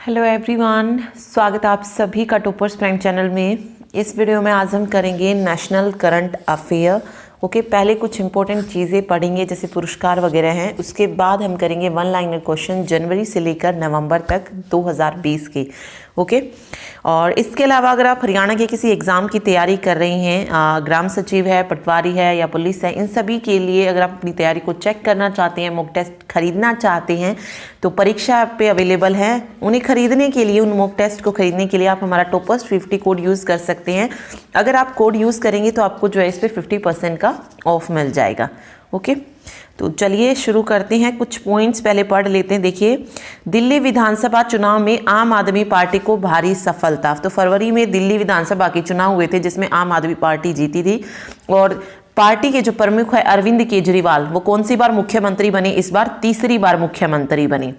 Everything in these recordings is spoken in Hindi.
हेलो एवरीवन, स्वागत है आप सभी का टॉपर्स प्राइम चैनल में। इस वीडियो में आज हम करेंगे नेशनल करंट अफेयर। ओके, पहले कुछ इंपॉर्टेंट चीज़ें पढ़ेंगे जैसे पुरस्कार वगैरह हैं, उसके बाद हम करेंगे वन लाइनर क्वेश्चन जनवरी से लेकर नवंबर तक 2020 के। ओके, और इसके अलावा अगर आप हरियाणा के किसी एग्ज़ाम की तैयारी कर रही हैं, ग्राम सचिव है, पटवारी है या पुलिस है, इन सभी के लिए अगर आप अपनी तैयारी को चेक करना चाहते हैं, मॉक टेस्ट खरीदना चाहते हैं तो परीक्षा ऐप पे अवेलेबल है। उन्हें खरीदने के लिए, उन मॉक टेस्ट को खरीदने के लिए आप हमारा टॉपर्स 50 कोड यूज़ कर सकते हैं। अगर आप कोड यूज़ करेंगे तो आपको जो है इस पर 50% का ऑफ मिल जाएगा। ओके, तो चलिए शुरू करते हैं। कुछ पॉइंट्स पहले पढ़ लेते हैं। देखिए, दिल्ली विधानसभा चुनाव में आम आदमी पार्टी को भारी सफलता। तो फरवरी में दिल्ली विधानसभा के चुनाव हुए थे जिसमें आम आदमी पार्टी जीती थी, और पार्टी के जो प्रमुख है अरविंद केजरीवाल, वो कौन सी बार मुख्यमंत्री बने? इस बार तीसरी बार मुख्यमंत्री बने।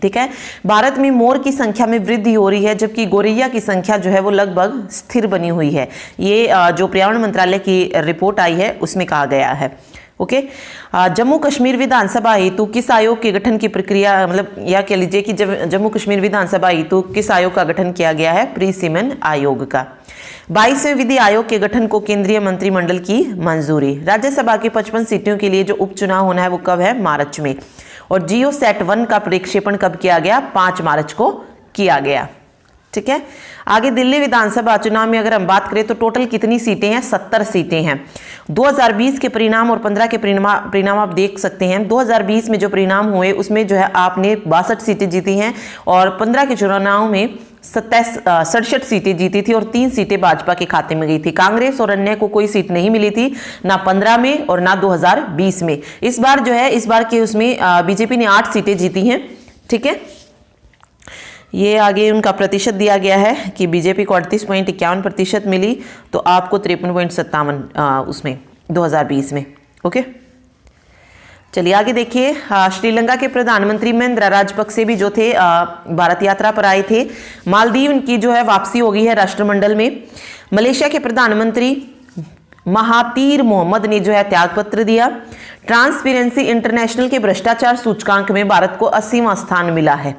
ठीक है, भारत में मोर की संख्या में वृद्धि हो रही है जबकि गौरैया की संख्या जो है वो लगभग स्थिर बनी हुई है। ये जो पर्यावरण मंत्रालय की रिपोर्ट आई है उसमें कहा गया है। ओके, जम्मू कश्मीर विधानसभा हेतु किस आयोग के गठन की प्रक्रिया, मतलब या कह लीजिए कि जम्मू कश्मीर विधानसभा हेतु किस आयोग का गठन किया गया है? प्री सिमन आयोग का। 22वें विधि आयोग के गठन को केंद्रीय मंत्रिमंडल की मंजूरी। राज्यसभा की 55 सीटों के लिए जो उपचुनाव होना है वो कब है? मार्च में। और जियो सेट 1 का प्रक्षेपण कब किया गया? 5 मार्च को किया गया। ठीक है, आगे दिल्ली विधानसभा चुनाव में अगर हम बात करें तो टोटल कितनी सीटें हैं? 70 सीटें हैं। 2020 के परिणाम और 15 के परिणाम आप देख सकते हैं। 2020 में जो परिणाम हुए उसमें जो है आपने 62 सीटें जीती हैं, और 15 के चुनाव में 67 सीटें जीती थी और 3 सीटें भाजपा के खाते में गई थी। कांग्रेस और अन्य को कोई सीट नहीं मिली थी, ना 15 में और ना 2020 में। इस बार जो है, इस बार के उसमें बीजेपी ने 8 सीटें जीती हैं। ठीक है, ये आगे उनका प्रतिशत दिया गया है कि बीजेपी को 38.51% मिली, तो आपको 53.57 उसमें 2020 में। ओके, चलिए आगे देखिए। श्रीलंका के प्रधानमंत्री महिंद्रा राजपक्षे भी जो थे भारत यात्रा पर आए थे। मालदीव की जो है वापसी हो गई है राष्ट्रमंडल में। मलेशिया के प्रधानमंत्री महातीर मोहम्मद ने जो है त्यागपत्र दिया। ट्रांसपेरेंसी इंटरनेशनल के भ्रष्टाचार सूचकांक में भारत को 80वां स्थान मिला है।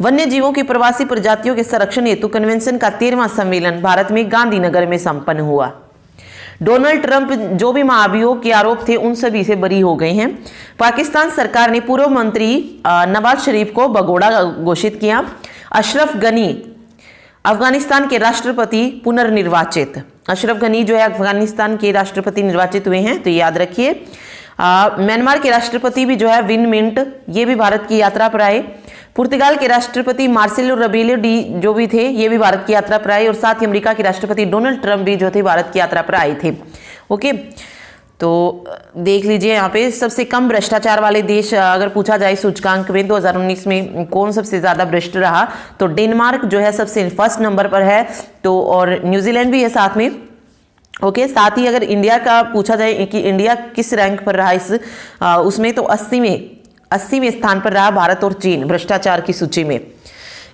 वन्य जीवों की प्रवासी प्रजातियों के संरक्षण हेतु कन्वेंशन का 13वां सम्मेलन भारत में गांधीनगर में संपन्न हुआ। डोनाल्ड ट्रंप जो भी महाभियोग के आरोप थे उन सभी से बरी हो गए हैं। पाकिस्तान सरकार ने पूर्व मंत्री नवाज शरीफ को भगोड़ा घोषित किया। अशरफ गनी अफगानिस्तान के राष्ट्रपति पुनर्निर्वाचित। अशरफ गनी जो है अफगानिस्तान के राष्ट्रपति निर्वाचित हुए हैं, तो याद रखिए। म्यांमार के राष्ट्रपति भी जो है विन मिंट, ये भी भारत की यात्रा पर आए। पुर्तगाल के राष्ट्रपति मार्सेलो रेबेलो डी जो भी थे ये भी भारत की यात्रा पर आए, और साथ ही अमेरिका के राष्ट्रपति डोनाल्ड ट्रंप भी जो थे भारत की यात्रा पर आए थे। ओके, तो देख लीजिए यहाँ पे सबसे कम भ्रष्टाचार वाले देश अगर पूछा जाए सूचकांक में 2019 में कौन सबसे ज्यादा भ्रष्ट रहा, तो डेनमार्क जो है सबसे फर्स्ट नंबर पर है, तो और न्यूजीलैंड भी है साथ में। ओके, साथ ही अगर इंडिया का पूछा जाए कि इंडिया किस रैंक पर रहा इस उसमें, तो 80वें स्थान पर रहा भारत और चीन भ्रष्टाचार की सूची में।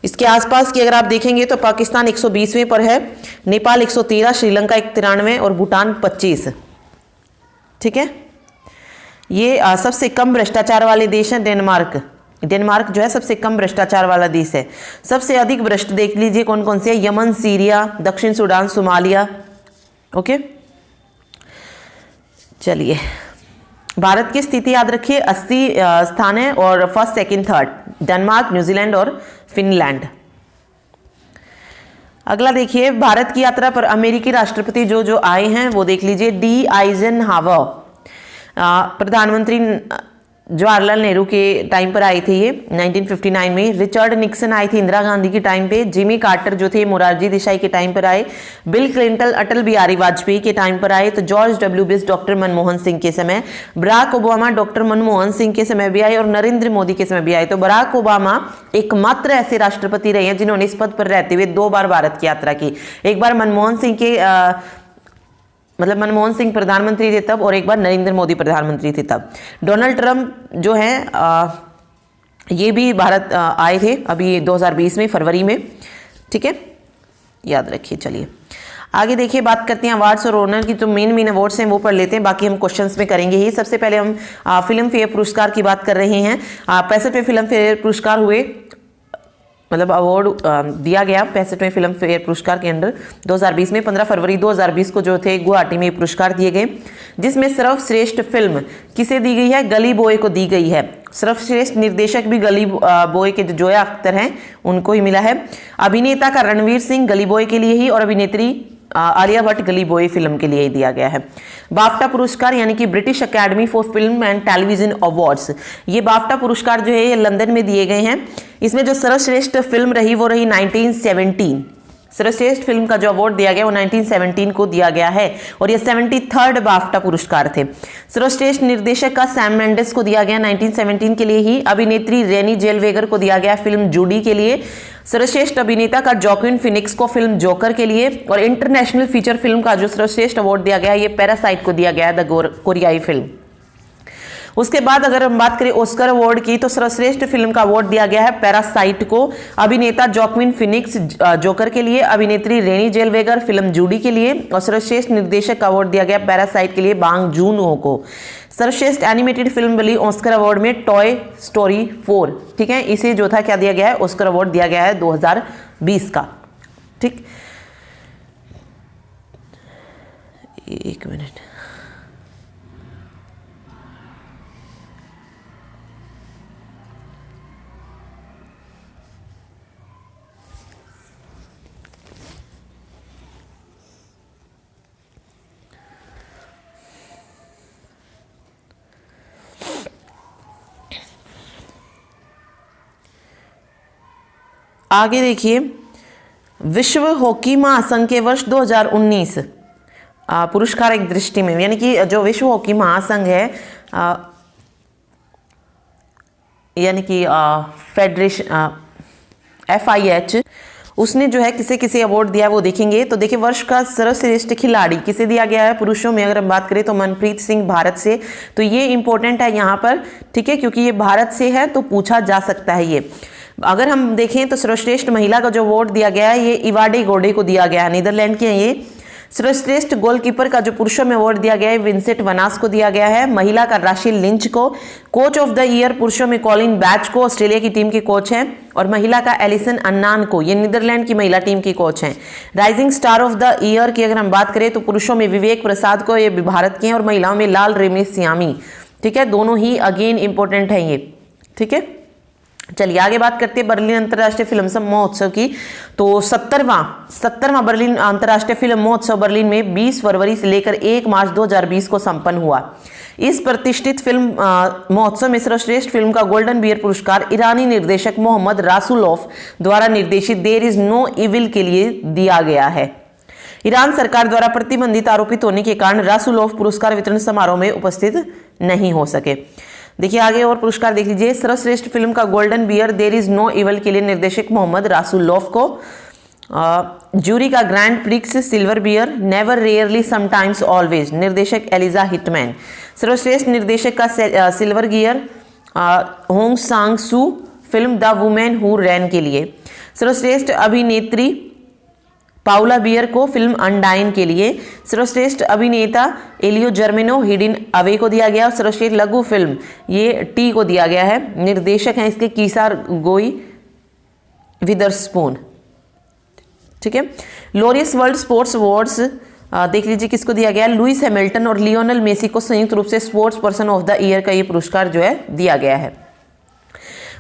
इसके आसपास की अगर आप देखेंगे तो पाकिस्तान 120वें पर है, नेपाल 113, श्रीलंका 93 और भूटान 25। ठीक है, ये सबसे कम भ्रष्टाचार वाले देश हैं। डेनमार्क जो है सबसे कम भ्रष्टाचार वाला देश है। सबसे अधिक भ्रष्ट देख लीजिए कौन कौन से है? यमन, सीरिया, दक्षिण सूडान, सोमालिया। ओके, चलिए भारत की स्थिति याद रखिए, 80 स्थान है, और first, second, third Denmark, New Zealand और फिनलैंड। अगला देखिए, भारत की यात्रा पर अमेरिकी राष्ट्रपति जो आए हैं वो देख लीजिए। डी आइजनहावर प्रधानमंत्री जवाहरलाल नेहरू के टाइम पर आए थे ये 1959 में। रिचर्ड निक्सन आए थे इंदिरा गांधी के टाइम पे। जिमी कार्टर जो थे मोरारजी देसाई के टाइम पर आए। बिल क्लिंटन अटल बिहारी वाजपेयी के टाइम पर आए। तो George W Bush doctor Manmohan Singh के समय, Barack Obama doctor Manmohan Singh के समय भी आए, और नरेंद्र मोदी के समय भी आए। तो बराक ओबामा एकमात्र ऐसे राष्ट्रपति रहे हैं जिन्होंने इस पद पर रहते हुए 2 बार भारत की यात्रा की। एक बार मनमोहन सिंह प्रधानमंत्री थे तब, और एक बार नरेंद्र मोदी प्रधानमंत्री थे तब। डोनाल्ड ट्रंप जो है ये भी भारत आए थे अभी 2020 में फरवरी में। ठीक है, याद रखिए। चलिए आगे देखिए, बात करते हैं अवार्ड्स और ऑनर की। तो मेन अवार्ड्स हैं वो पढ़ लेते हैं, बाकी हम क्वेश्चंस में करेंगे ही। सबसे पहले हम फिल्म फेयर पुरस्कार की बात कर रहे हैं। 65वें फिल्म फेयर पुरस्कार हुए मतलब अवार्ड दिया गया 65वें फिल्म फेयर पुरस्कार के अंडर 2020 में। 15 फरवरी 2020 को जो थे गुवाहाटी में ये पुरस्कार दिए गए, जिसमें सर्वश्रेष्ठ फिल्म किसे दी गई है? गली बॉय को दी गई है। सर्वश्रेष्ठ निर्देशक भी गली बॉय के जो जोया अख्तर हैं उनको ही मिला है। अभिनेता का रणवीर सिंह गली बॉय के लिए ही, और अभिनेत्री आलिया भट्ट गली बॉय फिल्म के लिए ही दिया गया है। बाफ्टा पुरस्कार यानी कि British academy for film and television awards, ये बाफ्टा पुरस्कार जो है ये लंदन में दिए गए हैं। इसमें जो सर्वश्रेष्ठ फिल्म रही वो रही 1917। सर्वश्रेष्ठ फिल्म का जो अवार्ड दिया गया वो 1917 को दिया गया है, और ये 73rd बाफ्टा पुरस्कार थे। सर्वश्रेष्ठ निर्देशक का सैम मेंडेस को दिया गया 1917 के लिए ही। अभिनेत्री रेनी जेलवेगर को दिया गया फिल्म जूडी के लिए। सर्वश्रेष्ठ अभिनेता का जॉक्विन फिनिक्स को फिल्म जोकर के लिए, और इंटरनेशनल फीचर फिल्म का जो सर्वश्रेष्ठ अवार्ड दिया गया ये पैरासाइट को दिया गया है, द कोरियाई फिल्म। उसके बाद अगर हम बात करें ऑस्कर अवार्ड की, तो सर्वश्रेष्ठ फिल्म का अवार्ड दिया गया है पैरासाइट को। अभिनेता जॉक्विन फिनिक्स जोकर के लिए, अभिनेत्री रेनी जेलवेगर फिल्म जूडी के लिए, और सर्वश्रेष्ठ निर्देशक का अवार्ड दिया गया पैरासाइट के लिए बांग जून हो को। सर्वश्रेष्ठ एनिमेटेड फिल्म मिली ऑस्कर अवार्ड में टॉय स्टोरी 4, ठीक है। इसे जो था क्या दिया गया है? ऑस्कर अवार्ड दिया गया है 2020 का, ठीक। एक मिनट, आगे देखिए, विश्व हॉकी महासंघ के वर्ष 2019 पुरस्कार एक दृष्टि में, यानी कि जो विश्व हॉकी महासंघ है यानी कि फेडरेशन FIH, उसने जो है किसे किसे अवार्ड दिया वो देखेंगे। तो देखिए, वर्ष का सर्वश्रेष्ठ खिलाड़ी किसे दिया गया है? पुरुषों में अगर हम बात करें तो मनप्रीत सिंह भारत से। तो ये इंपॉर्टेंट है यहाँ पर, ठीक है, क्योंकि ये भारत से है तो पूछा जा सकता है ये। अगर हम देखें तो सर्वश्रेष्ठ महिला का जो अवार्ड दिया गया है ये इवाडे गोडे को दिया गया है, नीदरलैंड की है ये। सर्वश्रेष्ठ गोलकीपर का जो पुरुषों में अवार्ड दिया गया है विंसेंट वनास को दिया गया है। महिला का राशिल लिंच को। कोच ऑफ द ईयर पुरुषों में कॉलिन बैच को, ऑस्ट्रेलिया की टीम के कोच हैं। और महिला का एलिसन अन्नान को, ये नीदरलैंड की महिला टीम की कोच हैं। Rising star of the year की अगर हम बात करें तो पुरुषों में विवेक प्रसाद को, ये भारत के हैं, और महिलाओं में लाल रेमी सियामी, ठीक है। दोनों ही अगेन इंपॉर्टेंट है ये, ठीक है। चलिए आगे बात करते हैं बर्लिन अंतर्राष्ट्रीय फिल्म महोत्सव की। तो 70वां बर्लिन अंतर्राष्ट्रीय फिल्म महोत्सव बर्लिन में 20 फरवरी से लेकर 1 मार्च 2020 को संपन्न हुआ। इस प्रतिष्ठित फिल्म महोत्सव में सर्वश्रेष्ठ फिल्म का गोल्डन बियर पुरस्कार ईरानी निर्देशक मोहम्मद रासुलोफ द्वारा निर्देशित देयर इज नो इविल के लिए दिया गया है। ईरान सरकार द्वारा प्रतिबंधित आरोपित होने के कारण रासुलोफ पुरस्कार वितरण समारोह में उपस्थित नहीं हो सके। देखिए आगे और पुरस्कार देख लीजिए। सर्वश्रेष्ठ फिल्म का Golden Bear there is no evil के लिए निर्देशक मोहम्मद रासुलोफ को। जूरी का Grand Prix Silver Bear never rarely sometimes always निर्देशक एलिजा हिटमैन। सर्वश्रेष्ठ निर्देशक का Silver Bear Hong Sang Soo film the woman who ran के लिए। सर्वश्रेष्ठ अभिनेत्री पाउला बियर को फिल्म अनडाइन के लिए। सर्वश्रेष्ठ अभिनेता एलियो जर्मेनो हिडिन अवे को दिया गया। सर्वश्रेष्ठ लघु फिल्म ये टी को दिया गया है। निर्देशक हैं इसके कीसार गोई विदरस्पून, ठीक है। लोरियस वर्ल्ड स्पोर्ट्स अवार्ड्स देख लीजिए किसको दिया गया है। लुइस हैमिल्टन और लियोनल मेसी को संयुक्त रूप से sports person of the year का ये पुरस्कार जो है दिया गया है।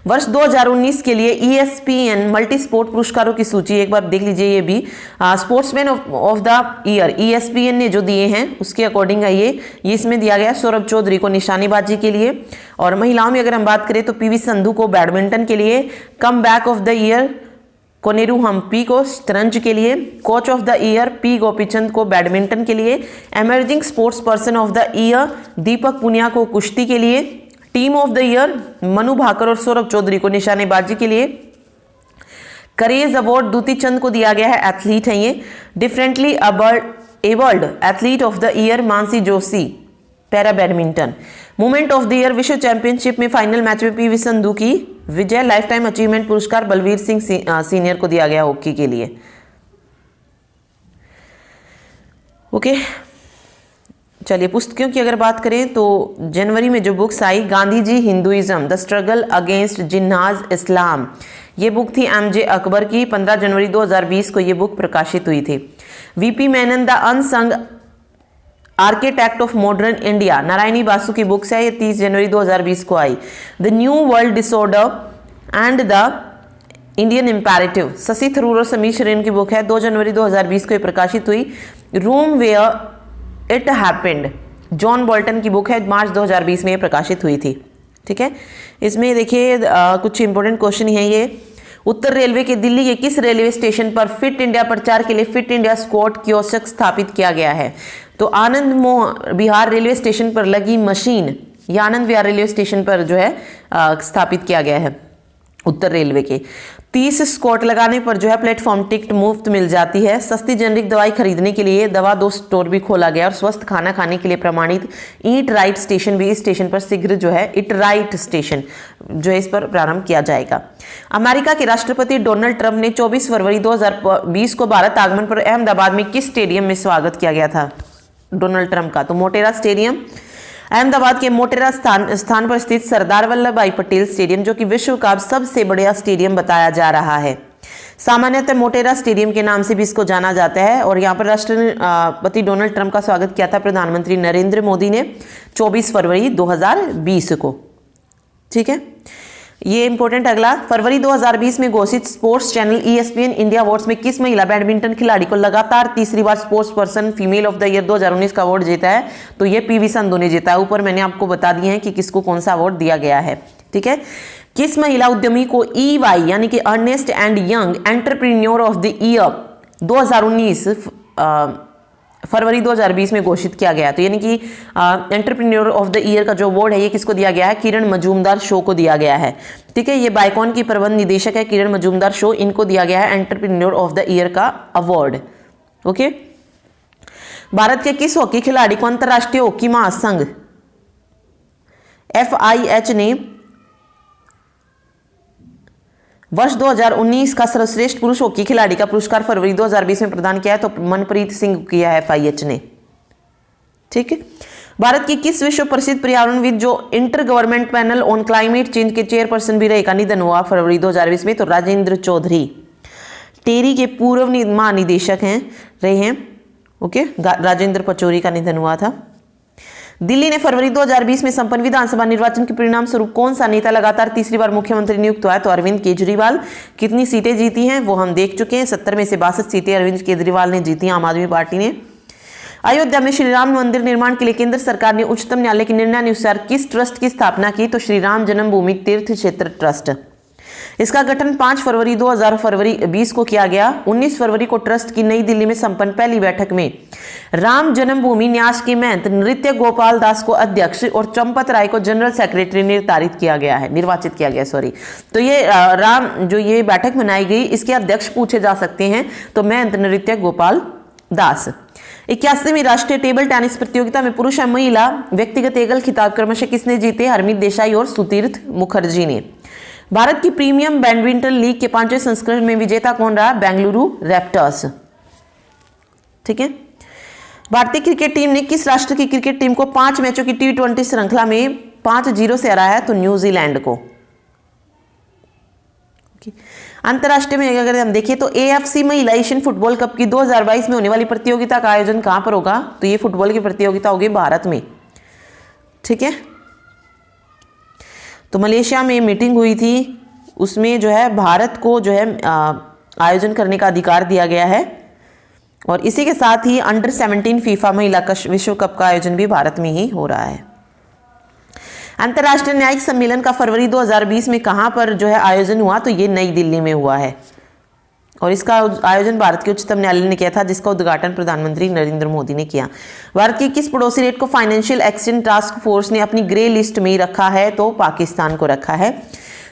वर्ष 2019 के लिए ESPN मल्टी स्पोर्ट पुरस्कारों की सूची एक बार देख लीजिए। ये भी sportsman of the year ESPN ने जो दिए हैं उसके अकॉर्डिंग है ये इसमें दिया गया सौरभ चौधरी को निशानेबाजी के लिए। और महिलाओं में अगर हम बात करें तो PV संधू को बैडमिंटन के लिए। Comeback of the year Koneru Humpy को शतरंज के लिए। Coach of the year P Gopichand को बैडमिंटन के लिए। Emerging sports person of the year Deepak Punia को कुश्ती के लिए। Team of the year Manu Bhaker और सौरभ चौधरी को निशानेबाजी के लिए। करेज अवार्ड दूती चंद को दिया गया है, एथलीट है ये। Differently abled athlete of the year Mansi Joshi para badminton. Movement of the year विश्व चैंपियनशिप में फाइनल मैच में PV संधू की विजय। लाइफ टाइम अचीवमेंट पुरस्कार बलवीर सिंह सीनियर को दिया गया हॉकी के लिए। ओके चलिए पुस्तकों की अगर बात करें तो जनवरी में जो बुक्स आई, Gandhi ji Hinduism the struggle against Jinnah's Islam, ये बुक थी एमजे अकबर की। 15 जनवरी 2020 को ये बुक प्रकाशित हुई थी। VP Menon the unsung architect of modern India, Narayani Basu की बुक्स है, ये 30 जनवरी 2020 को आई। The new world disorder and the Indian imperative, Shashi Tharoor और समीर शरीन की बुक है, 2 जनवरी 2020 को ये प्रकाशित हुई। Room where it happened, John Bolton की बुक है, मार्च 2020 में ये प्रकाशित हुई थी। ठीक है, इसमें देखिए कुछ इंपॉर्टेंट क्वेश्चन है ये। उत्तर रेलवे के दिल्ली के किस रेलवे स्टेशन पर फिट इंडिया प्रचार के लिए फिट इंडिया स्क्वाड कियोस्क स्थापित किया गया है? तो आनंद विहार रेलवे स्टेशन पर लगी मशीन, या आनंद विहार रेलवे स्टेशन पर जो है स्थापित किया गया है उत्तर रेलवे के। 30 स्कॉट लगाने पर जो है प्लेटफॉर्म टिकट मुफ्त मिल जाती है। सस्ती जेनरिक दवाई खरीदने के लिए दवा 2 स्टोर भी खोला गया, और स्वस्थ खाना खाने के लिए प्रमाणित ईट राइट स्टेशन भी इस स्टेशन पर शीघ्र जो है इट राइट स्टेशन जो है इस पर प्रारंभ किया जाएगा। अमेरिका के राष्ट्रपति डोनाल्ड ट्रंप ने 24 फरवरी 2020 को भारत आगमन पर अहमदाबाद में किस स्टेडियम में स्वागत किया गया था डोनाल्ड ट्रंप का? तो मोटेरा स्टेडियम। अहमदाबाद के मोटेरा स्थान पर स्थित सरदार वल्लभ भाई पटेल स्टेडियम, जो कि विश्व का सबसे बड़ा स्टेडियम बताया जा रहा है। सामान्यतः मोटेरा स्टेडियम के नाम से भी इसको जाना जाता है। और यहाँ पर राष्ट्रपति डोनाल्ड ट्रंप का स्वागत किया था प्रधानमंत्री नरेंद्र मोदी ने 24 फरवरी 2020 को। ठीक है, ये इंपॉर्टेंट। अगला, फरवरी 2020 में घोषित sports channel ESPN India awards में किस महिला बैडमिंटन खिलाड़ी को लगातार तीसरी बार sports person female of the year 2019 का अवार्ड जीता है? तो ये PV संधू ने जीता है। ऊपर मैंने आपको बता दिए हैं कि किसको कौन सा अवार्ड दिया गया है। ठीक है, किस महिला उद्यमी को EY यानी कि Ernst and Young entrepreneur of the year 2019 फरवरी 2020 में घोषित किया गया? तो यानी कि एंटरप्रेन्योर ऑफ द ईयर का जो अवार्ड है ये किसको दिया गया है? किरण मजूमदार शो को दिया गया है। ठीक है, ये बाइकॉन की प्रबंध निदेशक है किरण मजूमदार शो, इनको दिया गया है एंटरप्रेन्योर ऑफ द ईयर का अवार्ड। ओके, भारत के किस हॉकी खिलाड़ी को अंतरराष्ट्रीय हॉकी महासंघ FIH ने वर्ष 2019 का सर्वश्रेष्ठ पुरुष हॉकी खिलाड़ी का पुरस्कार फरवरी 2020 में प्रदान किया है? तो मनप्रीत सिंह किया है FIH ने। ठीक है, भारत की किस विश्व प्रसिद्ध पर्यावरणविद जो inter government panel on climate change के चेयरपर्सन भी रहे का निधन हुआ फरवरी 2020 में? तो राजेंद्र चौधरी, टेरी के पूर्व महानिदेशक रहे हैं। ओके, राजेंद्र पचौरी का निधन हुआ था। दिल्ली ने फरवरी 2020 में संपन्न विधानसभा निर्वाचन के परिणाम स्वरूप कौन सा नेता लगातार तीसरी बार मुख्यमंत्री नियुक्त हुआ है? तो अरविंद केजरीवाल। कितनी सीटें जीती हैं वो हम देख चुके हैं, 70 में से 62 सीटें अरविंद केजरीवाल ने जीती, आम आदमी पार्टी ने। अयोध्या में श्री राम मंदिर निर्माण के लिए केंद्र सरकार ने उच्चतम न्यायालय के निर्णयानुसार किस ट्रस्ट की स्थापना की? तो श्री राम जन्मभूमि तीर्थ क्षेत्र ट्रस्ट। इसका गठन 5 फरवरी 2020 को किया गया। 19 फरवरी को ट्रस्ट की नई दिल्ली में संपन्न पहली बैठक में राम जन्मभूमि न्यास के महंत नृत्य गोपाल दास को अध्यक्ष और चंपत राय को जनरल सेक्रेटरी निर्वाचित किया गया। तो ये राम जो ये बैठक बनाई गई इसके अध्यक्ष पूछे जा सकते हैं, तो महंत नृत्य गोपाल दास। 81वीं राष्ट्रीय टेबल टेनिस प्रतियोगिता में पुरुष और महिला व्यक्तिगत एकल खिताब क्रमशः किसने जीते? हरमीत देसाई और सुतीर्थ मुखर्जी ने। भारत की प्रीमियम बैडमिंटन लीग के 5वें संस्करण में विजेता कौन रहा? बेंगलुरु रैप्टर्स। ठीक है, भारतीय क्रिकेट टीम ने किस राष्ट्र की क्रिकेट टीम को 5 मैचों की T20 श्रृंखला में 5-0 से हराया है? तो न्यूजीलैंड को। अंतरराष्ट्रीय में अगर हम देखें तो AFC महिला एशियन फुटबॉल कप की 2022 में होने वाली प्रतियोगिता का आयोजन कहां पर होगा? तो ये फुटबॉल की प्रतियोगिता होगी भारत में। ठीक है, तो मलेशिया में मीटिंग हुई थी, उसमें जो है भारत को जो है आयोजन करने का अधिकार दिया गया है। और इसी के साथ ही अंडर 17 फीफा महिला विश्व कप का आयोजन भी भारत में ही हो रहा है। अंतर्राष्ट्रीय न्यायिक सम्मेलन का फरवरी 2020 में कहां पर जो है आयोजन हुआ? तो ये नई दिल्ली में हुआ है। और इसका आयोजन भारत के उच्चतम न्यायालय ने किया था, जिसका उद्घाटन प्रधानमंत्री नरेंद्र मोदी ने किया। भारत की किस पड़ोसी देश को फाइनेंशियल एक्शन टास्क फोर्स ने अपनी ग्रे लिस्ट में रखा है? तो पाकिस्तान को रखा है।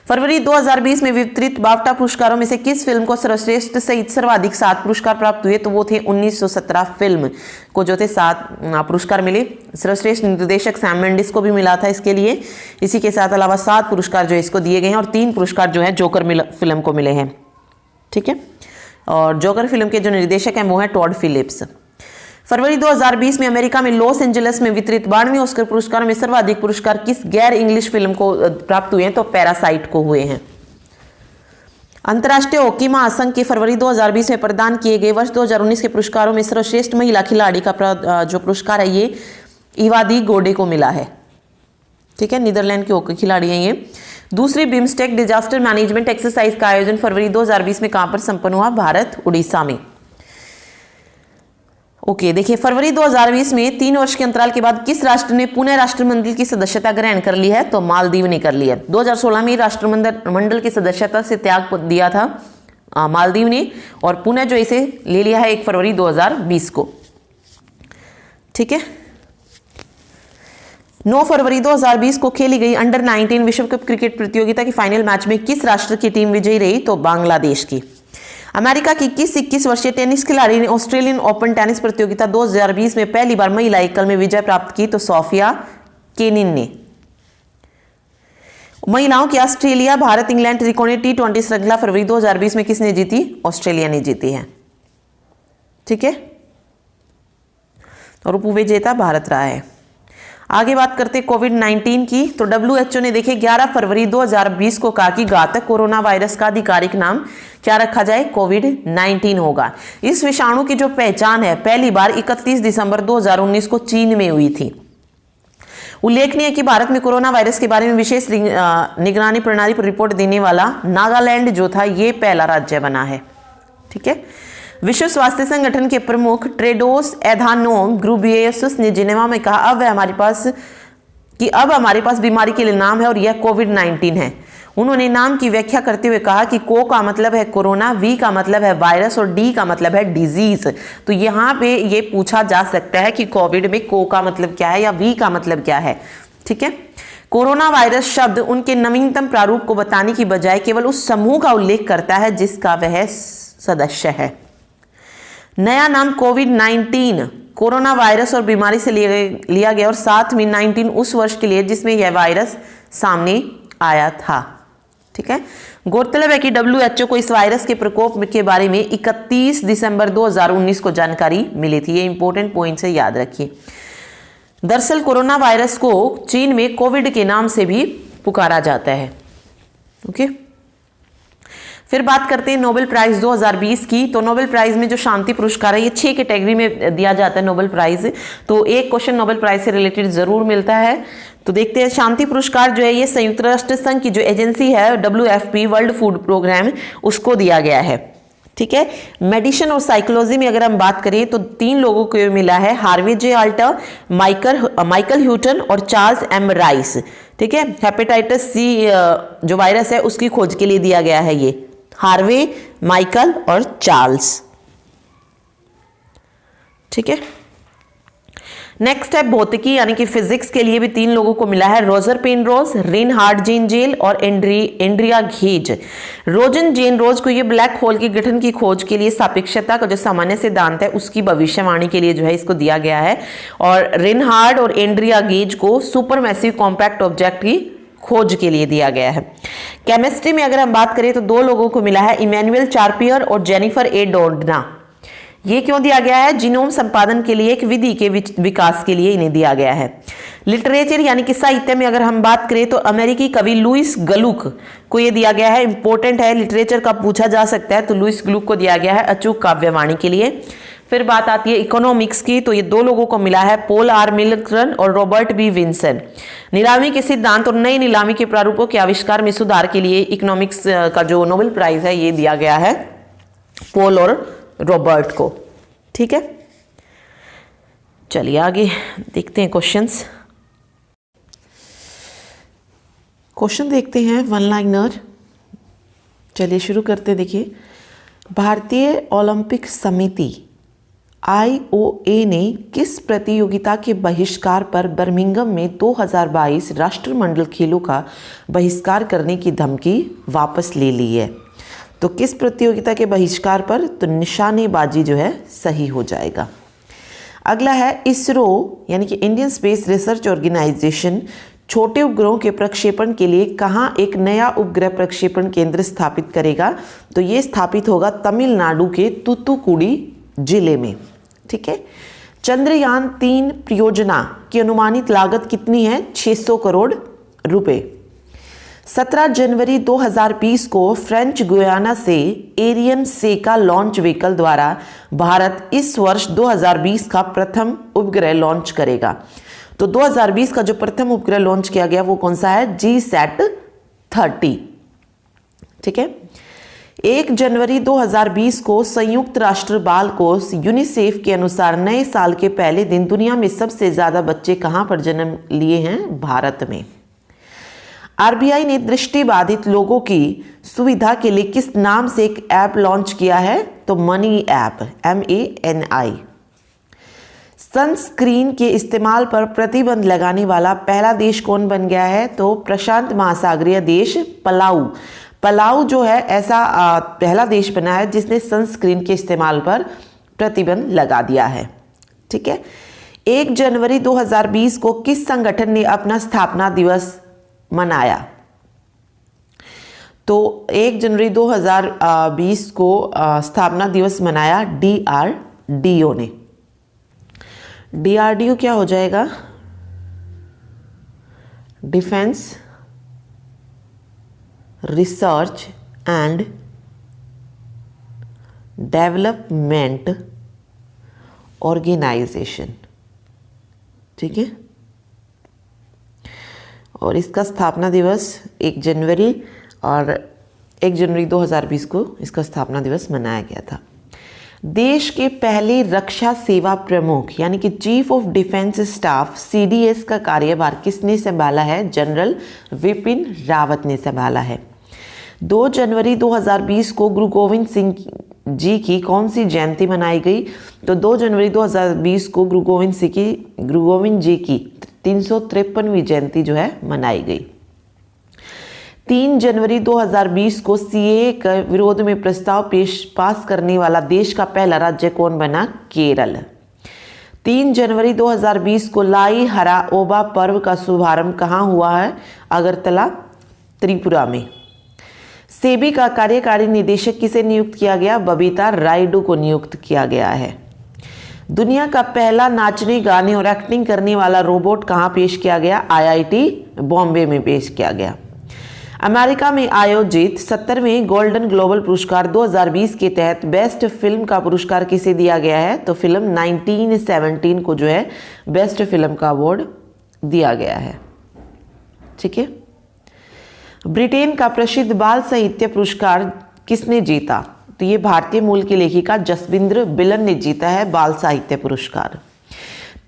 फरवरी 2020 में वितरित बाफ्टा पुरस्कारों में से किस फिल्म को सर्वश्रेष्ठ सहित सर्वाधिक 7 पुरस्कार प्राप्त हुए? तो वो थे 1917 फिल्म को जो थे 7 पुरस्कार मिले। सर्वश्रेष्ठ निर्देशक सैम मेंडिस को भी मिला था इसके लिए। इसी के साथ अलावा 7 पुरस्कार जो है इसको दिए गए हैं, और 3 पुरस्कार जो है जोकर फिल्म को मिले हैं। ठीक है, और जोकर फिल्म के जो निर्देशक हैं वो है टॉड फिलिप्स। फरवरी 2020 में अमेरिका में लॉस एंजलिस में वितरित 92वें ऑस्कर पुरस्कारों में सर्वाधिक पुरस्कार किस गैर इंग्लिश फिल्म को प्राप्त हुए हैं? तो पैरासाइट को हुए हैं। अंतर्राष्ट्रीय हॉकी महासंघ के फरवरी 2020 में प्रदान किए गए वर्ष 2019 के पुरस्कारों में सर्वश्रेष्ठ महिला खिलाड़ी का जो पुरस्कार है ये इवादी गोडे को मिला है। ठीक है, नीदरलैंड की हॉकी खिलाड़ी है ये। दूसरी बिम्स्टेक डिजास्टर मैनेजमेंट एक्सरसाइज का आयोजन फरवरी 2020 में कहां पर संपन्न हुआ? भारत, उड़ीसा में। ओके, देखिए फरवरी 2020 में 3 वर्ष के अंतराल के बाद किस राष्ट्र ने पुणे राष्ट्रमंडल की सदस्यता ग्रहण कर ली है? तो मालदीव ने कर ली है। 2016 में राष्ट्रमंडल की सदस्यता से त्याग दिया था मालदीव ने, और पुणे जो इसे ले लिया है 1 फरवरी 2020 को। ठीक है, 9 फरवरी 2020 को खेली गई अंडर 19 विश्व कप क्रिकेट प्रतियोगिता की फाइनल मैच में किस राष्ट्र की टीम विजयी रही? तो बांग्लादेश की। अमेरिका की किस 21 वर्षीय टेनिस खिलाड़ी ने ऑस्ट्रेलियन ओपन टेनिस प्रतियोगिता 2020 में पहली बार महिला एकल में विजय प्राप्त की? तो सोफिया केनिन ने। महिलाओं की ऑस्ट्रेलिया भारत इंग्लैंड त्रिकोणीय T20 श्रृंखला फरवरी 2020 में किसने जीती? ऑस्ट्रेलिया ने जीती है। ठीक है, और उपविजेता भारत रहा है। आगे बात करते कोविड-19 की, तो WHO ने देखे 11 फरवरी 2020 को कहा कि घातक कोरोना वायरस का आधिकारिक नाम क्या रखा जाए? कोविड-19 होगा। इस विषाणु की जो पहचान है पहली बार 31 दिसंबर 2019 को चीन में हुई थी। उल्लेखनीय है कि भारत में कोरोना वायरस के बारे में विशेष निगरानी प्रणाली पर रिपोर्ट देने वाला नागालैंड जो था ये पहला राज्य बना है। ठीक है, विश्व स्वास्थ्य संगठन के प्रमुख टेड्रोस एधानोम घेब्रेयेसस ने जिनेवा में कहा अब हमारे पास बीमारी के लिए नाम है और यह कोविड-19 है। उन्होंने नाम की व्याख्या करते हुए कहा कि को का मतलब है कोरोना, वी का मतलब है वायरस और डी का मतलब है डिजीज। तो यहाँ पे ये पूछा जा सकता है कि कोविड में को का मतलब क्या है या वी का मतलब क्या है। ठीक है, कोरोना वायरस शब्द उनके नवीनतम प्रारूप को बताने की बजाय केवल उस समूह का उल्लेख करता है जिसका वह सदस्य है। नया नाम कोविड-19 कोरोना वायरस और बीमारी से लिया गया और साथ में 19 उस वर्ष के लिए जिसमें यह वायरस सामने आया था। ठीक है, गौरतलब है कि WHO को इस वायरस के प्रकोप के बारे में 31 दिसंबर 2019 को जानकारी मिली थी। ये इंपॉर्टेंट पॉइंट से याद रखिए। दरअसल कोरोना वायरस को चीन में कोविड के नाम से भी पुकारा जाता है। ओके, फिर बात करते हैं नोबेल प्राइज 2020 की। तो नोबेल प्राइज में जो शांति पुरस्कार है ये 6 कैटेगरी में दिया जाता है नोबेल प्राइज। तो एक क्वेश्चन नोबेल प्राइज से रिलेटेड जरूर मिलता है। तो देखते हैं, शांति पुरस्कार जो है ये संयुक्त राष्ट्र संघ की जो एजेंसी है WFP वर्ल्ड फूड प्रोग्राम उसको दिया गया है। ठीक है, मेडिसिन और साइकोलॉजी में अगर हम बात करें तो 3 लोगों को मिला है, हार्वे जे अल्टर, माइकल ह्यूटन और चार्ल्स एम राइस। ठीक है, हेपेटाइटिस सी जो वायरस है उसकी खोज के लिए दिया गया है ये हार्वे, माइकल और चार्ल्स। ठीक है, नेक्स्ट है भौतिकी यानी कि फिजिक्स के लिए भी 3 लोगों को मिला है, रोजर पेनरोज, रेनहार्ड जेन जेल और एंड्रिया घेज। रोजन जेन रोज को ये ब्लैक होल के गठन की खोज के लिए सापेक्षता का जो सामान्य सिद्धांत है उसकी भविष्यवाणी के लिए जो है इसको दिया गया है, और रेनहार्ड और एंड्रिया गेज को सुपरमैसिव कॉम्पैक्ट ऑब्जेक्ट की खोज के लिए दिया गया है। केमिस्ट्री में अगर हम बात करें तो 2 लोगों को मिला है, इमैनुअल चार्पियर और जेनिफर ए डोर्डना। ये क्यों दिया गया है? जीनोम संपादन के लिए एक विधि के विकास के लिए इन्हें दिया गया है। लिटरेचर यानी कि साहित्य में अगर हम बात करें तो अमेरिकी कवि लुइस गलुक को ये दिया गया है, इंपॉर्टेंट है, लिटरेचर का पूछा जा सकता है, तो लुइस गलुक को दिया गया है अचूक काव्यवाणी के लिए। फिर बात आती है इकोनॉमिक्स की, तो ये 2 लोगों को मिला है, पॉल आर मिलग्रन और रॉबर्ट बी विंसन। नीलामी के सिद्धांत और नई नीलामी के प्रारूपों के आविष्कार में सुधार के लिए इकोनॉमिक्स का जो नोबेल प्राइज है ये दिया गया है पॉल और रॉबर्ट को। ठीक है, चलिए आगे देखते हैं क्वेश्चंस। क्वेश्चन देखते हैं वन लाइनर। चलिए शुरू करते हैं। देखिए, भारतीय ओलंपिक समिति IOA ने किस प्रतियोगिता के बहिष्कार पर बर्मिंघम में 2022 राष्ट्रमंडल खेलों का बहिष्कार करने की धमकी वापस ले ली है? तो किस प्रतियोगिता के बहिष्कार पर? तो निशानेबाजी जो है सही हो जाएगा। अगला है इसरो यानी कि इंडियन स्पेस रिसर्च ऑर्गेनाइजेशन छोटे उपग्रहों के प्रक्षेपण के लिए कहाँ एक नया उपग्रह प्रक्षेपण केंद्र स्थापित करेगा? तो ये स्थापित होगा तमिलनाडु के तूतुकुड़ी जिले में। ठीक है, चंद्रयान 3 परियोजना की अनुमानित लागत कितनी है? 600 करोड़ रुपए। 17 जनवरी 2020 को फ्रेंच गुयाना से एरियन सेका लॉन्च व्हीकल द्वारा भारत इस वर्ष 2020 का प्रथम उपग्रह लॉन्च करेगा। तो 2020 का जो प्रथम उपग्रह लॉन्च किया गया वो कौन सा है? GSAT-30। ठीक है। 1 जनवरी 2020 को संयुक्त राष्ट्र बाल कोष यूनिसेफ के अनुसार नए साल के पहले दिन दुनिया में सबसे ज्यादा बच्चे कहां पर जन्म लिए हैं? भारत में। आरबीआई ने दृष्टिबाधित लोगों की सुविधा के लिए किस नाम से एक ऐप लॉन्च किया है? तो मनी ऐप, MANI। सनस्क्रीन के इस्तेमाल पर प्रतिबंध लगाने वाला पहला देश कौन बन गया है? तो प्रशांत महासागरीय देश पलाऊ। पलाऊ जो है ऐसा पहला देश बना है जिसने सनस्क्रीन के इस्तेमाल पर प्रतिबंध लगा दिया है। ठीक है। 1 जनवरी 2020 को किस संगठन ने अपना स्थापना दिवस मनाया? तो 1 जनवरी 2020 को स्थापना दिवस मनाया DRDO ने। DRDO क्या हो जाएगा? Defence research and development organisation. ठीक है। और इसका स्थापना दिवस 1 जनवरी और 1 जनवरी 2020 को इसका स्थापना दिवस मनाया गया था। देश के पहले रक्षा सेवा प्रमुख यानी कि chief of defence staff CDS का कार्यभार किसने संभाला है? जनरल विपिन रावत ने संभाला है। 2 जनवरी 2020 को गुरु गोविंद सिंह जी की कौन सी जयंती मनाई गई? तो 2 जनवरी 2020 को गुरु गोविंद जी की 353वीं जयंती जो है मनाई गई। 3 जनवरी 2020 को CAA के विरोध में प्रस्ताव पास करने वाला देश का पहला राज्य कौन बना? केरल। 3 जनवरी 2020 को लाई हरा ओबा पर्व का शुभारंभ कहाँ हुआ है? अगरतला, त्रिपुरा में। सेबी का कार्यकारी निदेशक किसे नियुक्त किया गया? बबीता रायडू को नियुक्त किया गया है। दुनिया का पहला नाचने, गाने और एक्टिंग करने वाला रोबोट कहाँ पेश किया गया? IIT बॉम्बे में पेश किया गया। अमेरिका में आयोजित 70वें गोल्डन ग्लोबल पुरस्कार 2020 के तहत बेस्ट फिल्म का पुरस्कार किसे दिया गया है? तो फिल्म 1917 को जो है बेस्ट फिल्म का अवार्ड दिया गया है। ठीक है। ब्रिटेन का प्रसिद्ध बाल साहित्य पुरस्कार किसने जीता? तो ये भारतीय मूल की लेखिका जसविंद्र बिलन ने जीता है बाल साहित्य पुरस्कार।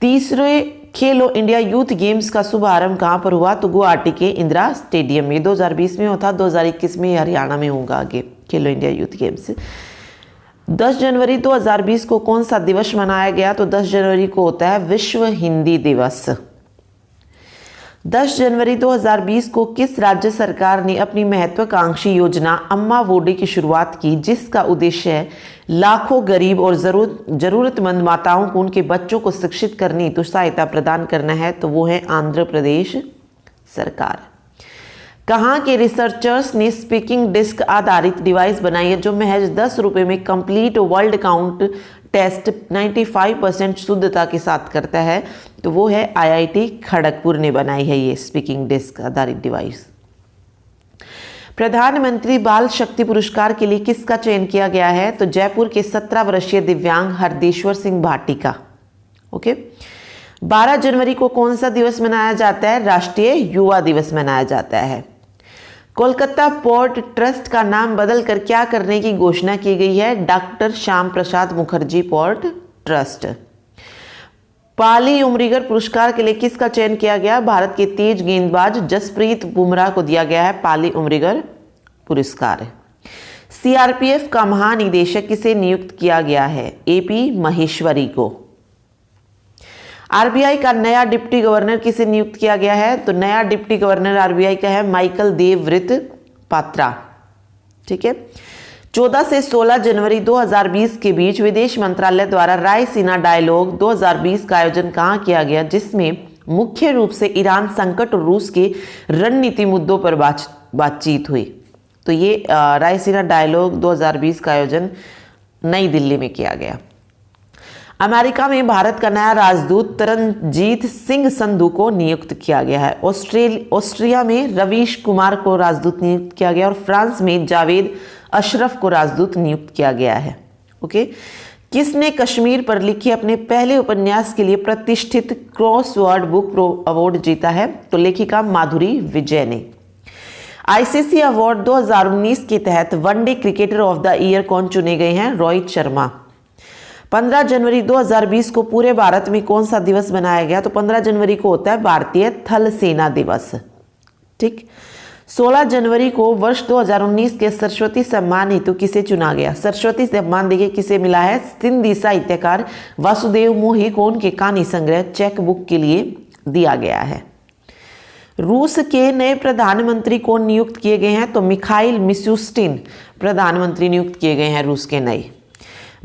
तीसरे खेलो इंडिया यूथ गेम्स का शुभारंभ कहाँ पर हुआ? तो गुवाहाटी के इंदिरा स्टेडियम में। 2020 में होता, 2021 में हरियाणा में होगा आगे खेलो इंडिया यूथ गेम्स। 10 जनवरी 2020 को कौन सा दिवस मनाया गया? तो 10 जनवरी को होता है विश्व हिंदी दिवस। 10 जनवरी 2020 को किस राज्य सरकार ने अपनी महत्वाकांक्षी योजना अम्मा वोडी की शुरुआत की, जिसका उद्देश्य है लाखों गरीब और जरूरतमंद माताओं को उनके बच्चों को शिक्षित करने हेतु सहायता प्रदान करना है? तो वो है आंध्र प्रदेश सरकार। कहाँ के रिसर्चर्स ने स्पीकिंग डिस्क आधारित डिवाइस बनाई है जो महज 10 रुपये में कंप्लीट वर्ल्ड काउंट टेस्ट 95% शुद्धता के साथ करता है? तो वो है IIT खड़गपुर ने बनाई है ये स्पीकिंग डिस्क आधारित डिवाइस। प्रधानमंत्री बाल शक्ति पुरस्कार के लिए किसका चयन किया गया है? तो जयपुर के 17 वर्षीय दिव्यांग हरदेश्वर सिंह भाटी का। ओके। 12 जनवरी को कौन सा दिवस मनाया जाता है? राष्ट्रीय युवा दिवस मनाया जाता है। कोलकाता पोर्ट ट्रस्ट का नाम बदलकर क्या करने की घोषणा की गई है? Doctor Shyam Prasad Mukherjee port trust. पाली उमरीगर पुरस्कार के लिए किसका चयन किया गया? भारत के तेज गेंदबाज जसप्रीत बुमराह को दिया गया है पाली उमरीगर पुरस्कार। CRPF का महानिदेशक किसे नियुक्त किया गया है? AP महेश्वरी को। RBI का नया डिप्टी गवर्नर किसे नियुक्त किया गया है? तो नया डिप्टी गवर्नर RBI का है माइकल देवव्रत पात्रा। ठीक है। 14 से 16 जनवरी 2020 के बीच विदेश मंत्रालय द्वारा रायसीना डायलॉग 2020 का आयोजन कहाँ किया गया, जिसमें मुख्य रूप से ईरान संकट और रूस के रणनीति मुद्दों पर बातचीत हुई? तो ये रायसीना डायलॉग 2020 का आयोजन नई दिल्ली में किया गया। अमेरिका में भारत का नया राजदूत तरनजीत सिंह संधू को नियुक्त किया गया है। ऑस्ट्रिया में रवीश कुमार को राजदूत नियुक्त किया गया और फ्रांस में जावेद अशरफ को राजदूत नियुक्त किया गया है। ओके, किसने कश्मीर पर लिखे अपने पहले उपन्यास के लिए प्रतिष्ठित क्रॉसवर्ड बुक अवार्ड जीता है? तो लेखिका माधुरी विजय ने। आईसीसी अवार्ड 2019 के तहत one day cricketer of the year कौन चुने गए हैं? रोहित शर्मा। 15 जनवरी 2020 को पूरे भारत में कौन सा दिवस मनाया गया? तो 15 जनवरी को होता है भारतीय थल सेना दिवस। ठीक। 16 जनवरी को वर्ष 2019 के सरस्वती सम्मान हेतु किसे चुना गया? सरस्वती सम्मान देखिए किसे मिला है? सिंधी साहित्यकार वासुदेव मोही को उनके कहानी संग्रह चेक बुक के लिए दिया गया है। रूस के नए प्रधानमंत्री कौन नियुक्त किए गए हैं? तो मिखाइल मिशुस्टिन प्रधानमंत्री नियुक्त किए गए हैं रूस के नए।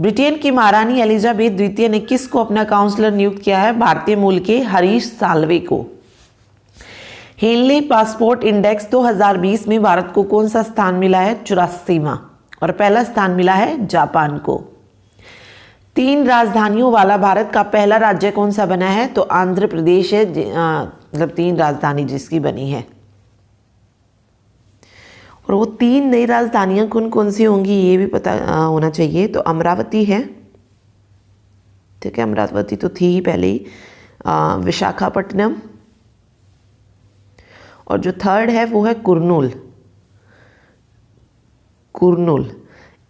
ब्रिटेन की महारानी एलिजाबेथ द्वितीय ने किसको अपना काउंसलर नियुक्त किया है? भारतीय मूल के हरीश साल्वे को। हेनली पासपोर्ट इंडेक्स 2020 में भारत को कौन सा स्थान मिला है? 84वां। और पहला स्थान मिला है जापान को। 3 राजधानियों वाला भारत का पहला राज्य कौन सा बना है? तो आंध्र प्रदेश है, मतलब 3 राजधानी जिसकी बनी है। और वो 3 नई राजधानियां कौन कौन सी होंगी ये भी पता होना चाहिए। तो अमरावती है, ठीक है, अमरावती तो थी ही पहले ही। विशाखापट्टनम, और जो थर्ड है वो है कुर्नूल।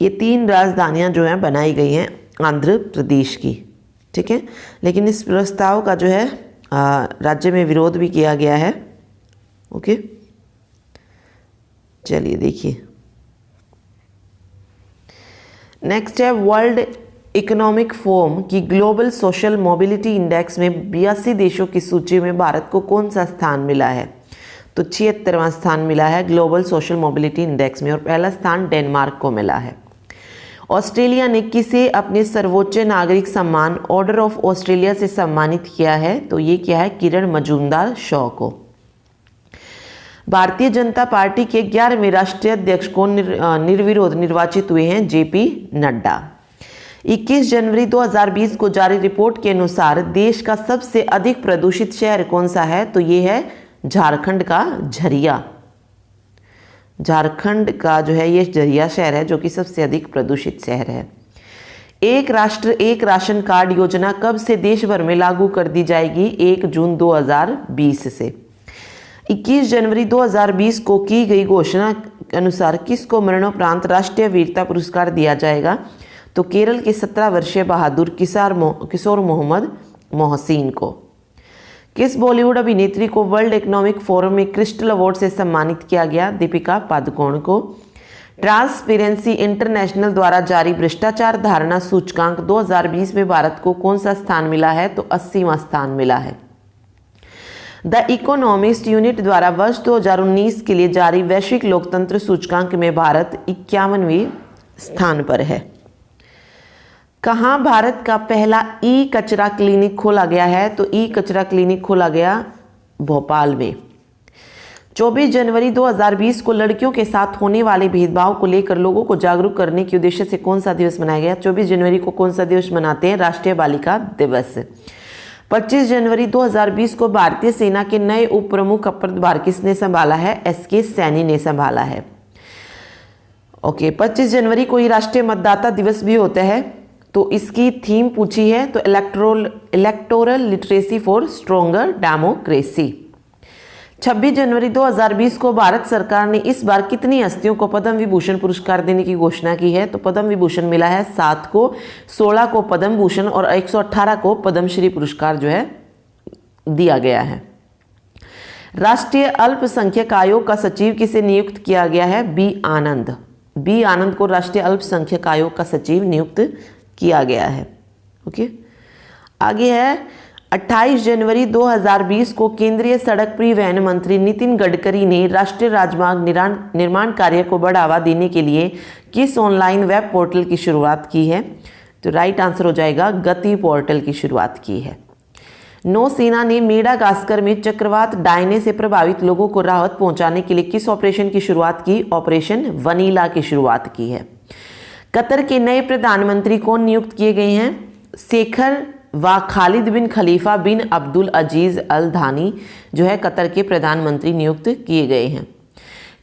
ये 3 राजधानियां जो हैं बनाई गई हैं आंध्र प्रदेश की। ठीक है, लेकिन इस प्रस्ताव का जो है राज्य में विरोध भी किया गया है। ओके, चलिए देखिए नेक्स्ट है वर्ल्ड इकोनॉमिक फोरम की ग्लोबल सोशल मोबिलिटी इंडेक्स में 82 देशों की सूची में भारत को कौन सा स्थान मिला है? तो 76वां स्थान मिला है ग्लोबल सोशल मोबिलिटी इंडेक्स में, और पहला स्थान डेनमार्क को मिला है। ऑस्ट्रेलिया ने किसे अपने सर्वोच्च नागरिक सम्मान ऑर्डर ऑफ ऑस्ट्रेलिया से सम्मानित किया है? तो ये क्या है? किरण मजूमदार शॉ को। भारतीय जनता पार्टी के 11वें राष्ट्रीय अध्यक्ष को निर्विरोध निर्वाचित हुए हैं जेपी नड्डा। 21 जनवरी 2020 को जारी रिपोर्ट के अनुसार देश का सबसे अधिक प्रदूषित शहर कौन सा है? तो ये है झारखंड का झरिया। झारखंड का जो है ये झरिया शहर है जो कि सबसे अधिक प्रदूषित शहर है। एक राष्ट्र एक राशन कार्ड योजना कब से देश भर में लागू कर दी जाएगी? 1 जून 2020 से। 21 जनवरी 2020 को की गई घोषणा के अनुसार किसको मरणोपरांत राष्ट्रीय वीरता पुरस्कार दिया जाएगा? तो केरल के 17 वर्षीय बहादुर किशोर मोहम्मद मोहसिन को। किस बॉलीवुड अभिनेत्री को वर्ल्ड इकोनॉमिक फोरम में क्रिस्टल अवार्ड से सम्मानित किया गया? दीपिका पादुकोण को। ट्रांसपेरेंसी इंटरनेशनल द्वारा जारी भ्रष्टाचार धारणा सूचकांक 2020 में भारत को कौन सा स्थान मिला है? तो 80वां स्थान मिला है। द इकोनॉमिस्ट यूनिट द्वारा वर्ष 2019 के लिए जारी वैश्विक लोकतंत्र सूचकांक में भारत 51वें स्थान पर है। कहाँ भारत का पहला ई कचरा क्लिनिक खोला गया है? तो ई कचरा क्लिनिक खोला गया भोपाल में। 24 जनवरी 2020 को लड़कियों के साथ होने वाले भेदभाव को लेकर लोगों को जागरूक करने के उद्देश्य से कौन सा दिवस मनाया गया? 24 जनवरी को कौन सा दिवस मनाते हैं? राष्ट्रीय बालिका दिवस। 25 जनवरी 2020 को भारतीय सेना के नए उप प्रमुख पदभार किसने संभाला है? एसके सैनी ने संभाला है। ओके, 25 जनवरी को ही राष्ट्रीय मतदाता दिवस भी होता है, तो इसकी थीम पूछी है तो electoral literacy for stronger democracy. 26 जनवरी 2020 को भारत सरकार ने इस बार कितनी हस्तियों को पद्म विभूषण पुरस्कार देने की घोषणा की है? तो पद्म विभूषण मिला है 7 को, 16 को पद्म भूषण और 118 को पद्मश्री पुरस्कार जो है दिया गया है। राष्ट्रीय अल्पसंख्यक आयोग का सचिव किसे नियुक्त किया गया है? बी आनंद को राष्ट्रीय अल्पसंख्यक आयोग का सचिव नियुक्त किया गया है। ओके, आगे है 28 जनवरी 2020 को केंद्रीय सड़क परिवहन मंत्री नितिन गडकरी ने राष्ट्रीय राजमार्ग निर्माण कार्य को बढ़ावा देने के लिए किस ऑनलाइन वेब पोर्टल की शुरुआत की है? तो राइट आंसर हो जाएगा गति पोर्टल की शुरुआत की है। नौसेना ने मेडागास्कर में चक्रवात डायने से प्रभावित लोगों को राहत पहुंचाने के लिए किस ऑपरेशन की शुरुआत की? ऑपरेशन वनीला की शुरुआत की है। कतर के नए प्रधानमंत्री कौन नियुक्त किए गए हैं? शेखर व खालिद बिन खलीफा बिन अब्दुल अजीज अल थानी जो है कतर के प्रधानमंत्री नियुक्त किए गए हैं।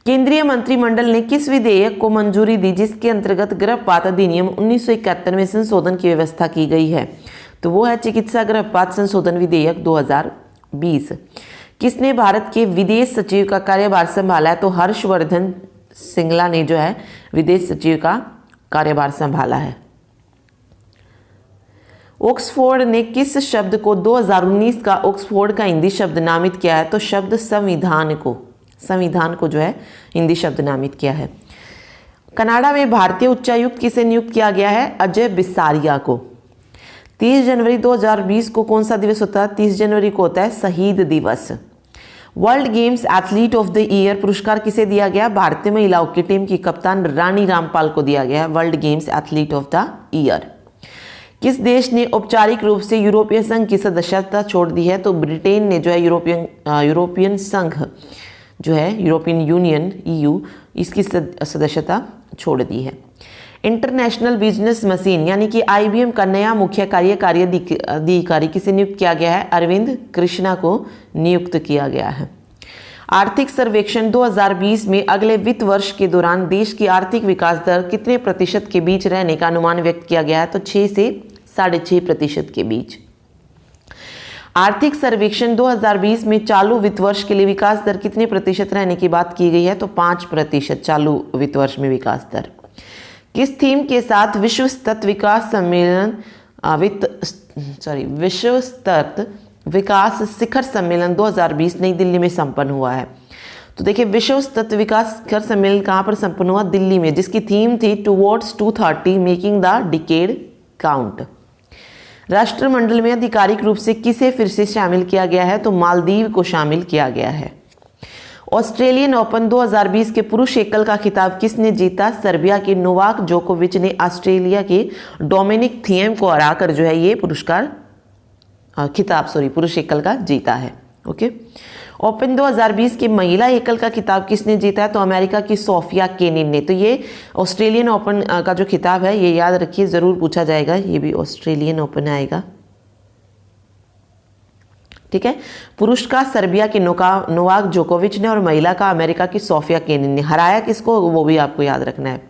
केंद्रीय मंत्रिमंडल ने किस विधेयक को मंजूरी दी जिसके अंतर्गत गर्भपात अधिनियम 1971 में संशोधन की व्यवस्था की गई है? तो वो है चिकित्सा गर्भपात संशोधन विधेयक 2020। किसने भारत के विदेश सचिव का कार्यभार संभाला है? तो हर्षवर्धन श्रृंगला ने जो है विदेश सचिव का कार्यभार संभाला है। ऑक्सफोर्ड ने किस शब्द को 2019 का ऑक्सफोर्ड का हिंदी शब्द नामित किया है? तो शब्द संविधान को जो है हिंदी शब्द नामित किया है। कनाडा में भारतीय उच्चायुक्त किसे नियुक्त किया गया है? अजय बिसारिया को। 30 जनवरी 2020 को कौन सा दिवस होता है? 30 जनवरी को होता है शहीद दिवस। World games athlete of the year पुरस्कार किसे दिया गया? भारतीय महिलाओं की टीम की कप्तान रानी रामपाल को दिया गया है world games athlete of the year. किस देश ने औपचारिक रूप से यूरोपीय संघ की सदस्यता छोड़ दी है? तो ब्रिटेन ने जो है यूरोपियन संघ जो है यूरोपियन यूनियन EU इसकी सदस्यता छोड़ दी है। इंटरनेशनल बिजनेस मशीन यानी कि IBM का नया मुख्य कार्यकारी अधिकारी किसे नियुक्त किया गया है? अरविंद कृष्णा को नियुक्त किया गया है। आर्थिक सर्वेक्षण 2020 में अगले वित्त वर्ष के दौरान देश की आर्थिक विकास दर कितने प्रतिशत के बीच रहने का अनुमान व्यक्त किया गया है? तो 6 से 6.5% के बीच। आर्थिक सर्वेक्षण 2020 में चालू वित्त वर्ष के लिए विकास दर कितने प्रतिशत रहने की बात की गई है? तो 5% चालू वित्त वर्ष में विकास दर। किस थीम के साथ विश्व स्तर विकास सम्मेलन विश्व स्तर विकास शिखर सम्मेलन 2020 नई दिल्ली में संपन्न हुआ है? तो देखिए विश्व स्तर विकास शिखर सम्मेलन कहाँ पर संपन्न हुआ? दिल्ली में, जिसकी थीम थी towards 2030 making the decade count. राष्ट्रमंडल में आधिकारिक रूप से किसे फिर से शामिल किया गया है? तो मालदीव को शामिल किया गया है। ऑस्ट्रेलियन ओपन 2020 के पुरुष एकल का खिताब किसने जीता? सर्बिया के नोवाक जोकोविच ने ऑस्ट्रेलिया के डोमिनिक थिएम को हराकर जो है ये पुरुष एकल का जीता है। ओके। ओपन 2020 के महिला एकल का खिताब किसने जीता है? तो अमेरिका की सोफिया केनिन ने। तो ये ऑस्ट्रेलियन ओपन का जो खिताब है ये याद रखिए, ज़रूर पूछा जाएगा, ये भी ऑस्ट्रेलियन ओपन आएगा। ठीक है। पुरुष का सर्बिया के नोवाक जोकोविच ने और महिला का अमेरिका की सोफिया केनिन ने। हराया किसको वो भी आपको याद रखना है।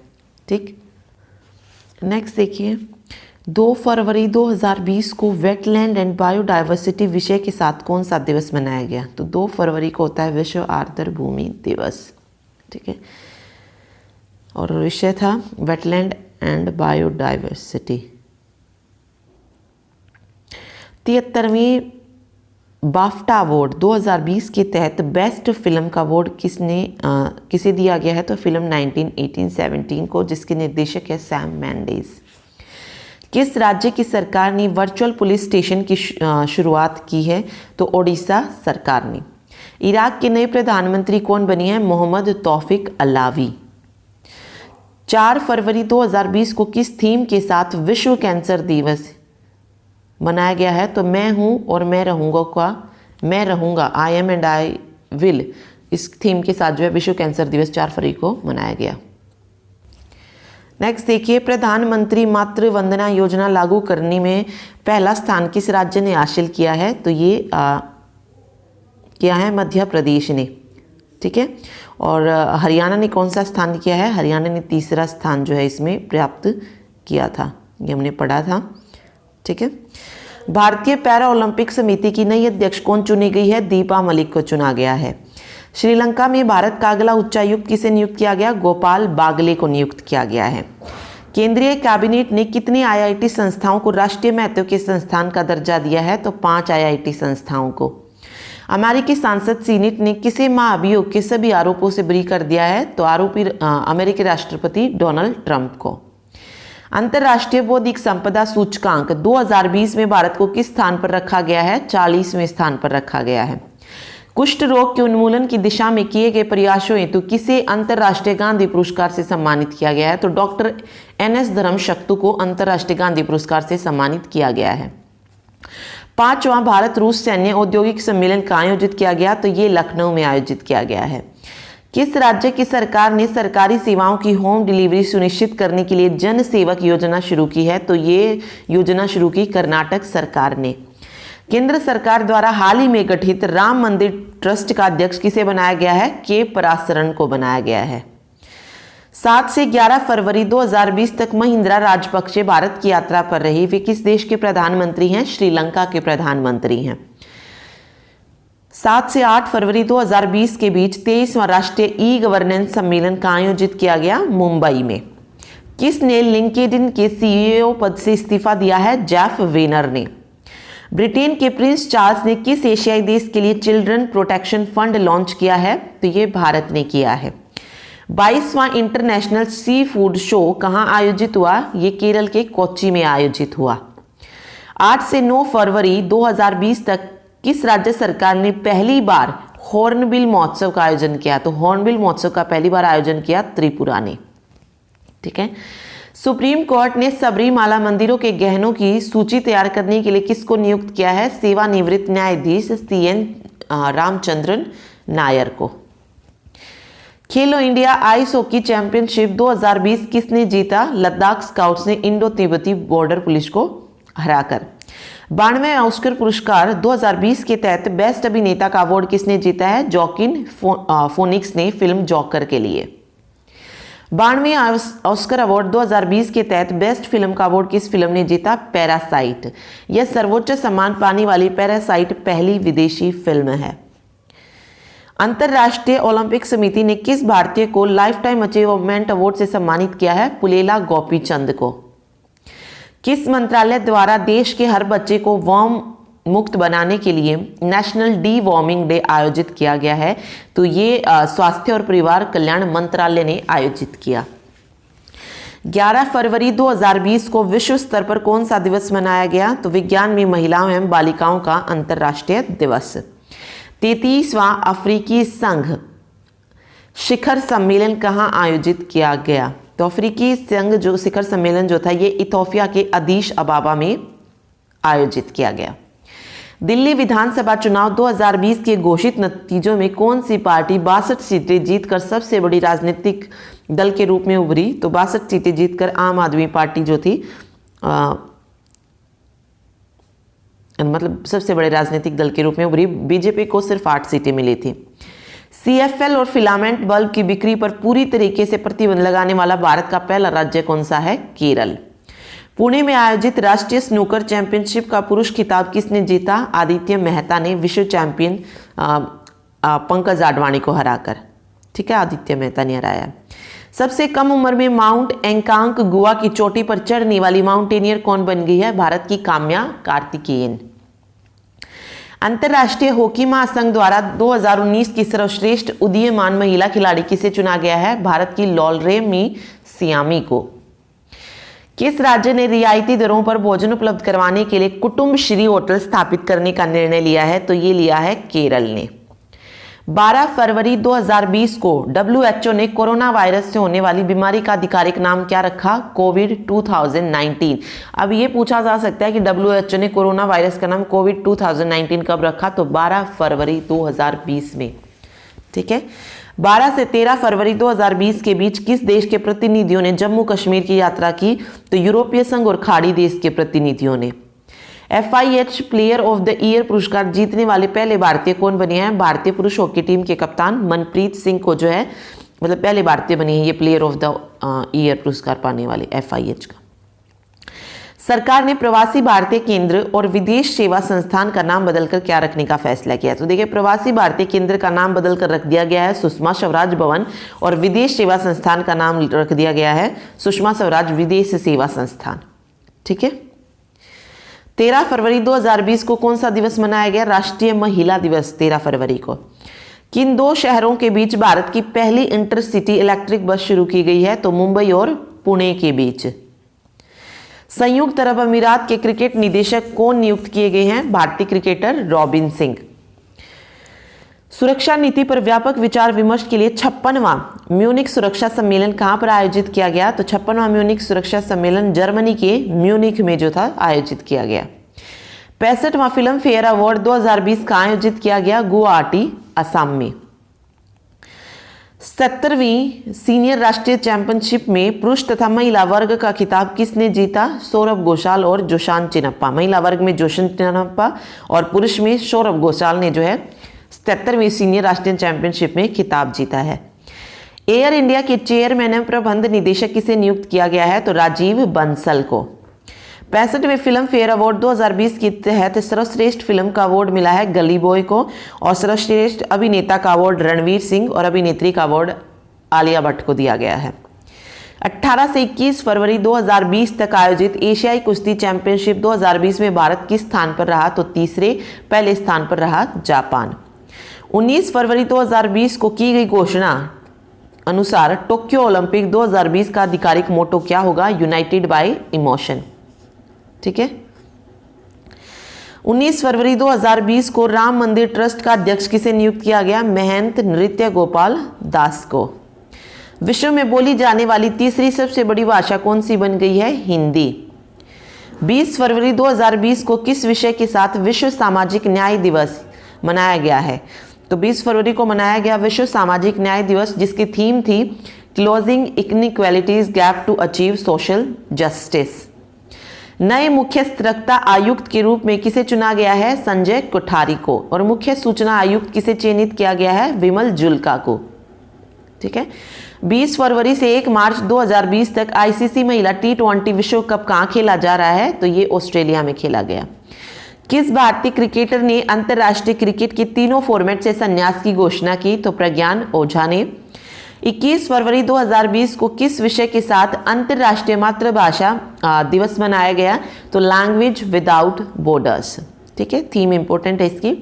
ठीक। नेक्स्ट देखिए, 2 फरवरी 2020 को वेटलैंड एंड बायोडाइवर्सिटी विषय के साथ कौन सा दिवस मनाया गया? तो 2 फरवरी को होता है विश्व आर्द्र भूमि दिवस। ठीक है। और विषय था वेटलैंड एंड बायोडाइवर्सिटी। 73वीं बाफ्टा अवार्ड 2020 के तहत बेस्ट फिल्म का अवार्ड किसे दिया गया है? तो फिल्म 1917 को, जिसके निर्देशक है सैम मेंडेस। किस राज्य की सरकार ने वर्चुअल पुलिस स्टेशन की शुरुआत की है? तो ओडिशा सरकार ने। इराक के नए प्रधानमंत्री कौन बनी है? मोहम्मद तौफिक अलावी। 4 फरवरी 2020 को किस थीम के साथ विश्व कैंसर दिवस मनाया गया है? तो मैं हूं और मैं रहूंगा I am and I will, इस थीम के साथ जो है विश्व कैंसर दिवस 4 फरवरी को मनाया गया। नेक्स्ट देखिए, प्रधानमंत्री मातृ वंदना योजना लागू करने में पहला स्थान किस राज्य ने हासिल किया है? तो ये क्या है? मध्य प्रदेश ने। ठीक है। और हरियाणा ने कौन सा स्थान किया है? हरियाणा ने तीसरा स्थान जो है इसमें प्राप्त किया था, ये हमने पढ़ा था। ठीक है। भारतीय पैरा ओलंपिक समिति की नई अध्यक्ष कौन चुनी गई है? दीपा मलिक को चुना गया है। श्रीलंका में भारत का अगला उच्चायुक्त किसे नियुक्त किया गया? गोपाल बागले को नियुक्त किया गया है। केंद्रीय कैबिनेट ने कितने IIT संस्थाओं को राष्ट्रीय महत्व के संस्थान का दर्जा दिया है? तो 5 IIT संस्थाओं को। अमेरिकी सांसद सीनेट ने किसे महाभियोग के सभी आरोपों से बरी कर दिया है? तो आरोपी अमेरिकी राष्ट्रपति डोनाल्ड ट्रंप को। अंतर्राष्ट्रीय बौद्धिक संपदा सूचकांक 2020 में भारत को किस स्थान पर रखा गया है? 40वें स्थान पर रखा गया है। कुष्ठ रोग के उन्मूलन की दिशा में किए गए प्रयासों हेतु किसे अंतर्राष्ट्रीय गांधी पुरस्कार से सम्मानित किया गया है? तो डॉक्टर NS धर्मशक्तु को अंतर्राष्ट्रीय गांधी पुरस्कार से सम्मानित किया गया है। 5वां भारत रूस सैन्य औद्योगिक सम्मेलन का आयोजित किया गया? तो ये लखनऊ में आयोजित किया गया है। किस राज्य की सरकार ने सरकारी सेवाओं की होम डिलीवरी सुनिश्चित करने के लिए जन सेवक योजना शुरू की है? तो ये योजना शुरू की कर्नाटक सरकार ने। केंद्र सरकार द्वारा हाल ही में गठित राम मंदिर ट्रस्ट का अध्यक्ष किसे बनाया गया है? के पराशरन को बनाया गया है। 7 से 11 फरवरी 2020 तक महिंद्रा राजपक्षे भारत की यात्रा पर रही। वे किस देश के प्रधानमंत्री हैं? श्रीलंका के प्रधानमंत्री हैं। 7 से 8 फरवरी 2020 के बीच 23वां राष्ट्रीय ई गवर्नेंस सम्मेलन का आयोजित किया गया मुंबई में। किसने लिंक्डइन के सीईओ पद से इस्तीफा दिया है? जेफ वेनर ने। ब्रिटेन के प्रिंस चार्ल्स ने किस एशियाई देश के लिए चिल्ड्रन प्रोटेक्शन फंड लॉन्च किया है? तो ये भारत ने किया है। 22वां इंटरनेशनल सी फूड शो कहाँ आयोजित हुआ? ये केरल के कोच्चि में आयोजित हुआ। 8 से 9 फरवरी 2020 तक किस राज्य सरकार ने पहली बार हॉर्नबिल महोत्सव का आयोजन किया? तो हॉर्नबिल महोत्सव का पहली बार आयोजन किया त्रिपुरा ने। ठीक है। सुप्रीम कोर्ट ने सबरीमाला मंदिरों के गहनों की सूची तैयार करने के लिए किसको नियुक्त किया है? सेवानिवृत्त न्यायाधीश CN रामचंद्रन नायर को। खेलो इंडिया आइस हॉकी चैंपियनशिप 2020 किसने जीता? लद्दाख स्काउट्स ने इंडो तिब्बती बॉर्डर पुलिस को हराकर। 92वें ऑस्कर पुरस्कार 2020 के तहत बेस्ट अभिनेता का अवार्ड किसने जीता है? जॉकिन फोनिक्स ने फिल्म जॉकर के लिए। 92वें ऑस्कर अवार्ड 2020 के तहत बेस्ट फिल्म का अवार्ड किस फिल्म ने जीता? पैरासाइट। यह सर्वोच्च सम्मान पाने वाली पैरासाइट पहली विदेशी फिल्म है। अंतरराष्ट्रीय ओलंपिक समिति ने किस भारतीय को लाइफ टाइम अचीवमेंट अवार्ड से सम्मानित किया है? पुलेला गोपीचंद को। किस मंत्रालय द्वारा देश के हर बच्चे को वर्म मुक्त बनाने के लिए नेशनल डी वॉर्मिंग डे आयोजित किया गया है? तो ये स्वास्थ्य और परिवार कल्याण मंत्रालय ने आयोजित किया। 11 फरवरी 2020 को विश्व स्तर पर कौन सा दिवस मनाया गया? तो विज्ञान में महिलाओं एवं बालिकाओं का अंतर्राष्ट्रीय दिवस। 33वां अफ्रीकी संघ शिखर सम्मेलन कहाँ आयोजित किया गया? तो अफ्रीकी संघ जो शिखर सम्मेलन जो था ये इथोपिया के अदीस अबाबा में आयोजित किया गया। दिल्ली विधानसभा चुनाव 2020 के घोषित नतीजों में कौन सी पार्टी 62 सीटें जीतकर सबसे बड़ी राजनीतिक दल के रूप में उभरी? तो 62 सीटें जीतकर आम आदमी पार्टी जो थी मतलब सबसे बड़े राजनीतिक दल के रूप में उभरी। बीजेपी को सिर्फ 8 सीटें मिली थी। CFL और फिलामेंट बल्ब की बिक्री पर पूरी तरीके से प्रतिबंध लगाने वाला भारत का पहला राज्य कौन सा है? केरल। पुणे में आयोजित राष्ट्रीय स्नूकर चैंपियनशिप का पुरुष खिताब किसने जीता? आदित्य मेहता ने विश्व चैंपियन पंकज आडवाणी को हराकर। ठीक है, आदित्य मेहता ने हराया। सबसे कम उम्र में माउंट एंकांक गुआ की चोटी पर चढ़ने वाली माउंटेनियर कौन बन गई है? भारत की काम्या कार्तिकेयन। अंतर्राष्ट्रीय हॉकी महासंघ द्वारा 2019 की सर्वश्रेष्ठ उदीयमान महिला खिलाड़ी किसे चुना गया है? भारत की लॉलरेमी सियामी को। किस राज्य ने रियायती दरों पर भोजन उपलब्ध करवाने के लिए कुटुंबश्री होटल स्थापित करने का निर्णय लिया है? तो ये लिया है केरल ने। 12 फरवरी 2020 को WHO ने कोरोना वायरस से होने वाली बीमारी का आधिकारिक नाम क्या रखा? कोविड 2019। अब ये पूछा जा सकता है कि WHO ने कोरोना वायरस का नाम कोविड 2019 कब रखा? तो 12 फरवरी 2020 में। ठीक है। 12 से 13 फरवरी 2020 के बीच किस देश के प्रतिनिधियों ने जम्मू कश्मीर की यात्रा की? तो यूरोपीय संघ और खाड़ी देश के प्रतिनिधियों ने। FIH player of the year पुरस्कार जीतने वाले पहले भारतीय कौन बने हैं? भारतीय पुरुष हॉकी टीम के कप्तान मनप्रीत सिंह को जो है मतलब पहले भारतीय बने हैं ये प्लेयर ऑफ द ईयर पुरस्कार पाने वाले FIH का। सरकार ने प्रवासी भारतीय केंद्र और विदेश सेवा संस्थान का नाम बदलकर क्या रखने का फैसला किया? तो देखिए, प्रवासी भारतीय केंद्र का नाम बदलकर रख दिया गया है सुषमा स्वराज भवन और विदेश सेवा संस्थान का नाम रख दिया गया है सुषमा स्वराज विदेश सेवा संस्थान। ठीक है। 13 फरवरी 2020 को कौन सा दिवस मनाया गया? राष्ट्रीय महिला दिवस 13 फरवरी को। किन दो शहरों के बीच भारत की पहली इंटरसिटी इलेक्ट्रिक बस शुरू की गई है? तो मुंबई और पुणे के बीच। संयुक्त अरब अमीरात के क्रिकेट निदेशक कौन नियुक्त किए गए हैं? भारतीय क्रिकेटर रॉबिन सिंह। सुरक्षा नीति पर व्यापक विचार विमर्श के लिए 56वां म्यूनिक सुरक्षा सम्मेलन कहां पर आयोजित किया गया? तो 56वां म्यूनिक सुरक्षा सम्मेलन जर्मनी के म्यूनिक में जो था आयोजित किया गया। 65वां फिल्म फेयर अवार्ड 2020 का आयोजित किया गया गुवाहाटी असम में। 77वीं सीनियर राष्ट्रीय चैंपियनशिप में पुरुष तथा महिला वर्ग का खिताब किसने जीता? सौरभ घोषाल और जोशान चिनप्पा। महिला वर्ग में जोशान चिनप्पा और पुरुष में सौरभ घोषाल ने जो है 77वीं सीनियर राष्ट्रीय चैंपियनशिप में खिताब जीता है। एयर इंडिया के चेयरमैन एवं प्रबंध निदेशक किसे नियुक्त किया गया है? तो राजीव बंसल को। 65वें फिल्म फेयर अवार्ड 2020 के तहत सर्वश्रेष्ठ फिल्म का अवार्ड मिला है गली बॉय को और सर्वश्रेष्ठ अभिनेता का अवार्ड रणवीर सिंह और अभिनेत्री का अवार्ड आलिया भट्ट को दिया गया है। 18 से 21 फरवरी 2020 तक आयोजित एशियाई कुश्ती चैंपियनशिप 2020 में भारत किस स्थान पर रहा? तो तीसरे, पहले स्थान पर रहा जापान। 19 फरवरी 2020 को की गई घोषणा अनुसार टोक्यो ओलंपिक 2020 का आधिकारिक मोटो क्या होगा? United bye emotion. ठीक है। 19 फरवरी 2020 को राम मंदिर ट्रस्ट का अध्यक्ष किसे नियुक्त किया गया? महंत नृत्य गोपाल दास को। विश्व में बोली जाने वाली तीसरी सबसे बड़ी भाषा कौन सी बन गई है? हिंदी। 20 फरवरी 2020 को किस विषय के साथ विश्व सामाजिक न्याय दिवस मनाया गया है? तो 20 फरवरी को मनाया गया विश्व सामाजिक न्याय दिवस, जिसकी थीम थी closing inequalities gap to achieve social justice. नए मुख्य सतर्कता आयुक्त के रूप में किसे चुना गया है? संजय कोठारी को। और मुख्य सूचना आयुक्त किसे चयनित किया गया है? विमल जुल्का को। ठीक है। 20 फरवरी से 1 मार्च 2020 तक आईसीसी महिला T20 विश्व कप कहाँ खेला जा रहा है? तो ये ऑस्ट्रेलिया में खेला गया। किस भारतीय क्रिकेटर ने अंतर्राष्ट्रीय क्रिकेट के तीनों फॉर्मेट से संन्यास की घोषणा की? तो प्रज्ञान ओझा ने। 21 फरवरी 2020 को किस विषय के साथ अंतर्राष्ट्रीय मातृभाषा दिवस मनाया गया? तो लैंग्वेज विदाउट बॉर्डर्स। ठीक है, थीम इंपॉर्टेंट है इसकी।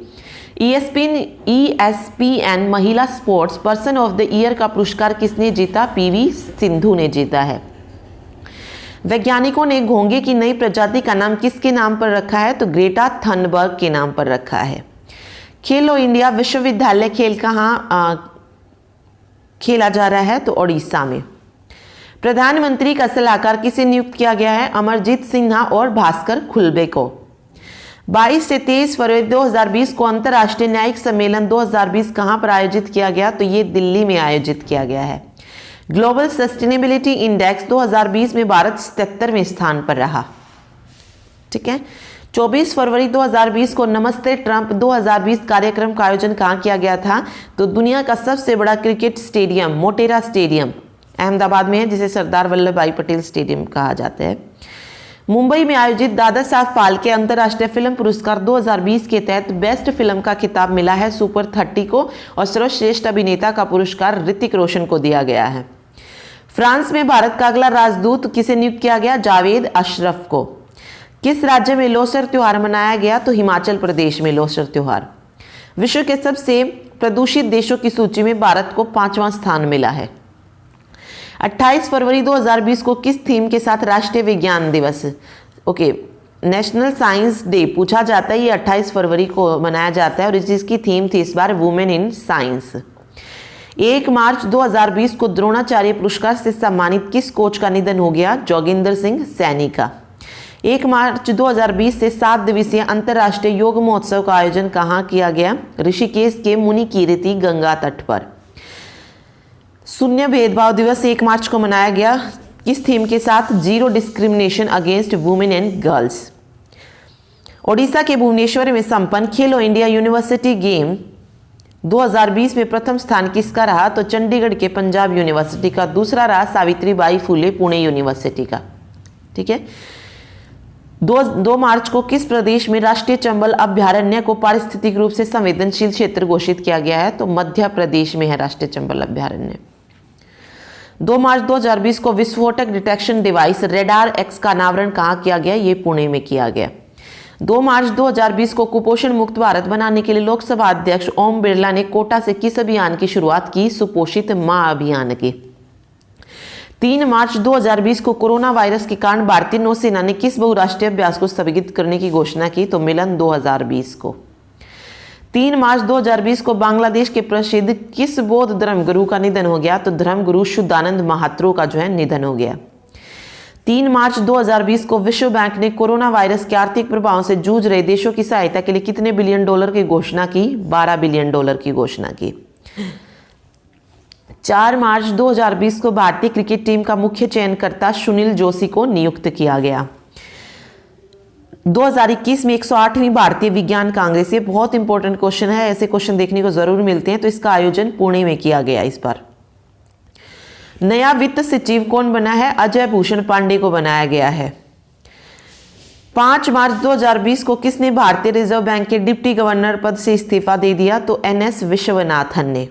ESPN महिला sports person of the year का पुरस्कार किसने जीता? PV सिंधु ने जीता है। वैज्ञानिकों ने घोंघे की नई प्रजाति का नाम किसके नाम पर रखा है? तो ग्रेटा थनबर्ग के नाम पर रखा है। खेलो इंडिया विश्वविद्यालय खेल कहाँ खेला जा रहा है? तो ओडिशा में। प्रधानमंत्री का सलाहकार किसे नियुक्त किया गया है? अमरजीत सिन्हा और भास्कर खुलबे को। 22 से 23 फरवरी 2020 को अंतर्राष्ट्रीय न्यायिक सम्मेलन 2020 कहां पर आयोजित किया गया? तो ये दिल्ली में आयोजित किया गया है। ग्लोबल सस्टेनेबिलिटी इंडेक्स 2020 में भारत 77वें स्थान पर रहा। ठीक है। 24 फरवरी 2020 को नमस्ते ट्रंप 2020 कार्यक्रम का आयोजन कहाँ किया गया था? तो दुनिया का सबसे बड़ा cricket stadium Motera stadium Ahmedabad में है, जिसे सरदार वल्लभ भाई पटेल स्टेडियम कहा जाता है। मुंबई में आयोजित दादा साहब फाल्के अंतर्राष्ट्रीय फिल्म पुरस्कार 2020 के तहत बेस्ट फिल्म का खिताब मिला है सुपर 30 को और सर्वश्रेष्ठ अभिनेता का पुरस्कार ऋतिक रोशन को दिया गया है। फ्रांस में भारत का अगला राजदूत किसे नियुक्त किया गया? जावेद अशरफ को। किस राज्य में लोसर त्योहार मनाया गया? तो हिमाचल प्रदेश में लोसर त्योहार। विश्व के सबसे प्रदूषित देशों की सूची में भारत को 5वां स्थान मिला है। 28 फरवरी 2020 को किस थीम के साथ राष्ट्रीय विज्ञान दिवस नेशनल साइंस डे पूछा जाता है? ये 28 फरवरी को मनाया जाता है और जिसकी थीम थी इस बार वुमेन इन साइंस। 1 मार्च 2020 को द्रोणाचार्य पुरस्कार से सम्मानित किस कोच का निधन हो गया? जोगिंदर सिंह सैनी का। 1 मार्च 2020 से 7 दिवसीय अंतर्राष्ट्रीय योग महोत्सव का आयोजन कहाँ किया गया? ऋषिकेश के मुनि कीर्ति गंगा तट पर। शून्य भेदभाव दिवस 1 मार्च को मनाया गया किस थीम के साथ? Zero discrimination against women and girls. Odisha के भुवनेश्वर में संपन्न खेलो इंडिया यूनिवर्सिटी गेम 2020 में प्रथम स्थान किसका रहा? तो चंडीगढ़ के पंजाब यूनिवर्सिटी का। दूसरा रहा सावित्रीबाई फुले पुणे यूनिवर्सिटी का। ठीक है। 2 मार्च को किस प्रदेश में राष्ट्रीय चंबल अभ्यारण्य को पारिस्थितिक रूप से संवेदनशील क्षेत्र घोषित किया गया है? तो मध्य प्रदेश में है राष्ट्रीय चंबल अभ्यारण्य। 2 मार्च 2020 को विस्फोटक डिटेक्शन डिवाइस रेडार एक्स का अनावरण कहाँ किया गया? ये पुणे में किया गया। 2 मार्च 2020 को कुपोषण मुक्त भारत बनाने के लिए लोकसभा अध्यक्ष ओम बिरला ने कोटा से किस अभियान की शुरुआत की? सुपोषित मां अभियान की। 3 मार्च 2020 को कोरोना वायरस के कारण भारतीय नौसेना ने किस बहुराष्ट्रीय अभ्यास को स्थगित करने की घोषणा की? तो मिलन 2020 को। 3 मार्च 2020 को बांग्लादेश के प्रसिद्ध किस बौद्ध धर्म गुरु का निधन हो गया? तो धर्म गुरु शुद्धानंद महात्रो का जो है निधन हो गया। 3 मार्च 2020 को विश्व बैंक ने कोरोना वायरस के आर्थिक प्रभावों से जूझ रहे देशों की सहायता के लिए कितने बिलियन डॉलर की घोषणा की? $12 बिलियन की घोषणा की। 4 मार्च 2020 को भारतीय क्रिकेट टीम का मुख्य चयनकर्ता सुनील जोशी को नियुक्त किया गया। 2021 में 108वीं भारतीय विज्ञान कांग्रेस, ये बहुत इंपॉर्टेंट क्वेश्चन है, ऐसे क्वेश्चन देखने को जरूर मिलते हैं, तो इसका आयोजन पुणे में किया गया इस बार। नया वित्त सचिव कौन बना है? अजय भूषण पांडे को बनाया गया है। 5 मार्च 2020 को किसने भारतीय रिजर्व बैंक के डिप्टी गवर्नर पद से इस्तीफा दे दिया? तो एनएस विश्वनाथन ने।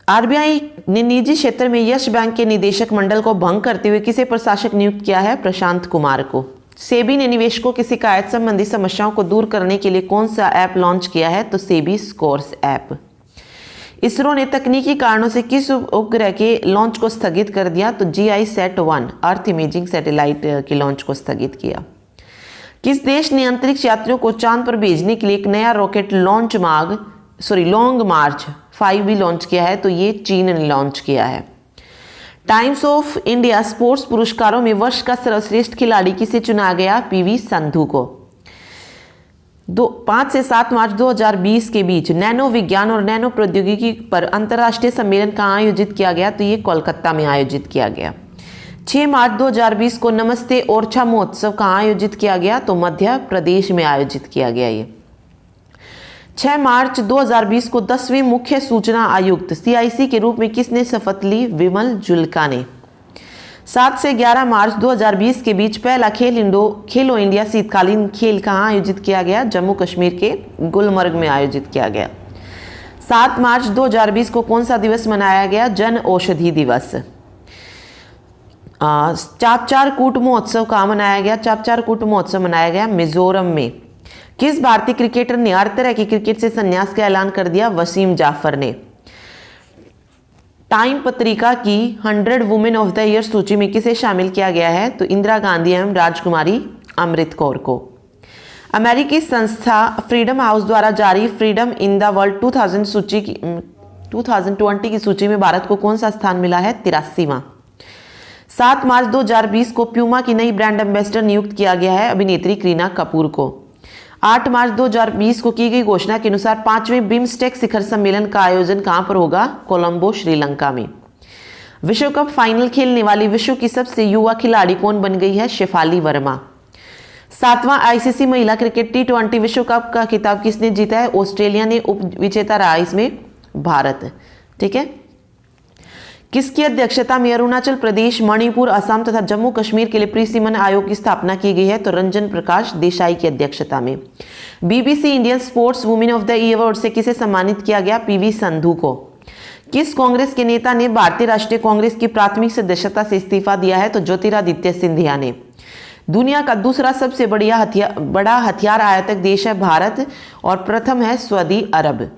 आरबीआई ने निजी क्षेत्र में यस बैंक के निदेशक मंडल को भंग करते हुए किसे प्रशासक नियुक्त किया है? प्रशांत कुमार को। सेबी ने निवेशकों की शिकायत संबंधी समस्याओं को दूर करने के लिए कौन सा ऐप लॉन्च किया है? तो सेबी स्कोर्स ऐप। इसरो ने तकनीकी कारणों से किस उपग्रह के लॉन्च को स्थगित कर दिया? तो GISAT-1 अर्थ इमेजिंग सैटेलाइट के लॉन्च को स्थगित किया। किस देश ने अंतरिक्ष यात्रियों को चांद पर भेजने के लिए एक नया रॉकेट लॉन्ग मार्च 5 भी लॉन्च किया है? तो ये चीन ने लॉन्च किया है। टाइम्स ऑफ इंडिया स्पोर्ट्स पुरस्कारों में वर्ष का सर्वश्रेष्ठ खिलाड़ी किसे चुना गया? PV संधू को। 5 से 7 मार्च 2020 के बीच नैनो विज्ञान और नैनो प्रौद्योगिकी पर अंतर्राष्ट्रीय सम्मेलन कहाँ आयोजित किया गया? तो ये कोलकाता में आयोजित किया गया। 6 मार्च 2020 को नमस्ते ओरछा महोत्सव कहाँ आयोजित किया गया? तो मध्य प्रदेश में आयोजित किया गया। ये 6 मार्च 2020 को 10वीं मुख्य सूचना आयुक्त CIC के रूप में किसने शपथ ली? विमल जुल्का ने। 7 से 11 मार्च 2020 के बीच पहला खेलो इंडिया शीतकालीन खेल कहाँ आयोजित किया गया? जम्मू कश्मीर के गुलमर्ग में आयोजित किया गया। 7 मार्च 2020 को कौन सा दिवस मनाया गया? जन औषधि दिवस। चापचार कूट महोत्सव कहाँ मनाया गया? चापचार कूट महोत्सव मनाया गया मिजोरम में। किस भारतीय क्रिकेटर ने हर तरह की क्रिकेट से संन्यास का ऐलान कर दिया? वसीम जाफर ने। टाइम पत्रिका की 100 वुमेन ऑफ द ईयर सूची में किसे शामिल किया गया है? तो इंदिरा गांधी एवं राजकुमारी अमृत कौर को। अमेरिकी संस्था फ्रीडम हाउस द्वारा जारी फ्रीडम इन द वर्ल्ड 2020 की सूची में भारत को कौन सा स्थान मिला है? 83वां। 7 मार्च 2020 को प्यूमा की नई ब्रांड एम्बेसडर नियुक्त किया गया है अभिनेत्री करीना कपूर को। 8 मार्च 2020 को की गई घोषणा के अनुसार 5वें बिम्स्टेक शिखर सम्मेलन का आयोजन कहां पर होगा? कोलंबो श्रीलंका में। विश्व कप फाइनल खेलने वाली विश्व की सबसे युवा खिलाड़ी कौन बन गई है? शेफाली वर्मा। 7वां ICC महिला क्रिकेट T20 विश्व कप का खिताब किसने जीता है? ऑस्ट्रेलिया ने। उप विजेता रहा इसमें भारत। ठीक है। किसकी अध्यक्षता में अरुणाचल प्रदेश, मणिपुर, असम तथा जम्मू कश्मीर के लिए प्रीसीमन आयोग की स्थापना की गई है? तो रंजन प्रकाश देसाई की अध्यक्षता में। BBC Indian sports women of the year award से किसे सम्मानित किया गया? PV संधू को। किस कांग्रेस के नेता ने भारतीय राष्ट्रीय कांग्रेस की प्राथमिक सदस्यता से इस्तीफा दिया है? तो ज्योतिरादित्य सिंधिया ने। दुनिया का दूसरा सबसे बड़ा हथियार आयातक देश है भारत और प्रथम है सऊदी अरब।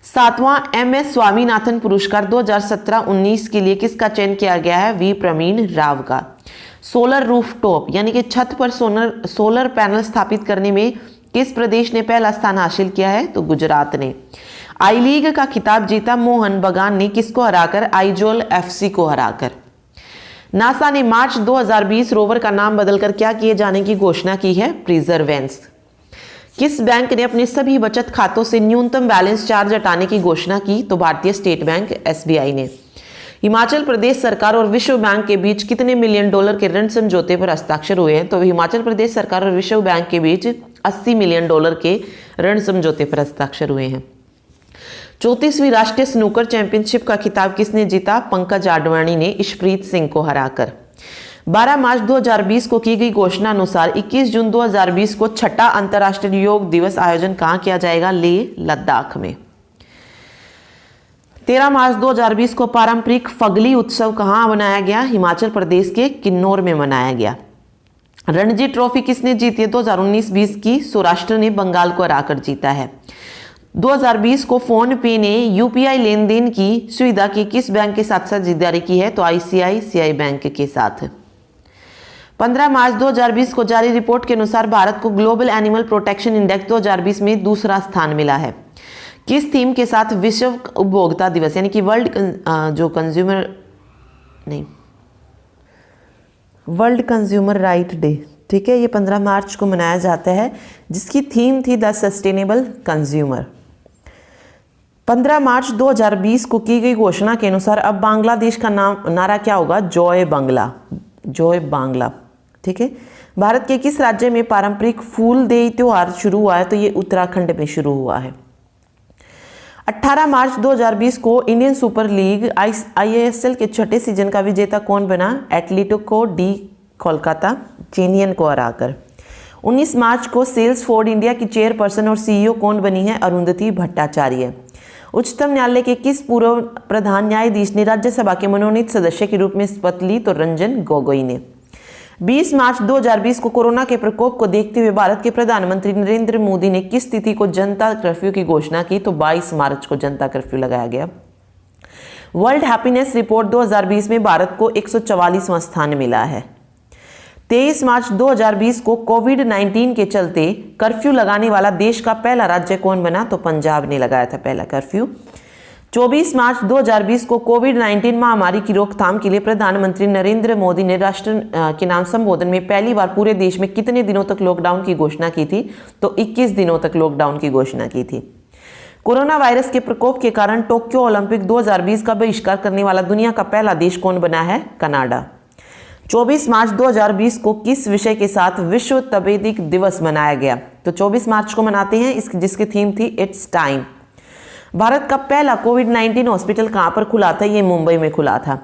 7वां MS स्वामीनाथन पुरस्कार 2017-19 के लिए किसका चयन किया गया है? V प्रवीण राव का। सोलर रूफटॉप यानी कि छत पर सोलर पैनल स्थापित करने में किस प्रदेश ने पहला स्थान हासिल किया है? तो गुजरात ने। आई लीग का खिताब जीता मोहन बगान ने किसको हराकर? आइजोल FC को हराकर। नासा ने मार्च 2020 रोवर का नाम बदलकर क्या किए जाने की घोषणा की है? प्रिजर्वेंस। किस बैंक ने अपने सभी बचत खातों से न्यूनतम बैलेंस चार्ज हटाने की घोषणा की? तो भारतीय स्टेट बैंक SBI ने। हिमाचल प्रदेश सरकार और विश्व बैंक के बीच कितने मिलियन डॉलर के ऋण समझौते पर हस्ताक्षर हुए हैं? तो हिमाचल प्रदेश सरकार और विश्व बैंक के बीच 80 मिलियन डॉलर के ऋण समझौते पर हस्ताक्षर हुए हैं। 34वीं राष्ट्रीय स्नूकर चैंपियनशिप का खिताब किसने जीता? पंकज आडवाणी ने इशप्रीत सिंह को हराकर। 12 मार्च 2020 को की गई घोषणा अनुसार 21 जून 2020 को छठा अंतर्राष्ट्रीय योग दिवस आयोजन कहां किया जाएगा? लेह लद्दाख में। 13 मार्च 2020 को पारंपरिक फगली उत्सव कहां मनाया गया? हिमाचल प्रदेश के किन्नौर में मनाया गया। रणजी ट्रॉफी किसने जीती है? 2019-20 की सौराष्ट्र ने बंगाल को हराकर जीता है। 2020 को फोन पे ने UPI लेन देन की सुविधा की किस बैंक के साथ साझेदारी की है? तो ICICI बैंक के साथ। 15 मार्च 2020 को जारी रिपोर्ट के अनुसार भारत को ग्लोबल एनिमल प्रोटेक्शन इंडेक्स 2020 में दूसरा स्थान मिला है। किस थीम के साथ? विश्व उपभोक्ता दिवस यानी कि वर्ल्ड कंज्यूमर राइट डे। ठीक है, ये 15 मार्च को मनाया जाता है जिसकी थीम थी द सस्टेनेबल कंज्यूमर। 15 मार्च 2020 को की गई घोषणा के अनुसार अब बांग्लादेश का नारा क्या होगा? जय बांग्ला, जय बांग्ला। ठीक है। भारत के किस राज्य में पारंपरिक फूलदेई त्योहार शुरू हुआ है? तो ये उत्तराखंड में शुरू हुआ है। 18 मार्च 2020 को इंडियन सुपर लीग ISL के छठे सीजन का विजेता कौन बना? एटलेटिको डी कोलकाता चेनियन को हराकर। 19 मार्च को सेल्स फोर्ड इंडिया की चेयरपर्सन और CEO कौन बनी है? अरुंधति भट्टाचार्य। उच्चतम न्यायालय के किस पूर्व प्रधान न्यायाधीश ने राज्यसभा के मनोनीत सदस्य के रूप में शपथ ली? तो रंजन गोगोई ने। 20 मार्च 2020 को कोरोना के प्रकोप को देखते हुए भारत के प्रधानमंत्री नरेंद्र मोदी ने किस तिथि को जनता कर्फ्यू की घोषणा की? तो 22 मार्च को जनता कर्फ्यू लगाया गया। वर्ल्ड हैप्पीनेस रिपोर्ट 2020 में भारत को 144वां स्थान मिला है। 23 मार्च 2020 को कोविड-19 के चलते कर्फ्यू लगाने वाला देश का पहला राज्य कौन बना? तो पंजाब ने लगाया था पहला कर्फ्यू। 24 मार्च 2020 को कोविड-19 महामारी की रोकथाम के लिए प्रधानमंत्री नरेंद्र मोदी ने राष्ट्र के नाम संबोधन में पहली बार पूरे देश में कितने दिनों तक लॉकडाउन की घोषणा की थी? तो 21 दिनों तक लॉकडाउन की घोषणा की थी। कोरोना वायरस के प्रकोप के कारण टोक्यो ओलंपिक 2020 का बहिष्कार करने वाला दुनिया का पहला देश कौन बना है? कनाडा। 24 मार्च 2020 को किस विषय के साथ विश्व तपेदिक दिवस मनाया गया? तो 24 मार्च को मनाते हैं जिसकी थीम थी इट्स टाइम। भारत का पहला कोविड-19 हॉस्पिटल कहां पर खुला था? ये मुंबई में खुला था।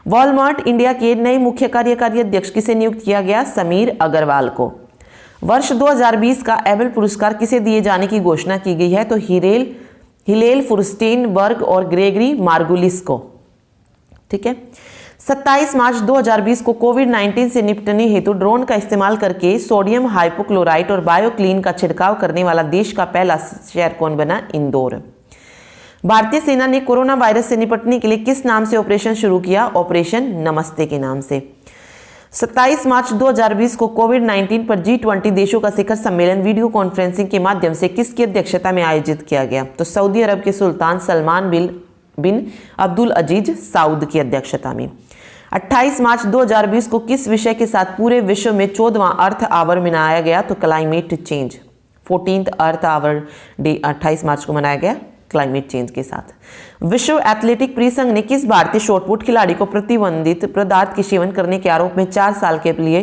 वॉलमार्ट इंडिया के नए मुख्य कार्यकारी अध्यक्ष किसे नियुक्त किया गया? समीर अग्रवाल को। वर्ष 2020 का एबल पुरस्कार किसे दिए जाने की घोषणा की गई है? तो हिलेल फुर्स्टेनबर्ग और ग्रेगरी मार्गुलिस को। ठीक है। 27 मार्च 2020 को कोविड-19 से निपटने हेतु ड्रोन का इस्तेमाल करके सोडियम हाइपोक्लोराइट और बायोक्लीन का छिड़काव करने वाला देश का पहला शहर कौन बना? इंदौर। भारतीय सेना ने कोरोना वायरस से निपटने के लिए किस नाम से ऑपरेशन शुरू किया? ऑपरेशन नमस्ते के नाम से। 27 मार्च 2020 को कोविड-19 पर G20 देशों का शिखर सम्मेलन वीडियो कॉन्फ्रेंसिंग के माध्यम से किसकी अध्यक्षता में आयोजित किया गया? तो सऊदी अरब के सुल्तान सलमान बिन अब्दुल अजीज साउद की अध्यक्षता में। 28 मार्च 2020 को किस विषय के साथ पूरे विश्व में 14वां अर्थ आवर मनाया गया? तो climate change. 14th Earth Hour day 28 मार्च को मनाया गया क्लाइमेट चेंज के साथ। विश्व एथलेटिक परिसंघ ने किस भारतीय शॉटपुट खिलाड़ी को प्रतिबंधित पदार्थ के सेवन करने के आरोप में 4 साल के लिए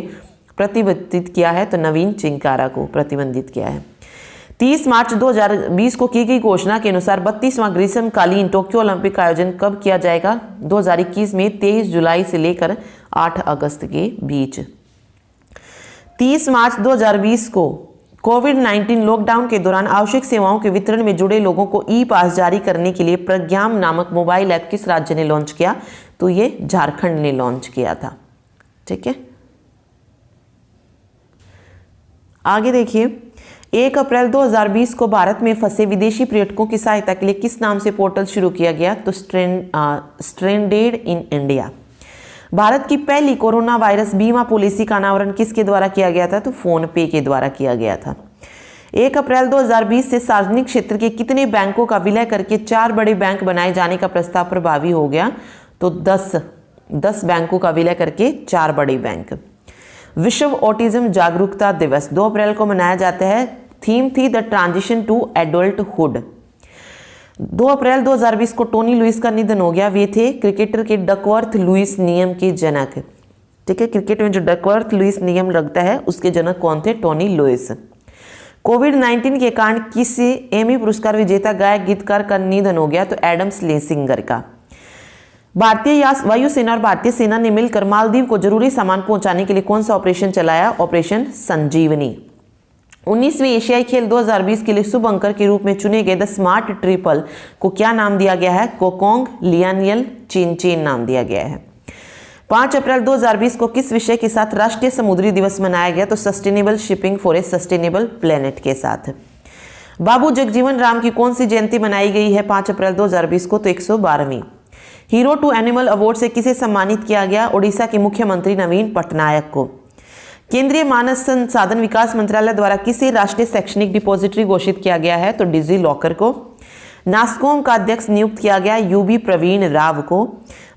प्रतिबंधित किया है? तो नवीन चिंकारा को प्रतिबंधित किया है। 30 मार्च 2020 को की गई घोषणा के अनुसार 32वां ग्रीष्मकालीन टोक्यो ओलंपिक का आयोजन कब किया जाएगा? 2021 में 23 जुलाई से लेकर 8 अगस्त के बीच। 30 मार्च 2020 को कोविड-19 लॉकडाउन के दौरान आवश्यक सेवाओं के वितरण में जुड़े लोगों को ई-पास जारी करने के लिए प्रज्ञाम नामक मोबाइल ऐप किस राज्य ने लॉन्च किया? तो ये झारखंड ने लॉन्च किया था। ठीक है। आगे देखिए, 1 अप्रैल 2020 को भारत में फंसे विदेशी पर्यटकों की सहायता के लिए किस नाम से पोर्टल शुरू किया गया? तो स्ट्रेंडेड इन इंडिया। भारत की पहली कोरोना वायरस बीमा पॉलिसी का अनावरण किसके द्वारा किया गया था? तो फोन पे के द्वारा किया गया था। 1 अप्रैल 2020 से सार्वजनिक क्षेत्र के कितने बैंकों का विलय करके 4 बड़े बैंक बनाए जाने का प्रस्ताव प्रभावी हो गया? तो 10 बैंकों का विलय करके 4 बड़े बैंक। विश्व ऑटिज्म जागरूकता दिवस 2 अप्रैल को मनाया जाता है। थीम थी द ट्रांजिशन टू एडल्टहुड। 2 अप्रैल 2020 को टोनी लुइस का निधन हो गया। वे थे क्रिकेटर के डकवर्थ लुइस नियम के जनक। ठीक है। क्रिकेट में जो डकवर्थ लुइस नियम लगता है उसके जनक कौन थे? Tony Louis. कोविड-19 के कारण किसी एमी पुरस्कार विजेता गायक गीतकार का निधन हो गया? तो एडम स्लेसिंगर का। भारतीय वायुसेना और भारतीय सेना ने मिलकर मालदीव को जरूरी सामान पहुंचाने के लिए कौन सा ऑपरेशन चलाया? ऑपरेशन संजीवनी। 19वीं एशियाई खेल 2020 के लिए शुभ अंकर के रूप में चुने गए द स्मार्ट ट्रिपल को क्या नाम दिया गया है? कोकोंग लियानियल चेन नाम दिया गया है। 5 अप्रैल 2020 को किस विषय के साथ राष्ट्रीय समुद्री दिवस मनाया गया? तो sustainable shipping for a sustainable planet के साथ। बाबू जगजीवन राम की कौन सी जयंती मनाई गई है 5 अप्रैल 2020 को? तो 112वीं। हीरो टू एनिमल अवार्ड से किसे सम्मानित किया गया? ओडिशा के मुख्यमंत्री नवीन पटनायक को। केंद्रीय मानव संसाधन विकास मंत्रालय द्वारा किसे राष्ट्रीय शैक्षणिक डिपॉजिटरी घोषित किया गया है? तो डिजी लॉकर को। नास्कॉम का अध्यक्ष नियुक्त किया गया यूबी प्रवीण राव को।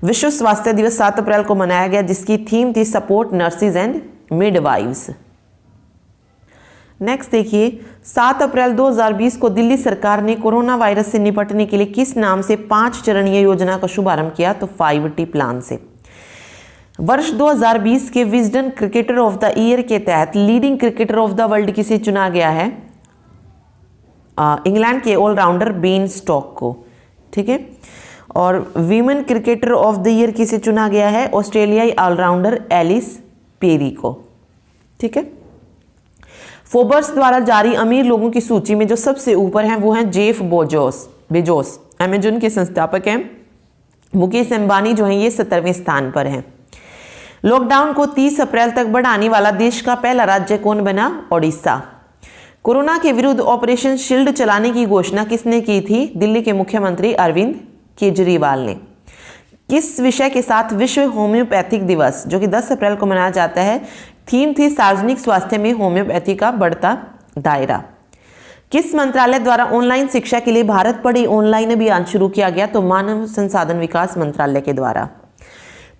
विश्व स्वास्थ्य दिवस 7 अप्रैल को मनाया गया जिसकी थीम थी support nurses and midwives. Next देखिए, 7 अप्रैल 2020 को दिल्ली सरकार ने कोरोना वायरस से निपटने के लिए किस नाम से 5 चरणीय योजना का शुभारंभ किया? तो 5T प्लान से। वर्ष 2020 के Wisden cricketer of the year के तहत leading cricketer of the world किसे चुना गया है? इंग्लैंड के ऑलराउंडर बेन स्टोक्स को। ठीक है। और women cricketer of the year किसे चुना गया है? ऑस्ट्रेलियाई ऑलराउंडर एलिस पेरी को। ठीक है। फोर्ब्स द्वारा जारी अमीर लोगों की सूची में जो सबसे ऊपर हैं वो हैं जेफ बेजोस, अमेजन के संस्थापक हैं। मुकेश अंबानी जो हैं ये 17वें स्थान पर हैं। लॉकडाउन को 30 अप्रैल तक बढ़ाने वाला देश का पहला राज्य कौन बना? ओडिशा। कोरोना के विरुद्ध ऑपरेशन शील्ड चलाने की घोषणा किसने की थी? दिल्ली के मुख्यमंत्री अरविंद केजरीवाल ने। किस विषय के साथ विश्व होम्योपैथिक दिवस जो कि 10 अप्रैल को मनाया जाता है, थीम थी सार्वजनिक स्वास्थ्य में होम्योपैथी का बढ़ता दायरा। किस मंत्रालय द्वारा ऑनलाइन शिक्षा के लिए भारत पढ़ी ऑनलाइन अभियान शुरू किया गया? तो मानव संसाधन विकास मंत्रालय के द्वारा।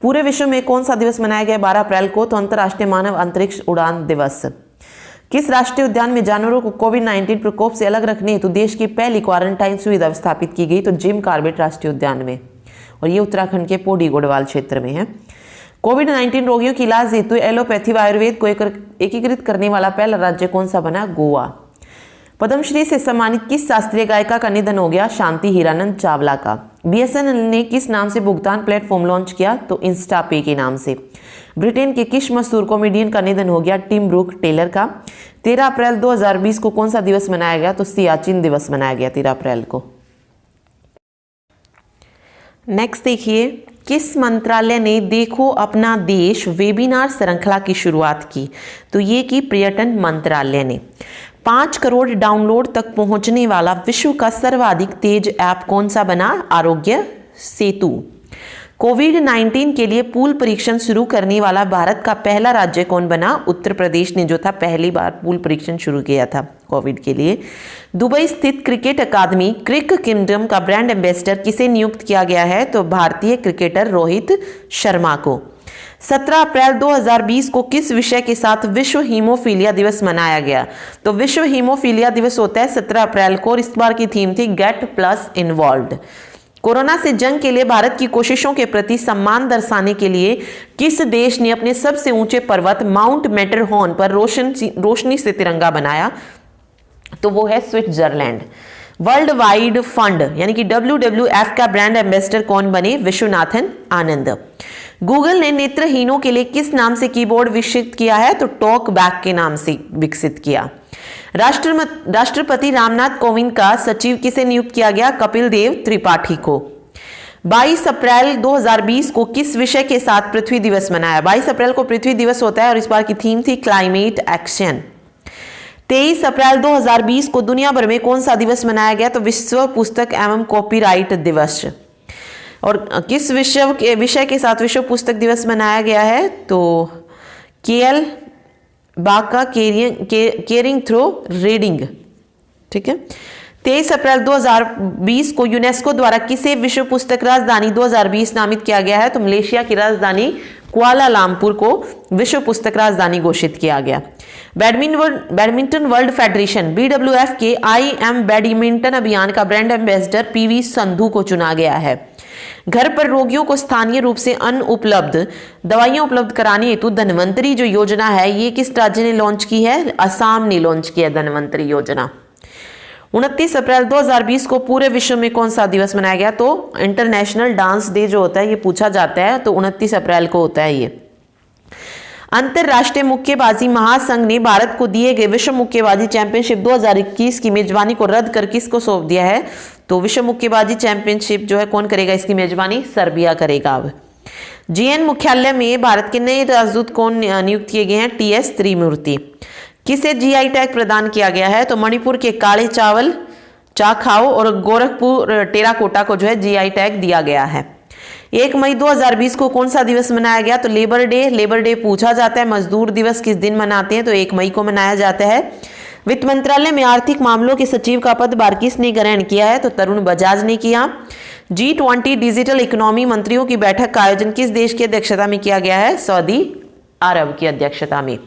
पूरे विश्व में कौन सा दिवस मनाया गया 12 अप्रैल को? तो अंतर्राष्ट्रीय मानव अंतरिक्ष उड़ान दिवस। किस राष्ट्रीय उद्यान में जानवरों को कोविड-19 प्रकोप से अलग रखने हेतु देश की पहली क्वारंटाइन सुविधा स्थापित की गई? तो जिम कॉर्बेट राष्ट्रीय उद्यान में, और ये उत्तराखंड के पौड़ी गढ़वाल क्षेत्र में है। कोविड-19 रोगियों की इलाज हेतु एलोपैथी व आयुर्वेद को एकीकृत करने वाला पहला राज्य कौन सा बना? गोवा। पद्मश्री से सम्मानित किस शास्त्रीय गायिका का निधन हो गया? शांति हीरानंद चावला का। बीएसएनएल ने किस नाम से भुगतान प्लेटफॉर्म लॉन्च किया? तो इंस्टा पे के नाम से। ब्रिटेन के किस मशहूर कॉमेडियन का निधन हो गया? टिम ब्रूक टेलर का। 13 अप्रैल 2020 को कौन सा दिवस मनाया गया? तो सियाचिन दिवस मनाया गया 13 अप्रैल को। नेक्स्ट देखिए, किस मंत्रालय ने देखो अपना देश वेबिनार श्रृंखला की शुरुआत की? तो ये की पर्यटन मंत्रालय ने। 5 करोड़ डाउनलोड तक पहुंचने वाला विश्व का सर्वाधिक तेज ऐप कौन सा बना? आरोग्य सेतु। कोविड-19 के लिए पूल परीक्षण शुरू करने वाला भारत का पहला राज्य कौन बना? उत्तर प्रदेश ने जो था पहली बार पूल परीक्षण शुरू किया था कोविड के लिए। दुबई स्थित क्रिकेट अकादमी क्रिक किंगडम का ब्रांड एम्बेसडर किसे नियुक्त किया गया है? तो भारतीय क्रिकेटर रोहित शर्मा को। 17 अप्रैल 2020 को किस विषय के साथ विश्व हीमोफीलिया दिवस मनाया गया? तो विश्व हीमोफीलिया दिवस होता है 17 अप्रैल को, और इस बार की थीम थी गेट प्लस इन्वॉल्व्ड। कोरोना से जंग के लिए भारत की कोशिशों के प्रति सम्मान दर्शाने के लिए किस देश ने अपने सबसे ऊंचे पर्वत माउंट मैटरहॉर्न पर रोशनी से तिरंगा बनाया? तो वो है स्विट्जरलैंड। वर्ल्ड वाइड फंड यानी कि WWF का ब्रांड एम्बेसडर कौन बने? विश्वनाथन आनंद। गूगल ने नेत्रहीनों के लिए किस नाम से कीबोर्ड विकसित किया है? तो टॉक बैक के नाम से विकसित किया। राष्ट्रपति रामनाथ कोविंद का सचिव किसे नियुक्त किया गया? कपिल देव त्रिपाठी को। 22 अप्रैल 2020 को किस विषय के साथ पृथ्वी दिवस मनाया? 22 अप्रैल को पृथ्वी दिवस होता है और इस बार की थीम थी क्लाइमेट एक्शन। 23 अप्रैल 2020 को दुनिया भर में कौन सा दिवस मनाया गया? तो विश्व पुस्तक एवं कॉपीराइट दिवस। और किस विषय के साथ विश्व पुस्तक दिवस मनाया गया है? तो केएल बाका केयरिंग थ्रू रीडिंग। ठीक है। 23 अप्रैल 2020 को यूनेस्को द्वारा किसे विश्व पुस्तक राजधानी 2020 नामित किया गया है? तो मलेशिया की राजधानी कुआलालंपुर को विश्व पुस्तक राजधानी घोषित किया गया। बैडमिंटन वर्ल्ड फेडरेशन BWF के IM बैडमिंटन अभियान का ब्रांड एम्बेसडर PV संधू को चुना गया है। घर पर रोगियों को स्थानीय रूप से दवाइयां उपलब्ध कराने हेतु धन्वंतरी जो योजना है ये किस राज्य ने लॉन्च की है? असम ने लॉन्च किया धन्वंतरी योजना। 29 अप्रैल 2020 को पूरे विश्व में कौन सा दिवस मनाया गया? तो इंटरनेशनल डांस डे जो होता है ये पूछा जाता है, तो 29 अप्रैल को होता है ये। अंतरराष्ट्रीय मुक्केबाजी महासंघ ने भारत को दिए गए विश्व मुक्केबाजी चैंपियनशिप 2021 की मेजबानी को रद्द कर किसको सौंप दिया है? तो विश्व मुक्केबाजी चैंपियनशिप जो है कौन करेगा इसकी मेजबानी? सर्बिया करेगा। अब GN मुख्यालय में भारत के नए राजदूत कौन नियुक्त किए गए हैं? TS त्रिमूर्ति। किसे GI टैग प्रदान किया गया है? तो मणिपुर के काले चावल चाखाओ और गोरखपुर टेराकोटा को जो है GI टैग दिया गया है। 1 मई 2020 को कौन सा दिवस मनाया गया? तो लेबर डे पूछा जाता है। मजदूर दिवस किस दिन मनाते हैं? तो 1 मई को मनाया जाता है। वित्त मंत्रालय में आर्थिक मामलों के सचिव का पदभार किसने ग्रहण किया है? तो तरुण बजाज ने किया। G20 डिजिटल इकोनॉमी मंत्रियों की बैठक का आयोजन किस देश की अध्यक्षता में किया गया है? सऊदी अरब की अध्यक्षता में।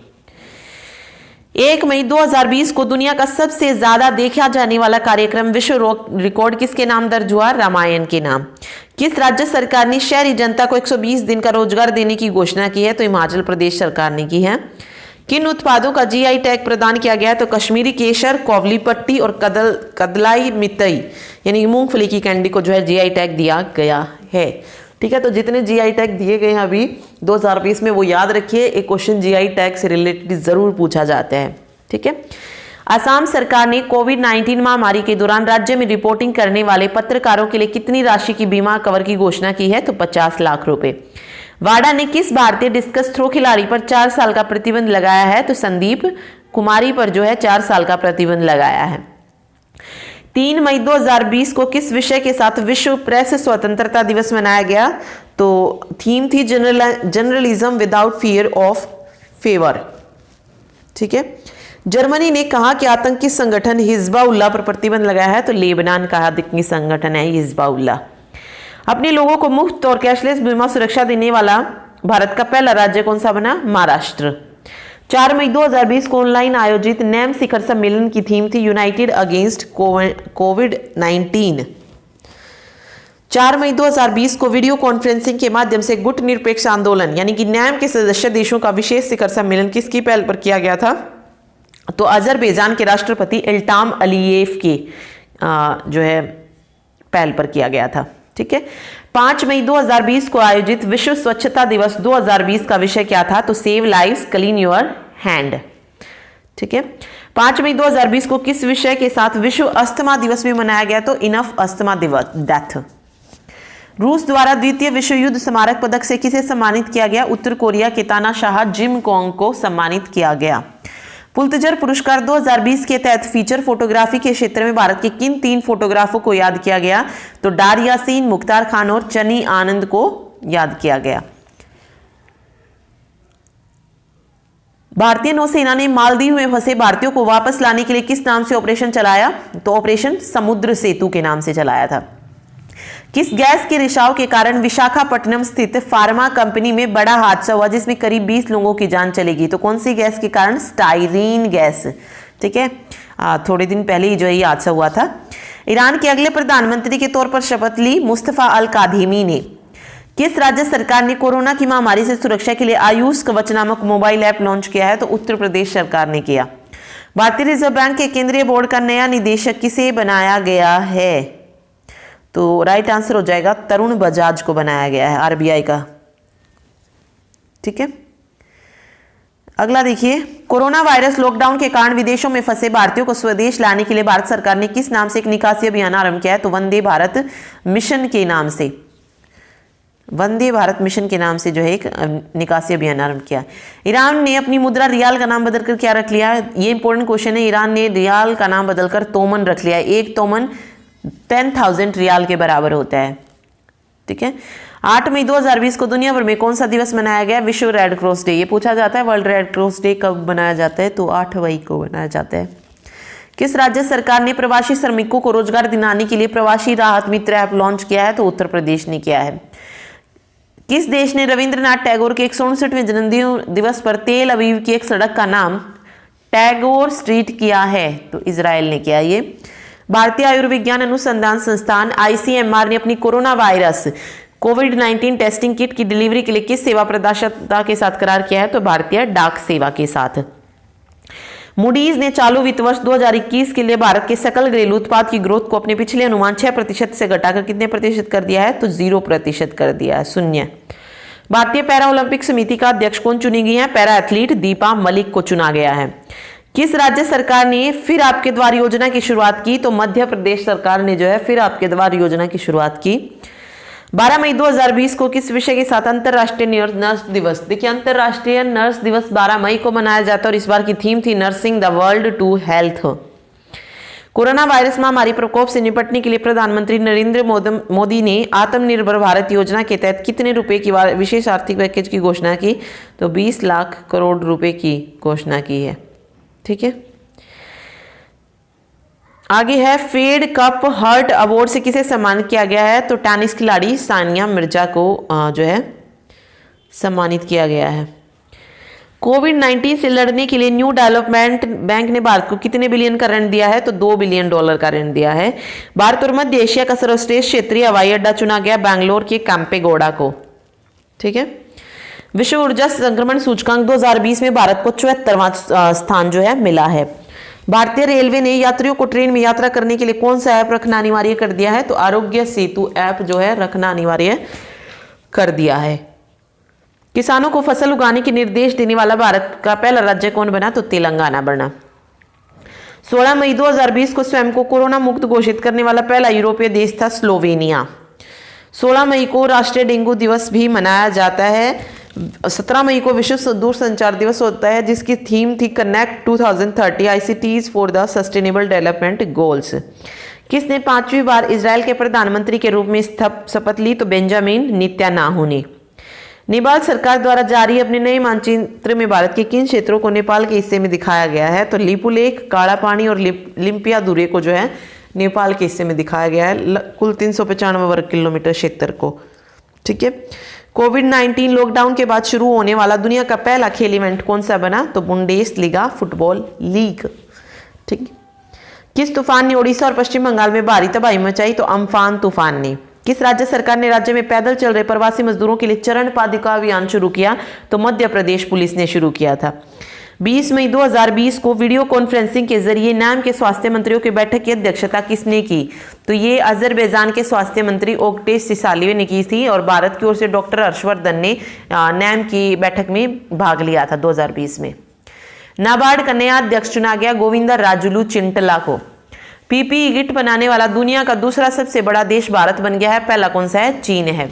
1 मई 2020 को दुनिया का सबसे ज्यादा देखा जाने वाला कार्यक्रम विश्व रिकॉर्ड किसके नाम दर्ज हुआ? रामायण के नाम। किस राज्य सरकार ने शहरी जनता को 120 दिन का रोजगार देने की घोषणा की है? तो हिमाचल प्रदेश सरकार ने की है। किन उत्पादों का जीआई टैग प्रदान किया गया है? तो कश्मीरी केसर, कोवली पट्टी और कदलाई मितई यानी मूंगफली की कैंडी को जो है जीआई टैग दिया गया है। ठीक है, तो जितने जीआई टैग दिए गए हैं अभी 2020 में वो याद रखिए, एक क्वेश्चन जीआई टैग से रिलेटेड जरूर पूछा जाता है। ठीक है, असम सरकार ने कोविड-19 महामारी के दौरान राज्य में रिपोर्टिंग करने वाले पत्रकारों के लिए कितनी राशि की बीमा कवर की घोषणा की है? तो 50 लाख रुपए। वाडा ने किस भारतीय डिस्कस थ्रो खिलाड़ी पर 4 साल का प्रतिबंध लगाया है? तो संदीप कुमारी पर जो है 4 साल का प्रतिबंध लगाया है। 3 मई 2020 को किस विषय के साथ विश्व प्रेस स्वतंत्रता दिवस मनाया गया? तो थीम थी journalism without fear of favour. ठीक है, जर्मनी ने कहा कि आतंकी संगठन हिजबुल्लाह पर प्रतिबंध लगाया है। तो लेबनान का आतंकी संगठन है हिजबुल्लाह। अपने लोगों को मुफ्त और कैशलेस बीमा सुरक्षा देने वाला भारत का पहला राज्य कौन सा बना? महाराष्ट्र। 4 मई 2020 को ऑनलाइन आयोजित नेम शिखर सम्मेलन की थीम थी यूनाइटेड अगेंस्ट कोविड-19। 4 मई 2020 को वीडियो कॉन्फ्रेंसिंग के माध्यम से गुट निरपेक्ष आंदोलन यानी कि नैम के सदस्य देशों का विशेष शिखर सम्मेलन किसकी पहल पर किया गया था? तो अजरबैजान के राष्ट्रपति इल्हाम अलीयेव की जो है पहल पर किया गया था। ठीक है, 5 मई 2020 को आयोजित विश्व स्वच्छता दिवस 2020 का विषय क्या था? तो save lives clean your hand. ठीक है, 5 मई 2020 को किस विषय के साथ विश्व अस्थमा दिवस भी मनाया गया? तो इनफ अस्थमा दिवस, डेथ। रूस द्वारा द्वितीय विश्व युद्ध स्मारक पदक से किसे सम्मानित किया गया? उत्तर कोरिया के तानाशाह जिम कोंग को सम्मानित किया गया। पुलित्जर पुरस्कार 2020 के तहत फीचर फोटोग्राफी के क्षेत्र में भारत के किन 3 फोटोग्राफरों को याद किया गया? तो डार यासीन, मुख्तार खान और चनी आनंद को याद किया गया। भारतीय नौसेना ने मालदीव में फंसे भारतीयों को वापस लाने के लिए किस नाम से ऑपरेशन चलाया? तो ऑपरेशन समुद्र सेतु के नाम से चलाया था। किस गैस के रिसाव के कारण विशाखापट्टनम स्थित फार्मा कंपनी में बड़ा हादसा हुआ जिसमें करीब 20 लोगों की जान चलेगी? तो कौन सी गैस के कारण? Styrene gas. ठीक है, थोड़े दिन पहले ही जो है ये हादसा हुआ था। ईरान के अगले प्रधानमंत्री के तौर पर शपथ ली मुस्तफा अल कादिमी ने। किस राज्य सरकार ने कोरोना की महामारी से सुरक्षा के लिए आयुष कवच नामक मोबाइल ऐप लॉन्च किया है? तो उत्तर प्रदेश सरकार ने किया। भारतीय रिजर्व बैंक के केंद्रीय बोर्ड का नया निदेशक किसे बनाया गया है? तो राइट आंसर हो जाएगा तरुण बजाज को बनाया गया है, आरबीआई का। ठीक है, अगला देखिए, कोरोना वायरस लॉकडाउन के कारण विदेशों में फंसे भारतीयों को स्वदेश लाने के लिए भारत सरकार ने किस नाम से एक निकासी अभियान आरंभ किया है? तो वंदे भारत मिशन के नाम से, वंदे भारत मिशन के नाम से जो है एक निकासी अभियान आरंभ किया। ईरान ने अपनी मुद्रा रियाल का नाम बदलकर क्या रख लिया है? ये इंपॉर्टेंट क्वेश्चन है। ईरान ने रियाल का नाम बदलकर तोमन रख लिया है। एक तोमन 10,000 रियाल के बराबर होता है। ठीक है, 8 मई 2020 को दुनिया भर में कौन सा दिवस मनाया गया? विश्व रेड क्रॉस डे। ये पूछा जाता है वर्ल्ड रेड क्रॉस डे कब मनाया जाता है? तो 8 मई को मनाया जाता है। किस राज्य सरकार ने प्रवासी श्रमिकों को रोजगार दिलाने के लिए प्रवासी राहत मित्र ऐप लॉन्च किया है? तो उत्तर प्रदेश ने किया है। किस देश ने रविंद्रनाथ टैगोर के 164वें जन्मदिन दिवस पर तेल अवीव की एक सड़क का नाम टैगोर स्ट्रीट किया है? तो इजराइल ने किया। ये भारतीय आयुर्विज्ञान अनुसंधान संस्थान आईसीएमआर ने अपनी कोरोना वायरस कोविड-19 टेस्टिंग किट की डिलीवरी के लिए किस सेवा प्रदाता के साथ करार किया है? तो भारतीय डाक सेवा के साथ। मूडीज ने चालू वित्त वर्ष 2021 के लिए भारत के सकल घरेलू उत्पाद की ग्रोथ को अपने पिछले अनुमान 6% से घटाकर कितने प्रतिशत कर दिया है? तो 0% कर दिया है, 0। भारतीय पैरा ओलंपिक समिति का अध्यक्ष कौन चुनी गई है? पैरा एथलीट दीपा मलिक को चुना गया है। किस राज्य सरकार ने फिर आपके द्वार योजना की शुरुआत की? तो मध्य प्रदेश सरकार ने जो है फिर आपके द्वार योजना की शुरुआत की। 12 मई 2020 को किस विषय के साथ अंतरराष्ट्रीय नर्स दिवस? देखिए, अंतरराष्ट्रीय नर्स दिवस 12 मई को मनाया जाता है और इस बार की थीम थी nursing the world to health. Corona virus महामारी प्रकोप से निपटने के लिए प्रधानमंत्री नरेंद्र मोदी ने आत्मनिर्भर भारत योजना के तहत कितने रुपए की विशेष आर्थिक पैकेज की घोषणा की? तो 20 लाख करोड़ रुपए की घोषणा की है। ठीक है, आगे है फेड कप हर्ट अवार्ड से किसे सम्मानित किया गया है? तो टेनिस खिलाड़ी सानिया मिर्जा को जो है सम्मानित किया गया है। कोविड-19 से लड़ने के लिए न्यू डेवलपमेंट बैंक ने भारत को कितने बिलियन का ऋण दिया है? तो $2 बिलियन का ऋण दिया है। भारत और मध्य एशिया का सर्वश्रेष्ठ क्षेत्रीय हवाई अड्डा चुना गया बैंगलोर के कैंपेगौड़ा को। ठीक है। विश्व ऊर्जा संक्रमण सूचकांक 2020 में भारत को 74वां स्थान जो है मिला है। भारतीय रेलवे ने यात्रियों को ट्रेन में यात्रा करने के लिए कौन सा ऐप रखना अनिवार्य कर दिया है? तो आरोग्य सेतु ऐप जो है रखना अनिवार्य कर दिया है। किसानों को फसल उगाने के निर्देश देने वाला भारत का पहला राज्य कौन बना? तो तेलंगाना बना। 16 मई 2020 को स्वयं को कोरोना मुक्त घोषित करने वाला पहला यूरोपीय देश था स्लोवेनिया। 16 मई को राष्ट्रीय डेंगू दिवस भी मनाया जाता है। 17 मई को विश्व दूरसंचार दिवस होता है जिसकी थीम थी connect 2030 ICTs for the sustainable development goals. किसने 5वीं बार इजराइल के प्रधानमंत्री के रूप में शपथ ली? तो बेंजामिन नेतन्याहू ने। नेपाल सरकार द्वारा जारी अपने नए मानचित्र में भारत के किन क्षेत्रों को नेपाल के हिस्से में दिखाया गया है? तो लिपुलेख, काला पानी और लिम्पिया दूरे को जो है नेपाल के हिस्से में दिखाया गया है, कुल 395 वर्ग किलोमीटर क्षेत्र को। ठीक है। कोविड-19 लॉकडाउन के बाद शुरू होने वाला दुनिया का पहला खेल इवेंट कौन सा बना? तो बुंडेसलीगा फुटबॉल लीग। ठीक। किस तूफान ने ओडिशा और पश्चिम बंगाल में भारी तबाही मचाई? तो अम्फान तूफान ने। किस राज्य सरकार ने राज्य में पैदल चल रहे प्रवासी मजदूरों के लिए चरण पादुका अभियान शुरू किया? तो मध्य प्रदेश पुलिस ने शुरू किया था। 20 मई 2020 को वीडियो कॉन्फ्रेंसिंग के जरिए नाम के स्वास्थ्य मंत्रियों की बैठक की अध्यक्षता किसने की? तो ये अजरबैजान के स्वास्थ्य मंत्री ओक्टेश सिसालियो ने की थी और भारत की ओर से डॉक्टर हर्षवर्धन ने नाम की बैठक में भाग लिया था 2020 में। नाबार्ड का नया अध्यक्ष चुना गया गोविंदा राजुलू चिंटला को। पीपीई किट बनाने वाला दुनिया का दूसरा सबसे बड़ा देश भारत बन गया है। पहला कौन सा है? चीन है।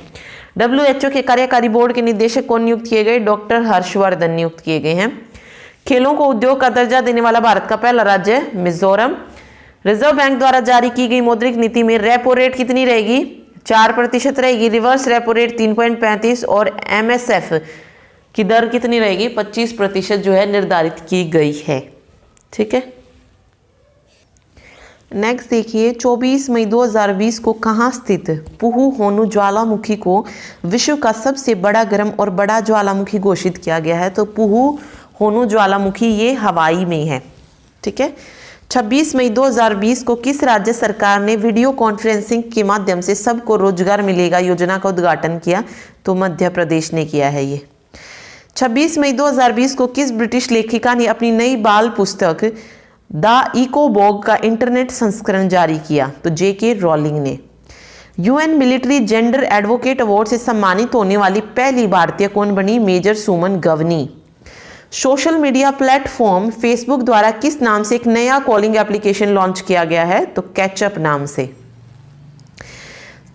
WHO के कार्यकारी बोर्ड के निदेशक कौन नियुक्त किए गए? डॉक्टर हर्षवर्धन नियुक्त किए गए हैं। खेलों को उद्योग का दर्जा देने वाला भारत का पहला राज्य मिजोरम। रिजर्व बैंक द्वारा जारी की गई मौद्रिक नीति में रेपो रेट कितनी रहेगी? 4% रहेगी। रिवर्स रेपो रेट 3.35 और MSF की दर कितनी रहेगी? 25% जो है निर्धारित की गई है। ठीक है। नेक्स्ट देखिए, 24 मई 2020 को कहाँ स्थित पुहु होनु ज्वालामुखी को विश्व का सबसे बड़ा गर्म और बड़ा ज्वालामुखी घोषित किया गया है? तो पुहु होनु ज्वालामुखी ये हवाई में है। ठीक है। 26 मई 2020 को किस राज्य सरकार ने वीडियो कॉन्फ्रेंसिंग के माध्यम से सबको रोजगार मिलेगा योजना का उद्घाटन किया? तो मध्य प्रदेश ने किया है ये। 26 मई 2020 को किस ब्रिटिश लेखिका ने अपनी नई बाल पुस्तक द इकोबॉग का इंटरनेट संस्करण जारी किया? तो JK रॉलिंग ने। UN military gender advocate award से सम्मानित होने वाली पहली भारतीय कौन बनी? मेजर सुमन गवनी। सोशल मीडिया प्लेटफॉर्म फेसबुक द्वारा किस नाम से एक नया कॉलिंग एप्लीकेशन लॉन्च किया गया है? तो कैचअप नाम से।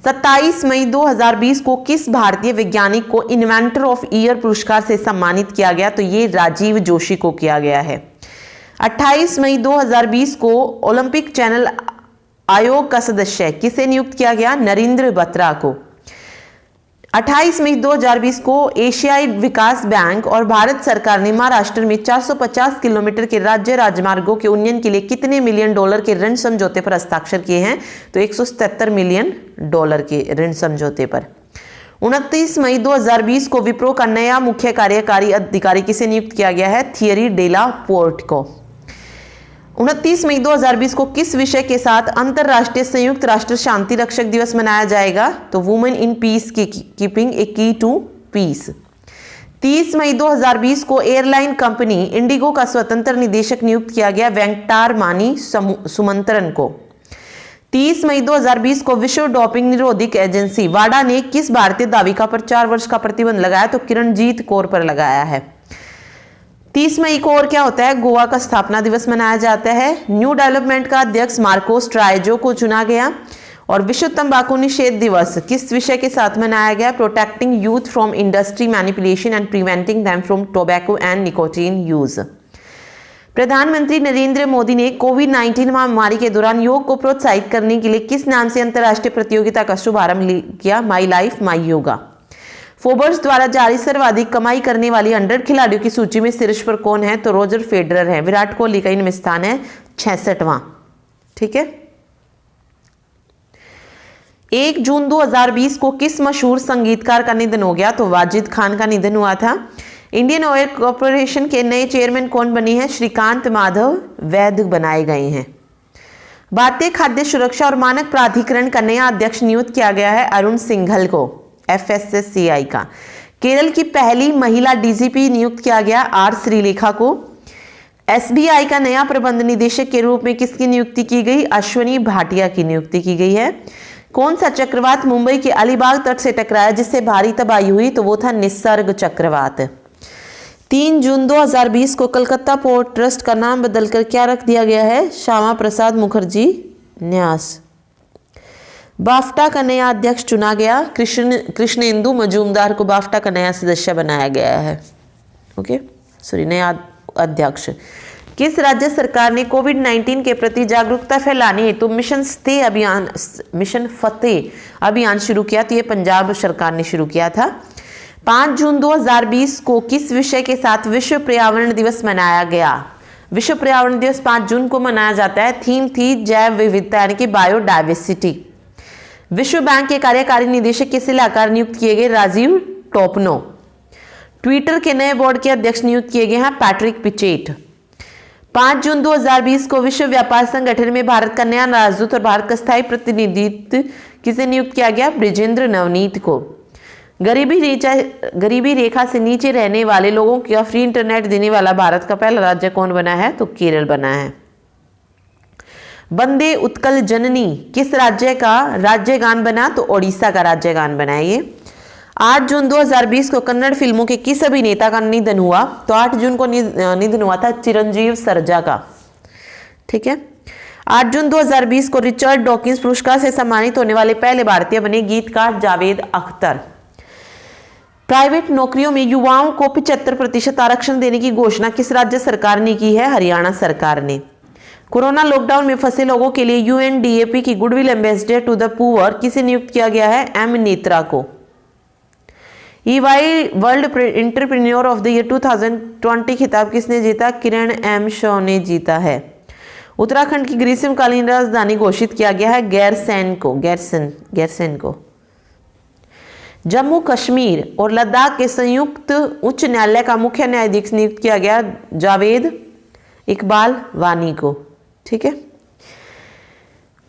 27 मई 2020 को किस भारतीय वैज्ञानिक को इन्वेंटर ऑफ ईयर पुरस्कार से सम्मानित किया गया? तो ये राजीव जोशी को किया गया है। 28 मई 2020 को ओलंपिक चैनल आयोग का सदस्य किसे नियुक्त किया गया? नरेंद्र बत्रा को। 28 मई 2020 को एशियाई विकास बैंक और भारत सरकार ने महाराष्ट्र में 450 किलोमीटर के राज्य राजमार्गों के उन्नयन के लिए कितने मिलियन डॉलर के ऋण समझौते पर हस्ताक्षर किए हैं? तो 177 मिलियन डॉलर के ऋण समझौते पर। 29 मई 2020 को विप्रो का नया मुख्य कार्यकारी अधिकारी किसे नियुक्त किया गया है? थियरी डेला पोर्ट को। 29 मई 2020 को किस विषय के साथ अंतरराष्ट्रीय संयुक्त राष्ट्र शांति रक्षक दिवस मनाया जाएगा? तो वुमेन इन पीस कीपिंग ए की टू पीस। 30 मई 2020 को एयरलाइन कंपनी इंडिगो का स्वतंत्र निदेशक नियुक्त किया गया वेंकटारमानी सुमंत्रन को। 30 मई 2020 को विश्व डोपिंग निरोधक एजेंसी वाडा ने किस भारतीय दाविका पर 4 वर्ष का प्रतिबंध लगाया? तो किरणजीत कौर पर लगाया है। 30 मई को और क्या होता है? गोवा का स्थापना दिवस मनाया जाता है। न्यू डेवलपमेंट का अध्यक्ष मार्कोस ट्राइजो को चुना गया। और विश्व तंबाकू निषेध दिवस किस विषय के साथ मनाया गया? Protecting youth from industry manipulation and preventing them from tobacco and nicotine use. प्रधानमंत्री नरेंद्र मोदी ने कोविड-19 महामारी के दौरान योग को प्रोत्साहित करने के लिए किस नाम से अंतर्राष्ट्रीय प्रतियोगिता का शुभारंभ किया? My life my yoga. Forbes द्वारा जारी सर्वाधिक कमाई करने वाली 100 खिलाड़ियों की सूची में शीर्ष पर कौन है? तो रोजर फेडरर है। विराट कोहली का इनमें स्थान है 66वां। ठीक है। 1 जून 2020 को किस मशहूर संगीतकार का निधन हो गया? तो वाजिद खान का निधन हुआ था। इंडियन ऑयल कॉरपोरेशन के नए चेयरमैन कौन बने हैं? श्रीकांत माधव वैद्य बनाए गए हैं। भारतीय खाद्य सुरक्षा और मानक प्राधिकरण का नया अध्यक्ष नियुक्त किया गया है अरुण सिंघल को, FSSAI का। केरल की पहली महिला DGP नियुक्त किया गया R श्रीलेखा को। SBI का नया प्रबंध निदेशक के रूप में किसकी नियुक्ति की गई? अश्वनी भाटिया की नियुक्ति की गई है। कौन सा चक्रवात मुंबई के अलीबाग तट से टकराया जिससे भारी तबाही हुई? तो वो था निसर्ग चक्रवात। 3 जून 2020 को कलकत्ता पोर्ट ट्रस्ट का नाम बदलकर क्या रख दिया गया है? श्यामा प्रसाद मुखर्जी न्यास। बाफ्टा का नया अध्यक्ष चुना गया, कृष्णेंदु मजूमदार को बाफ्टा का नया सदस्य बनाया गया है। नया अध्यक्ष। किस राज्य सरकार ने कोविड-19 के प्रति जागरूकता फैलाने हेतु मिशन फतेह अभियान शुरू किया? तो ये पंजाब सरकार ने शुरू किया था। 5 जून 2020 को किस विषय के साथ विश्व पर्यावरण दिवस मनाया गया? विश्व पर्यावरण दिवस 5 जून को मनाया जाता है। थीम थी जैव विविधता यानी कि बायोडाइवर्सिटी। विश्व बैंक के कार्यकारी निदेशक किस सलाहकार नियुक्त किए गए? राजीव टोपनो। ट्विटर के नए बोर्ड के अध्यक्ष नियुक्त किए गए हैं पैट्रिक पिचेट। 5 जून 2020 को विश्व व्यापार संगठन में भारत का नया राजदूत और भारत का स्थायी प्रतिनिधित्व किसे नियुक्त किया गया? ब्रिजेंद्र नवनीत को। गरीबी रेखा से नीचे रहने वाले लोगों को फ्री इंटरनेट देने वाला भारत का पहला राज्य कौन बना है? तो केरल बना है। वंदे उत्कल जननी किस राज्य का राज्य गान बना? तो ओडिशा का राज्य गान बना है ये। 8 जून 2020 को कन्नड़ फिल्मों के किस अभिनेता का निधन हुआ? तो 8 जून को निधन हुआ था चिरंजीव सरजा का। ठीक है। 8 जून 2020 को रिचर्ड डॉकिंस पुरस्कार से सम्मानित होने वाले पहले भारतीय बने गीतकार जावेद अख्तर। प्राइवेट नौकरियों में युवाओं को 75% आरक्षण देने की घोषणा किस राज्य सरकार ने की है? हरियाणा सरकार ने। कोरोना लॉकडाउन में फंसे लोगों के लिए UNDP की goodwill ambassador to the poor किसे नियुक्त किया गया है? M नेत्रा को। EY world entrepreneur of the year 2020 खिताब किसने जीता? किरण M शॉ ने जीता है। उत्तराखंड की ग्रीष्मकालीन राजधानी घोषित किया गया है गैरसैन को। जम्मू कश्मीर और लद्दाख के संयुक्त उच्च न्यायालय का मुख्य न्यायाधीश नियुक्त किया गया जावेद इकबाल वानी को। ठीक है।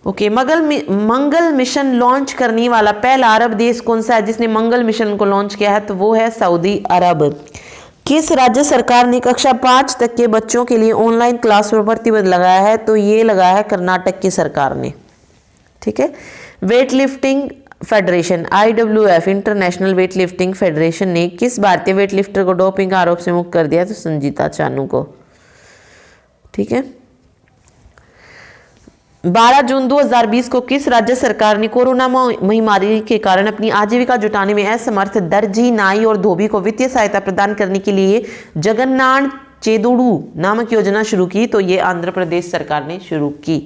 मंगल मिशन लॉन्च करने वाला पहला अरब देश कौन सा है जिसने मंगल मिशन को लॉन्च किया है? तो वो है सऊदी अरब। किस राज्य सरकार ने कक्षा 5 तक के बच्चों के लिए ऑनलाइन क्लास पर प्रतिबंध लगाया है? तो ये लगाया है कर्नाटक की सरकार ने। ठीक है। Weight lifting federation IWF international weight lifting federation ने किस भारतीय वेट लिफ्टर को डोपिंग आरोप से मुक्त कर दिया? तो संजीता चानू को। ठीक है। 12 जून 2020 को किस राज्य सरकार ने कोरोना महामारी के कारण अपनी आजीविका जुटाने में असमर्थ दर्जी, नाई और धोबी को वित्तीय सहायता प्रदान करने के लिए जगन्नाथ चेदुड़ू नामक योजना शुरू की? तो ये आंध्र प्रदेश सरकार ने शुरू की।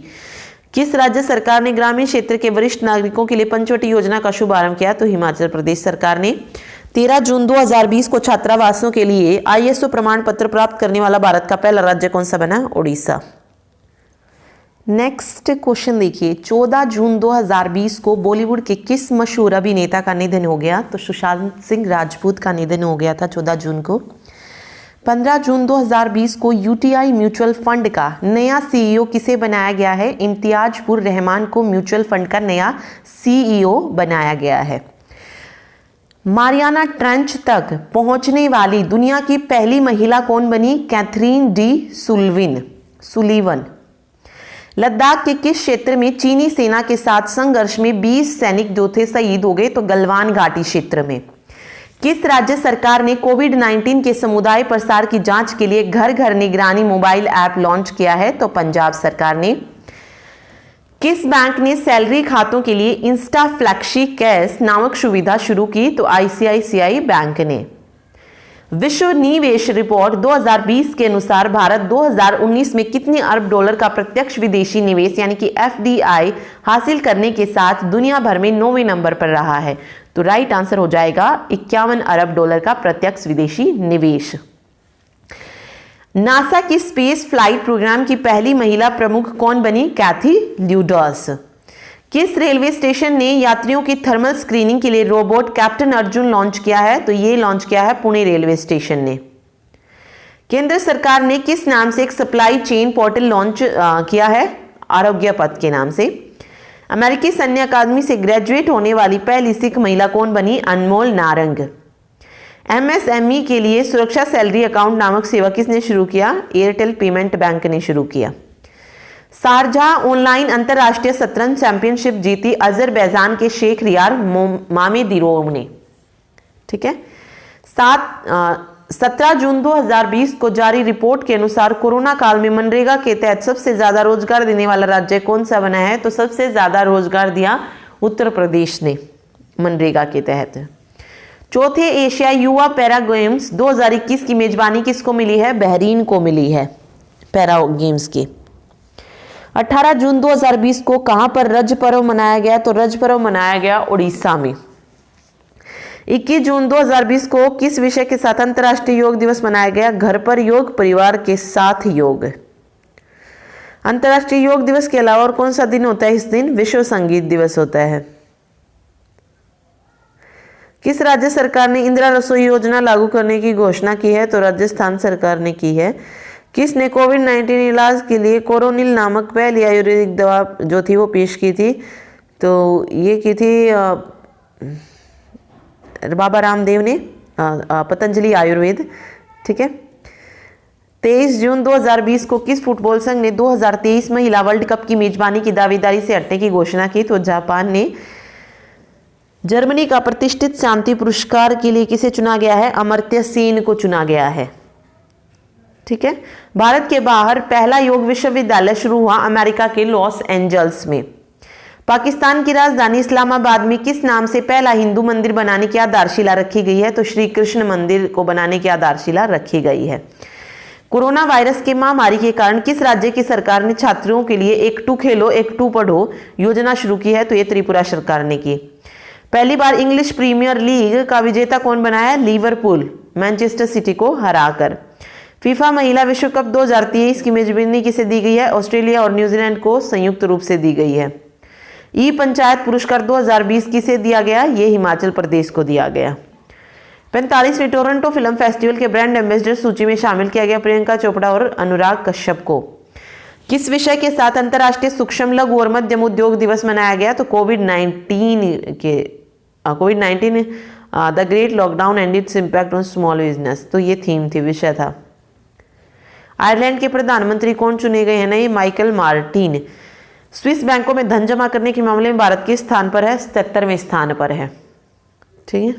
किस राज्य सरकार ने ग्रामीण क्षेत्र के वरिष्ठ नागरिकों के लिए पंचवटी योजना का शुभारंभ किया? तो हिमाचल प्रदेश सरकार ने। 13 जून 2020 को छात्रावासों के लिए ISO प्रमाण पत्र प्राप्त करने वाला भारत का पहला राज्य कौन सा बना? ओडिशा। नेक्स्ट क्वेश्चन देखिए। 14 जून 2020 को बॉलीवुड के किस मशहूर अभिनेता का निधन हो गया? तो सुशांत सिंह राजपूत का निधन हो गया था 14 जून को। 15 जून 2020 को UTI म्यूचुअल फंड का नया CEO किसे बनाया गया है? इम्तियाजपुर रहमान को म्यूचुअल फंड का नया CEO बनाया गया है। मारियाना ट्रेंच तक पहुंचने वाली दुनिया की पहली महिला कौन बनी? Catherine D Sullivan. लद्दाख के किस क्षेत्र में चीनी सेना के साथ संघर्ष में 20 सैनिक जो थे शहीद हो गए? तो गलवान घाटी क्षेत्र में। किस राज्य सरकार ने कोविड-19 के समुदाय प्रसार की जांच के लिए घर घर निगरानी मोबाइल ऐप लॉन्च किया है? तो पंजाब सरकार ने। किस बैंक ने सैलरी खातों के लिए इंस्टा फ्लैक्सी कैश नामक सुविधा शुरू की? तो ICICI बैंक ने। विश्व निवेश रिपोर्ट 2020 के अनुसार भारत 2019 में कितने अरब डॉलर का प्रत्यक्ष विदेशी निवेश यानी कि FDI हासिल करने के साथ दुनिया भर में 9वें नंबर पर रहा है? तो राइट आंसर हो जाएगा 51 अरब डॉलर का प्रत्यक्ष विदेशी निवेश। नासा की स्पेस फ्लाइट प्रोग्राम की पहली महिला प्रमुख कौन बनी? कैथी ल्यूडॉस। किस रेलवे स्टेशन ने यात्रियों की थर्मल स्क्रीनिंग के लिए रोबोट कैप्टन अर्जुन लॉन्च किया है? तो ये लॉन्च किया है पुणे रेलवे स्टेशन ने। केंद्र सरकार ने किस नाम से एक सप्लाई चेन पोर्टल लॉन्च किया है? आरोग्य पथ के नाम से। अमेरिकी सैन्य अकादमी से ग्रेजुएट होने वाली पहली सिख महिला कौन बनी? अनमोल नारंग। एमएसएमई के लिए सुरक्षा सैलरी अकाउंट नामक सेवा किसने शुरू किया? एयरटेल पेमेंट बैंक ने शुरू किया। शारजाह ऑनलाइन अंतरराष्ट्रीय शतरंज चैंपियनशिप जीती अजरबैजान के शेख रियार मामेदिरोव ने। ठीक है। 17 जून 2020 को जारी रिपोर्ट के अनुसार कोरोना काल में मनरेगा के तहत सबसे ज्यादा रोजगार देने वाला राज्य कौन सा बना है? तो सबसे ज्यादा रोजगार दिया उत्तर प्रदेश ने मनरेगा के तहत। चौथे एशियाई युवा पैरा गेम्स 2021 की मेजबानी किसको मिली है? बहरीन को मिली है पैरा गेम्स की। 18 जून 2020 को कहां पर रज पर्व मनाया गया? तो रज पर्व मनाया गया उड़ीसा में। 21 जून 2020 को किस विषय के साथ अंतर्राष्ट्रीय योग दिवस मनाया गया? घर पर योग, परिवार के साथ योग। अंतर्राष्ट्रीय योग दिवस के अलावा और कौन सा दिन होता है इस दिन? विश्व संगीत दिवस होता है। किस राज्य सरकार ने इंदिरा रसोई योजना लागू करने की घोषणा की है? तो राजस्थान सरकार ने की है। किसने कोविड-19 इलाज के लिए कोरोनिल नामक पहली आयुर्वेदिक दवा जो थी वो पेश की थी? तो ये की थी बाबा रामदेव ने, पतंजलि आयुर्वेद। ठीक है। 23 जून 2020 को किस फुटबॉल संघ ने 2023 महिला वर्ल्ड कप की मेजबानी की दावेदारी से हटने की घोषणा की? तो जापान ने। जर्मनी का प्रतिष्ठित शांति पुरस्कार के लिए किसे चुना गया है? अमर्त्य सेन को चुना गया है। ठीक है। भारत के बाहर पहला योग विश्वविद्यालय शुरू हुआ अमेरिका के लॉस एंजल्स में। पाकिस्तान की राजधानी इस्लामाबाद में किस नाम से पहला हिंदू मंदिर बनाने की आधारशिला रखी गई है? तो श्री कृष्ण मंदिर को बनाने की आधारशिला रखी गई है। कोरोना वायरस के महामारी के कारण किस राज्य की सरकार ने छात्रों के लिए एक टू खेलो एक टू पढ़ो योजना शुरू की है? तो ये त्रिपुरा सरकार ने की। पहली बार इंग्लिश प्रीमियर लीग का विजेता कौन बना है? लिवरपूल मैनचेस्टर सिटी को हराकर। फीफा महिला विश्व कप 2023 की मेजबानी किसे दी गई है? ऑस्ट्रेलिया और न्यूजीलैंड को संयुक्त रूप से दी गई है। ई पंचायत पुरस्कार 2020 किसे दिया गया? ये हिमाचल प्रदेश को दिया गया। 45वें टोरंटो फिल्म फेस्टिवल के ब्रांड एम्बेसडर सूची में शामिल किया गया प्रियंका चोपड़ा और अनुराग कश्यप को। किस विषय के साथ अंतर्राष्ट्रीय सूक्ष्म लघु और मध्यम उद्योग दिवस मनाया गया? तो कोविड-19 the great lockdown and its impact on small business. तो ये थीम थी, विषय था। आयरलैंड के प्रधानमंत्री कौन चुने गए हैं? नहीं, माइकल मार्टिन। स्विस बैंकों में धन जमा करने के मामले में भारत किस स्थान पर है? 77वें स्थान पर है। ठीक है।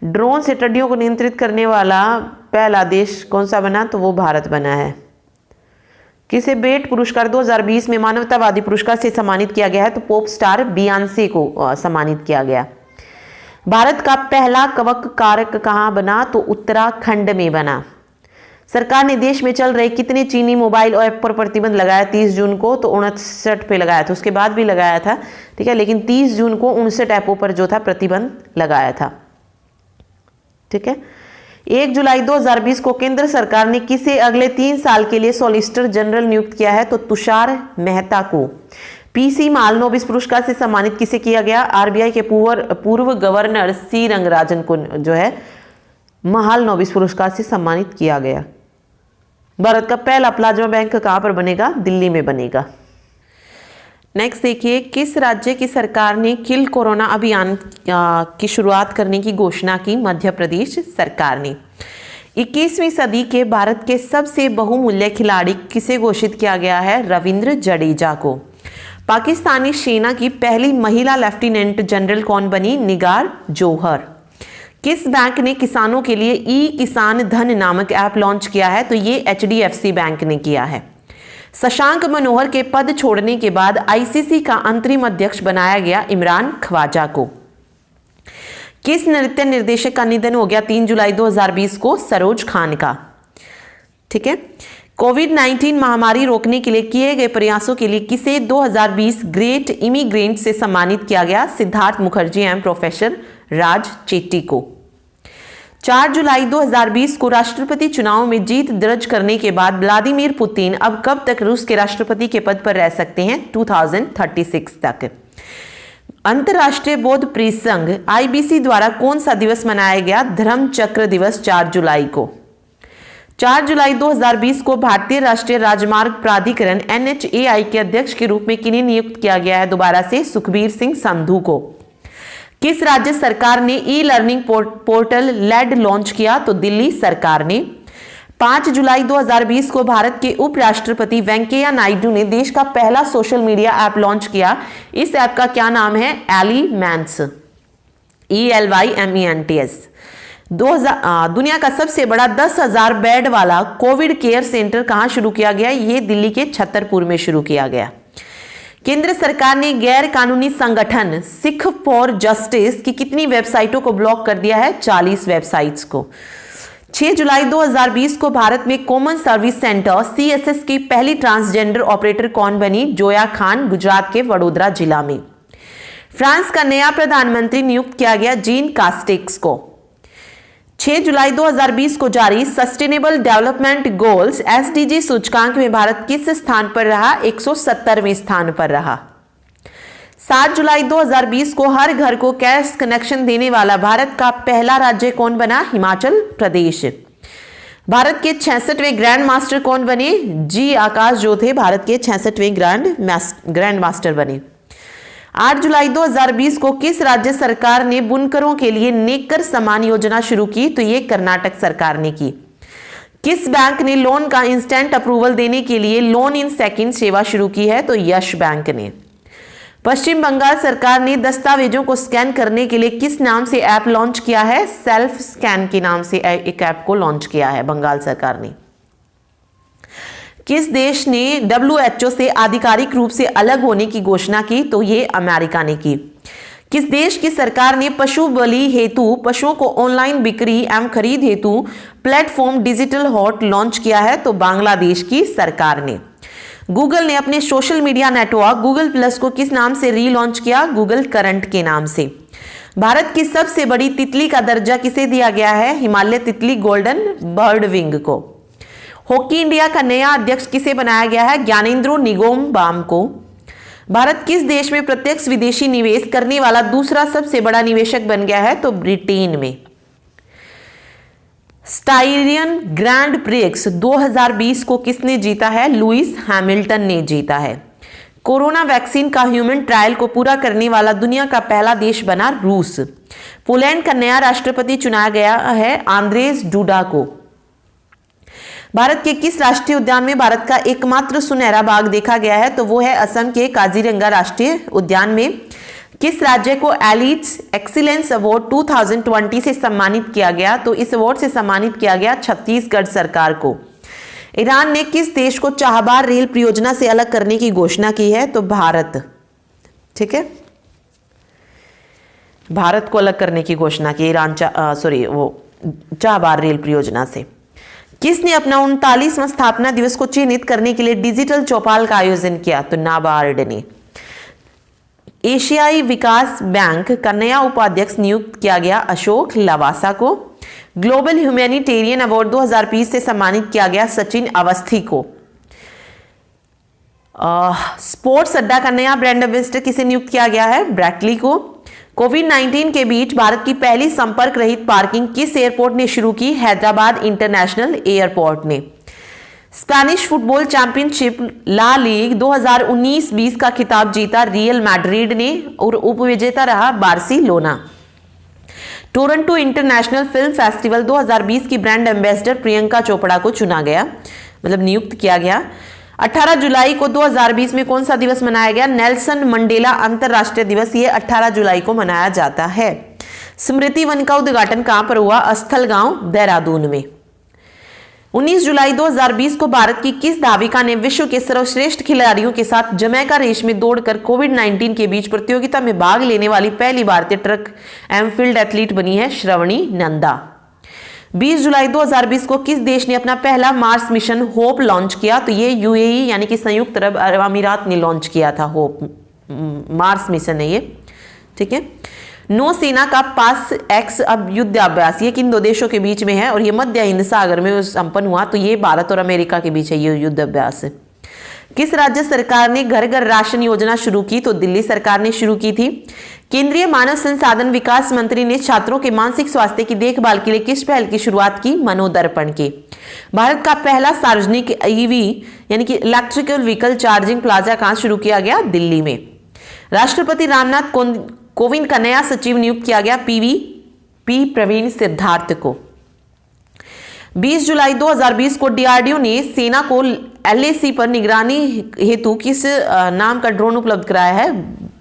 ड्रोन से टिड्डियों को नियंत्रित करने वाला पहला देश कौन सा बना? तो वो भारत बना है। किसे बेट पुरस्कार 2020 में मानवतावादी पुरस्कार से सम्मानित किया गया है? तो पॉप स्टार बियांसे को सम्मानित किया गया। भारत का पहला कवक कारक कहाँ बना? तो उत्तराखंड में बना। सरकार ने देश में चल रहे कितने चीनी मोबाइल ऐप पर प्रतिबंध लगाया 30 जून को? तो 59 पे लगाया था, उसके बाद भी लगाया था। ठीक है। लेकिन 30 जून को 59 ऐपों पर जो था प्रतिबंध लगाया था। ठीक है। 1 जुलाई 2020 को केंद्र सरकार ने किसे अगले 3 साल के लिए सॉलिसिटर जनरल नियुक्त किया है? तो तुषार मेहता को। पीसी माल नोबिस पुरस्कार से सम्मानित किसे किया गया? आरबीआई के पूर्व गवर्नर सी रंगराजन को जो है महाल नोबिस पुरस्कार से सम्मानित किया गया। भारत का पहला प्लाज्मा बैंक कहां पर बनेगा? दिल्ली में बनेगा। नेक्स्ट देखिए, किस राज्य की सरकार ने किल कोरोना अभियान की शुरुआत करने की घोषणा की? मध्य प्रदेश सरकार ने। 21वीं सदी के भारत के सबसे बहुमूल्य खिलाड़ी किसे घोषित किया गया है? रविंद्र जडेजा को। पाकिस्तानी सेना की पहली महिला लेफ्टिनेंट जनरल कौन बनी? निगार जौहर। किस बैंक ने किसानों के लिए ई किसान धन नामक ऐप लॉन्च किया है? तो ये HDFC बैंक ने किया है। शशांक मनोहर के पद छोड़ने के बाद आईसीसी का अंतरिम अध्यक्ष बनाया गया इमरान ख्वाजा को। किस नृत्य निर्देशक का निधन हो गया 3 जुलाई 2020 को? सरोज खान का। ठीक है। कोविड-19 महामारी रोकने के लिए किए गए प्रयासों के लिए किसे 2020 ग्रेट इमिग्रेंट से सम्मानित किया गया? सिद्धार्थ मुखर्जी एवं प्रोफेसर राज चेट्टी को। 4 जुलाई 2020 को राष्ट्रपति चुनाव में जीत दर्ज करने के बाद व्लादिमीर पुतिन अब कब तक रूस के राष्ट्रपति के पद पर रह सकते हैं? 2036 तक। अंतर्राष्ट्रीय बौद्ध परिसंघ IBC द्वारा कौन सा दिवस मनाया गया? धर्म चक्र दिवस 4 जुलाई को। 4 जुलाई 2020 को भारतीय राष्ट्रीय राजमार्ग प्राधिकरण NHAI के अध्यक्ष के रूप में किन्हें नियुक्त किया गया है दोबारा से? सुखबीर सिंह संधू को। किस राज्य सरकार ने ई लर्निंग पोर्टल लेड लॉन्च किया? तो दिल्ली सरकार ने। 5 जुलाई 2020 को भारत के उपराष्ट्रपति वेंकैया नायडू ने देश का पहला सोशल मीडिया ऐप लॉन्च किया। इस ऐप का क्या नाम है? Elements, ELYMENTS। दुनिया का सबसे बड़ा 10,000 बेड वाला कोविड केयर सेंटर कहां शुरू किया गया? ये दिल्ली के छतरपुर में शुरू किया गया। केंद्र सरकार ने गैर कानूनी संगठन सिख फॉर जस्टिस की कितनी वेबसाइटों को ब्लॉक कर दिया है? 40 वेबसाइट्स को। 6 जुलाई 2020 को भारत में कॉमन सर्विस सेंटर CSS की पहली ट्रांसजेंडर ऑपरेटर कौन बनी? जोया खान, गुजरात के वडोदरा जिला में। फ्रांस का नया प्रधानमंत्री नियुक्त किया गया जीन कास्टेक्स को। 6 जुलाई 2020 को जारी सस्टेनेबल डेवलपमेंट गोल्स SDG सूचकांक में भारत किस स्थान पर रहा? 170वें स्थान पर रहा। 7 जुलाई 2020 को हर घर को गैस कनेक्शन देने वाला भारत का पहला राज्य कौन बना? हिमाचल प्रदेश। भारत के 66वें ग्रैंड मास्टर कौन बने? जी आकाश जो थे भारत के 66वें ग्रैंड मास्टर बने। 8 जुलाई 2020 को किस राज्य सरकार ने बुनकरों के लिए नेकर सम्मान योजना शुरू की? तो ये कर्नाटक सरकार ने की। किस बैंक ने लोन का इंस्टेंट अप्रूवल देने के लिए लोन इन सेकंड सेवा शुरू की है? तो यश बैंक ने। पश्चिम बंगाल सरकार ने दस्तावेजों को स्कैन करने के लिए किस नाम से ऐप लॉन्च किया है? सेल्फ स्कैन के नाम से एक ऐप को लॉन्च किया है बंगाल सरकार ने। किस देश ने WHO से आधिकारिक रूप से अलग होने की घोषणा की? तो ये अमेरिका ने की। किस देश की सरकार ने पशु बलि हेतु पशुओं को ऑनलाइन बिक्री एवं खरीद हेतु प्लेटफॉर्म डिजिटल हॉट लॉन्च किया है? तो बांग्लादेश की सरकार ने। गूगल ने अपने social media network Google plus को किस नाम से रीलॉन्च किया? गूगल करंट के नाम से। भारत की सबसे बड़ी तितली का दर्जा किसे दिया गया है? हिमालय तितली गोल्डन बर्ड विंग को। हॉकी इंडिया का नया अध्यक्ष किसे बनाया गया है? ज्ञानेंद्रो निंगोमबाम को। भारत किस देश में प्रत्यक्ष विदेशी निवेश करने वाला दूसरा सबसे बड़ा निवेशक बन गया है? तो ब्रिटेन में। स्टाइरियन ग्रैंड प्रिक्स 2020 को किसने जीता है? लुइस हैमिल्टन ने जीता है। कोरोना वैक्सीन का ह्यूमन ट्रायल को पूरा करने वाला दुनिया का पहला देश बना रूस। पोलैंड का नया राष्ट्रपति चुना गया है आंद्रेज डूडा को। भारत के किस राष्ट्रीय उद्यान में भारत का एकमात्र सुनहरा बाघ देखा गया है? तो वो है असम के काजीरंगा राष्ट्रीय उद्यान में। किस राज्य को एलिट्स एक्सीलेंस अवार्ड 2020 से सम्मानित किया गया? तो इस अवार्ड से सम्मानित किया गया छत्तीसगढ़ सरकार को। ईरान ने किस देश को चाहबार रेल परियोजना से अलग करने की घोषणा की है? तो भारत। ठीक है, भारत को अलग करने की घोषणा की ईरान चाहबार रेल परियोजना से। किसने अपना 39वां स्थापना दिवस को चिन्हित करने के लिए डिजिटल चौपाल का आयोजन किया? तो नाबार्ड ने। एशियाई विकास बैंक का नया उपाध्यक्ष नियुक्त किया गया अशोक लवासा को। ग्लोबल ह्यूमैनिटेरियन अवार्ड 2020 से सम्मानित किया गया सचिन अवस्थी को। स्पोर्ट्स अड्डा का नया ब्रांड एम्बेसडर किसे नियुक्त किया गया है? ब्रैटली को। कोविड-19 के बीच भारत की पहली संपर्क रहित पार्किंग किस एयरपोर्ट ने शुरू की? हैदराबाद इंटरनेशनल एयरपोर्ट ने। स्पेनिश फुटबॉल चैंपियनशिप ला लीग 2019-20 का खिताब जीता रियल मैड्रिड ने और उपविजेता रहा Barcelona. Toronto international film festival 2020 की ब्रांड एम्बेसडर प्रियंका चोपड़ा को चुना गया, मतलब नियुक्त किया गया। 18 जुलाई को 2020 में कौन सा दिवस मनाया गया? नेल्सन मंडेला अंतरराष्ट्रीय दिवस। ये 18 जुलाई को मनाया जाता है। स्मृति वन का उद्घाटन कहां पर हुआ? अस्थल गांव, देहरादून में। 19 जुलाई 2020 को भारत की किस धाविका ने विश्व के सर्वश्रेष्ठ खिलाड़ियों के साथ जमैका रेस में दौड़कर कोविड-19 के बीच प्रतियोगिता में भाग लेने वाली पहली भारतीय ट्रैक एवं फील्ड एथलीट बनी है? श्रवणी नंदा। 20 जुलाई 2020 को किस देश ने अपना पहला मार्स मिशन होप लॉन्च किया? तो ये UAE यानी कि संयुक्त अरब अमीरात ने लॉन्च किया था। होप मार्स मिशन है ये। ठीक है। नौसेना का पास एक्स अब युद्धाभ्यास ये किन दो देशों के बीच में है? और ये मध्य हिंद सागर में संपन्न हुआ। तो ये भारत और अमेरिका के बीच है ये युद्धाभ्यास। किस राज्य सरकार ने घर घर राशन योजना शुरू की? तो दिल्ली सरकार ने शुरू की थी। केंद्रीय मानव संसाधन विकास मंत्री ने छात्रों के मानसिक स्वास्थ्य की देखभाल के लिए किस पहल की शुरुआत की? मनोदर्पण की। भारत का पहला सार्वजनिक ईवी यानी कि इलेक्ट्रिकल व्हीकल चार्जिंग प्लाजा कहां शुरू किया गया? दिल्ली में। राष्ट्रपति रामनाथ कोविंद का नया सचिव नियुक्त किया गया पी प्रवीण सिद्धार्थ को। 20 जुलाई 2020 को डीआरडीओ ने सेना को एलएसी पर निगरानी हेतु किस नाम का ड्रोन उपलब्ध कराया है?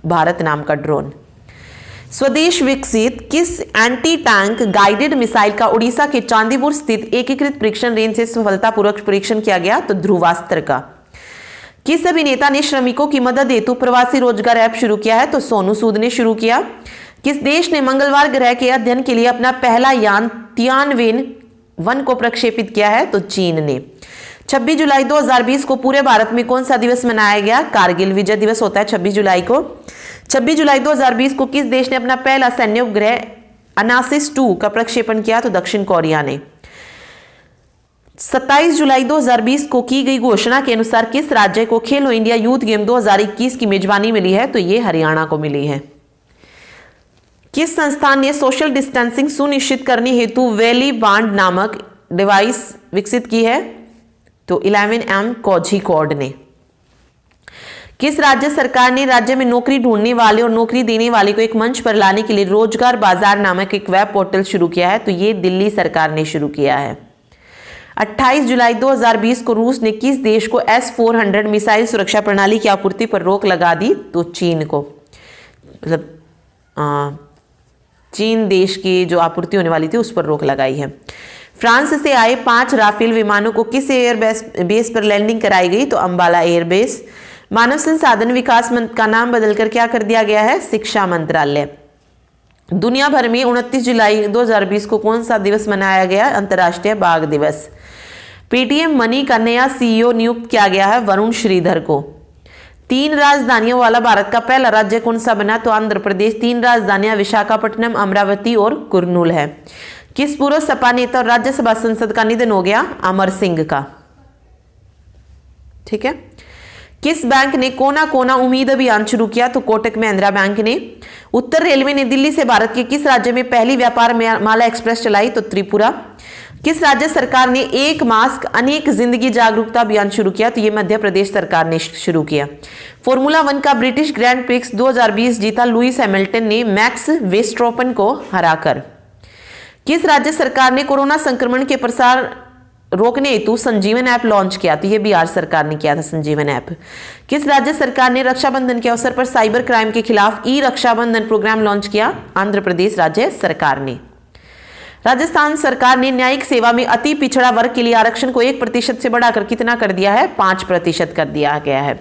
भारत नाम का ड्रोन। स्वदेश विकसित किस एंटी टैंक गाइडेड मिसाइल का उड़ीसा के चांदीपुर स्थित एकीकृत परीक्षण रेंज से सफलतापूर्वक परीक्षण किया गया? तो ध्रुवास्त्र का। किस अभिनेता ने श्रमिकों की मदद हेतु प्रवासी रोजगार ऐप शुरू किया है? तो सोनू सूद ने शुरू किया। किस देश ने मंगलवार ग्रह के अध्ययन के लिए अपना पहला यान तियानवेन-1 को प्रक्षेपित किया है? तो चीन ने। 26 जुलाई 2020 को पूरे भारत में कौन सा दिवस मनाया गया? कारगिल विजय दिवस होता है 26 जुलाई को। 26 जुलाई 2020 को किस देश ने अपना पहला सैन्य उपग्रह अनासिस 2 का प्रक्षेपण किया? तो दक्षिण कोरिया ने। 27 जुलाई 2020 को की गई घोषणा के अनुसार किस राज्य को खेलो इंडिया यूथ गेम 2021 की मेजबानी मिली है? तो ये हरियाणा को मिली है। किस संस्थान ने सोशल डिस्टेंसिंग सुनिश्चित करने हेतु वैली बांड नामक डिवाइस विकसित की है? तो 11M कोझिकोड ने। किस राज्य सरकार ने राज्य में नौकरी ढूंढने वाले और नौकरी देने वाले को एक मंच पर लाने के लिए रोजगार बाजार नामक एक वेब पोर्टल शुरू किया है? तो ये दिल्ली सरकार ने शुरू किया है। 28 जुलाई 2020 को रूस ने किस देश को S-400 मिसाइल सुरक्षा प्रणाली की आपूर्ति पर रोक लगा दी? तो चीन को। मतलब चीन देश की जो आपूर्ति होने वाली थी उस पर रोक लगाई है। फ्रांस से आए 5 राफेल विमानों को किस एयरबेस पर लैंडिंग कराई गई? तो अंबाला एयरबेस। मानव संसाधन विकास का नाम बदलकर क्या कर दिया गया है? शिक्षा मंत्रालय। दुनिया भर में 29 जुलाई 2020 को कौन सा दिवस मनाया गया? अंतर्राष्ट्रीय बाघ दिवस। पेटीएम मनी का नया सीईओ नियुक्त किया गया है वरुण श्रीधर को। 3 राजधानियों वाला भारत का पहला राज्य कौन सा बना? तो आंध्र प्रदेश। 3 राजधानियां विशाखापट्टनम, अमरावती और कुर्नूल है। किस पूर्व सपा नेता और राज्यसभा सांसद का निधन हो गया? अमर सिंह का। ठीक है। किस बैंक ने कोना कोना उम्मीद अभियान शुरू किया? तो कोटक महिंद्रा बैंक ने। उत्तर रेलवे ने दिल्ली से भारत के किस राज्य में पहली व्यापार माला एक्सप्रेस चलाई? तो त्रिपुरा। किस राज्य सरकार ने एक मास्क अनेक जिंदगी जागरूकता अभियान शुरू किया? तो ये मध्य प्रदेश सरकार ने शुरू किया। फॉर्मूला 1 का ब्रिटिश ग्रैंड प्रिक्स 2020 जीता लुइस हैमिल्टन ने मैक्स वेस्टरोपन को हराकर। किस राज्य सरकार ने कोरोना संक्रमण के प्रसार रोकने हेतु संजीवन ऐप लॉन्च किया? तो ये बिहार सरकार ने किया था संजीवन ऐप। किस राज्य सरकार ने रक्षाबंधन के अवसर पर साइबर क्राइम के खिलाफ ई रक्षाबंधन प्रोग्राम लॉन्च किया? आंध्र प्रदेश राज्य सरकार ने। राजस्थान सरकार ने न्यायिक सेवा में अति पिछड़ा वर्ग के लिए आरक्षण को 1% से बढ़ाकर कितना कर दिया है? 5% कर दिया गया है।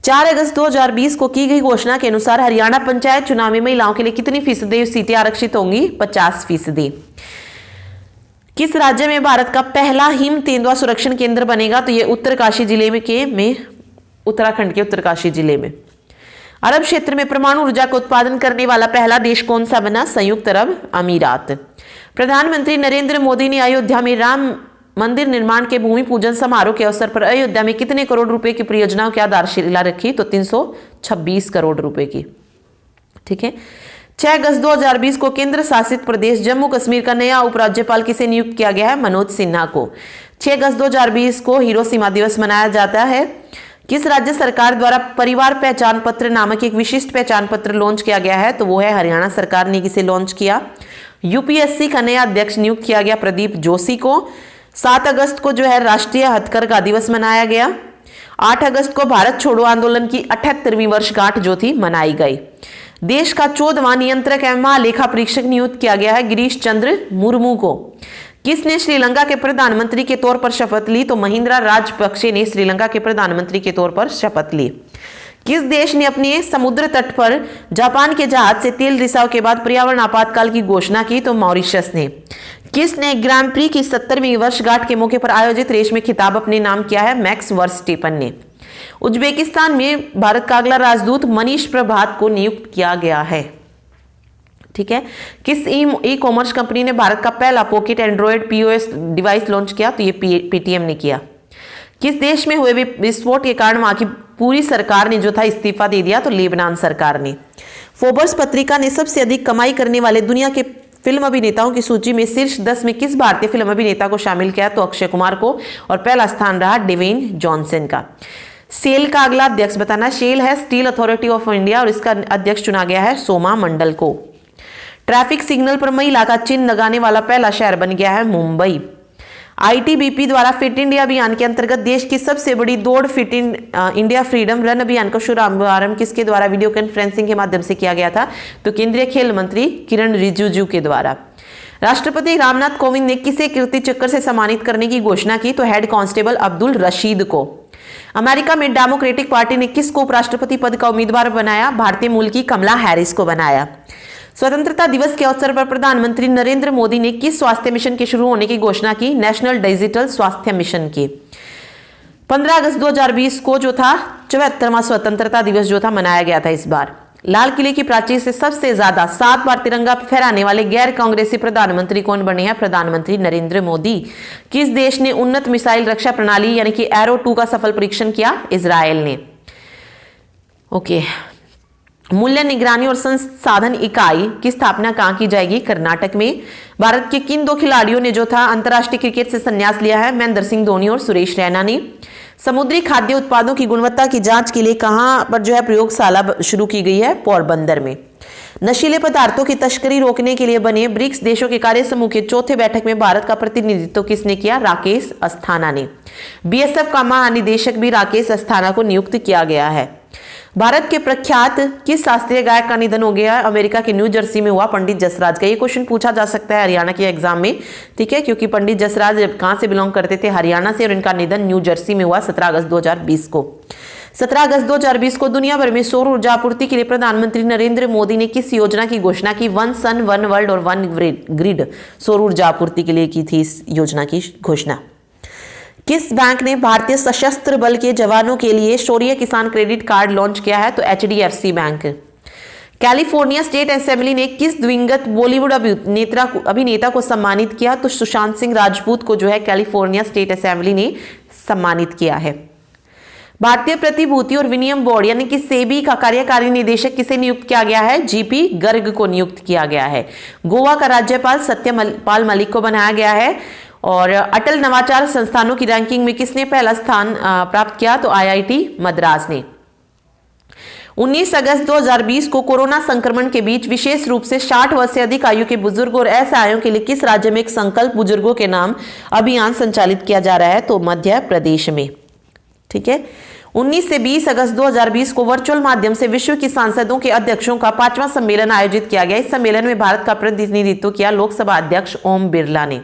4 अगस्त 2020 को की गई घोषणा के अनुसार हरियाणा पंचायत चुनाव में महिलाओं के लिए कितनी फीसदी सीटें आरक्षित होंगी? 50%। किस राज्य में भारत का पहला हिम तेंदुआ संरक्षण केंद्र बनेगा? तो ये उत्तरकाशी जिले में उत्तराखंड के उत्तरकाशी जिले में। अरब क्षेत्र में परमाणु ऊर्जा का उत्पादन करने वाला पहला देश कौन सा बना? संयुक्त अरब अमीरात। प्रधानमंत्री नरेंद्र मोदी ने अयोध्या में राम मंदिर निर्माण के भूमि पूजन समारोह के अवसर पर अयोध्या में कितने करोड़ रुपए की परियोजनाओं की आधारशिला रखी? तो 326 करोड़ रुपए की। ठीक है। 6 अगस्त 2020 को केंद्र शासित प्रदेश जम्मू कश्मीर का नया उपराज्यपाल किसे नियुक्त किया गया है? मनोज सिन्हा को। 6 अगस्त 2020 को हिरोशिमा दिवस मनाया जाता है। किस राज्य सरकार द्वारा परिवार पहचान पत्र नामक एक विशिष्ट पहचान पत्र लॉन्च किया गया है? तो वो है हरियाणा सरकार ने किसे लॉन्च किया। यूपीएससी का नया अध्यक्ष नियुक्त किया गया प्रदीप जोशी को। 7 अगस्त को जो है राष्ट्रीय हथकरघा दिवस मनाया गया। 8 अगस्त को भारत छोड़ो आंदोलन की 78वीं वर्षगांठ जो थी मनाई गई। देश का 14वां नियंत्रक एवं महालेखा परीक्षक नियुक्त किया गया है गिरीश चंद्र मुर्मू को। किसने श्रीलंका के प्रधानमंत्री के तौर पर शपथ ली? तो महिंद्रा राजपक्षे ने श्रीलंका के प्रधानमंत्री के तौर पर शपथ ली। किस देश ने अपने समुद्र तट पर जापान के जहाज से तेल रिसाव के बाद पर्यावरण आपातकाल की घोषणा की? तो मॉरिशस ने। किसने ग्रां प्री की 70वीं वर्षगांठ के मौके पर आयोजित रेस में खिताब अपने नाम किया है? मैक्स वर्स्टेपन ने। उज्बेकिस्तान में भारत का अगला राजदूत मनीष प्रभात को नियुक्त किया गया है। ठीक है। किस ई कॉमर्स कंपनी ने भारत का पहला pocket Android POS device launch किया? तो ये पेटीएम ने किया। किस देश में हुए विस्फोट के कारण वहां की पूरी सरकार ने जो था इस्तीफा दे दिया? तो लेबनान सरकार ने। फोर्ब्स पत्रिका ने सबसे अधिक कमाई करने वाले दुनिया के फिल्म अभिनेताओं की सूची में शीर्ष 10 में किस भारतीय फिल्म अभिनेता को शामिल किया? तो अक्षय कुमार को, और पहला स्थान रहा डेवेन जॉनसन का। सेल का अगला अध्यक्ष बताना। सेल है स्टील अथॉरिटी ऑफ इंडिया और इसका अध्यक्ष चुना गया है सोमा मंडल को। ट्रैफिक सिग्नल पर महिला का चिन्ह लगाने वाला पहला शहर बन गया है मुंबई। आईटीबीपी द्वारा फिट इंडिया अभियान के अंतर्गत देश की सबसे बड़ी दौड़ फिट इंडिया फ्रीडम रन अभियान का शुभारंभ किसके द्वारा वीडियो कॉन्फ्रेंसिंग के माध्यम से किया गया था? तो केंद्रीय खेल मंत्री किरण रिजिजू के द्वारा। राष्ट्रपति रामनाथ कोविंद ने किसे कीर्ति चक्र से सम्मानित करने की घोषणा की? तो हेड कांस्टेबल अब्दुल रशीद को। अमेरिका में डेमोक्रेटिक पार्टी ने किसको उपराष्ट्रपति पद का उम्मीदवार बनाया? भारतीय मूल की कमला हैरिस को बनाया। स्वतंत्रता दिवस के अवसर पर प्रधानमंत्री नरेंद्र मोदी ने किस स्वास्थ्य मिशन के शुरू होने की घोषणा की? नेशनल डिजिटल स्वास्थ्य मिशन की। 15 अगस्त 2020 को जो था 74वां स्वतंत्रता दिवस जो था मनाया गया था इस बार। लाल किले की प्राचीर से सबसे ज्यादा 7 बार तिरंगा फहराने वाले गैर कांग्रेसी प्रधानमंत्री कौन बने हैं? प्रधानमंत्री नरेंद्र मोदी। किस देश ने उन्नत मिसाइल रक्षा प्रणाली यानी कि एरो 2 का सफल परीक्षण किया? इजराइल ने। ओके, मूल्य निगरानी और संसाधन इकाई की स्थापना कहां की जाएगी? कर्नाटक में। भारत के किन 2 खिलाड़ियों ने जो था अंतर्राष्ट्रीय क्रिकेट से संन्यास लिया है? महेंद्र सिंह धोनी और सुरेश रैना ने। समुद्री खाद्य उत्पादों की गुणवत्ता की जांच के लिए कहां पर जो है प्रयोगशाला शुरू की गई है? पोरबंदर में। नशीले पदार्थों की तस्करी रोकने के लिए बने ब्रिक्स देशों के कार्य समूह के चौथे बैठक में भारत का प्रतिनिधित्व किसने किया? राकेश अस्थाना ने। बीएसएफ का महानिदेशक भी राकेश अस्थाना को नियुक्त किया गया है। भारत के प्रख्यात किस शास्त्रीय गायक का निधन हो गया? अमेरिका के न्यू जर्सी में हुआ पंडित जसराज का। ये क्वेश्चन पूछा जा सकता है हरियाणा के एग्जाम में, ठीक है, क्योंकि पंडित जसराज कहां से बिलोंग करते थे? हरियाणा से, और इनका निधन न्यू जर्सी में हुआ 17 अगस्त 2020 को। 17 अगस्त 2020 को दुनिया भर में सौर ऊर्जा आपूर्ति के लिए प्रधानमंत्री नरेंद्र मोदी ने किस योजना की घोषणा की? 1 सन 1 वर्ल्ड और 1 ग्रिड सौर ऊर्जा आपूर्ति के लिए की थी इस योजना की घोषणा। किस बैंक ने भारतीय सशस्त्र बल के जवानों के लिए शौर्य किसान क्रेडिट कार्ड लॉन्च किया है? तो HDFC bank. California state assembly ने किस दिवंगत बॉलीवुड अभिनेता को सम्मानित किया? तो सुशांत सिंह राजपूत को जो है कैलिफोर्निया स्टेट असेंबली ने सम्मानित किया है। भारतीय प्रतिभूति और विनिमय बोर्ड यानी कि सेबी का कार्यकारी निदेशक किसे नियुक्त किया गया है? जीपी गर्ग को नियुक्त किया गया है। गोवा का राज्यपाल सत्यपाल मलिक को बनाया गया है। और अटल नवाचार संस्थानों की रैंकिंग में किसने पहला स्थान प्राप्त किया? तो आईआईटी मद्रास ने। 19 अगस्त 2020 को कोरोना संक्रमण के बीच विशेष रूप से 60 वर्ष से अधिक आयु के बुजुर्गों और असहायों के लिए किस राज्य में एक संकल्प बुजुर्गों के नाम अभियान संचालित किया जा रहा है? तो मध्य प्रदेश में, ठीक है। 19 से 20 अगस्त 2020 को वर्चुअल माध्यम से विश्व की सांसदों के अध्यक्षों का 5वां सम्मेलन आयोजित किया गया। इस सम्मेलन में भारत का प्रतिनिधित्व किया लोकसभा अध्यक्ष ओम बिरला ने।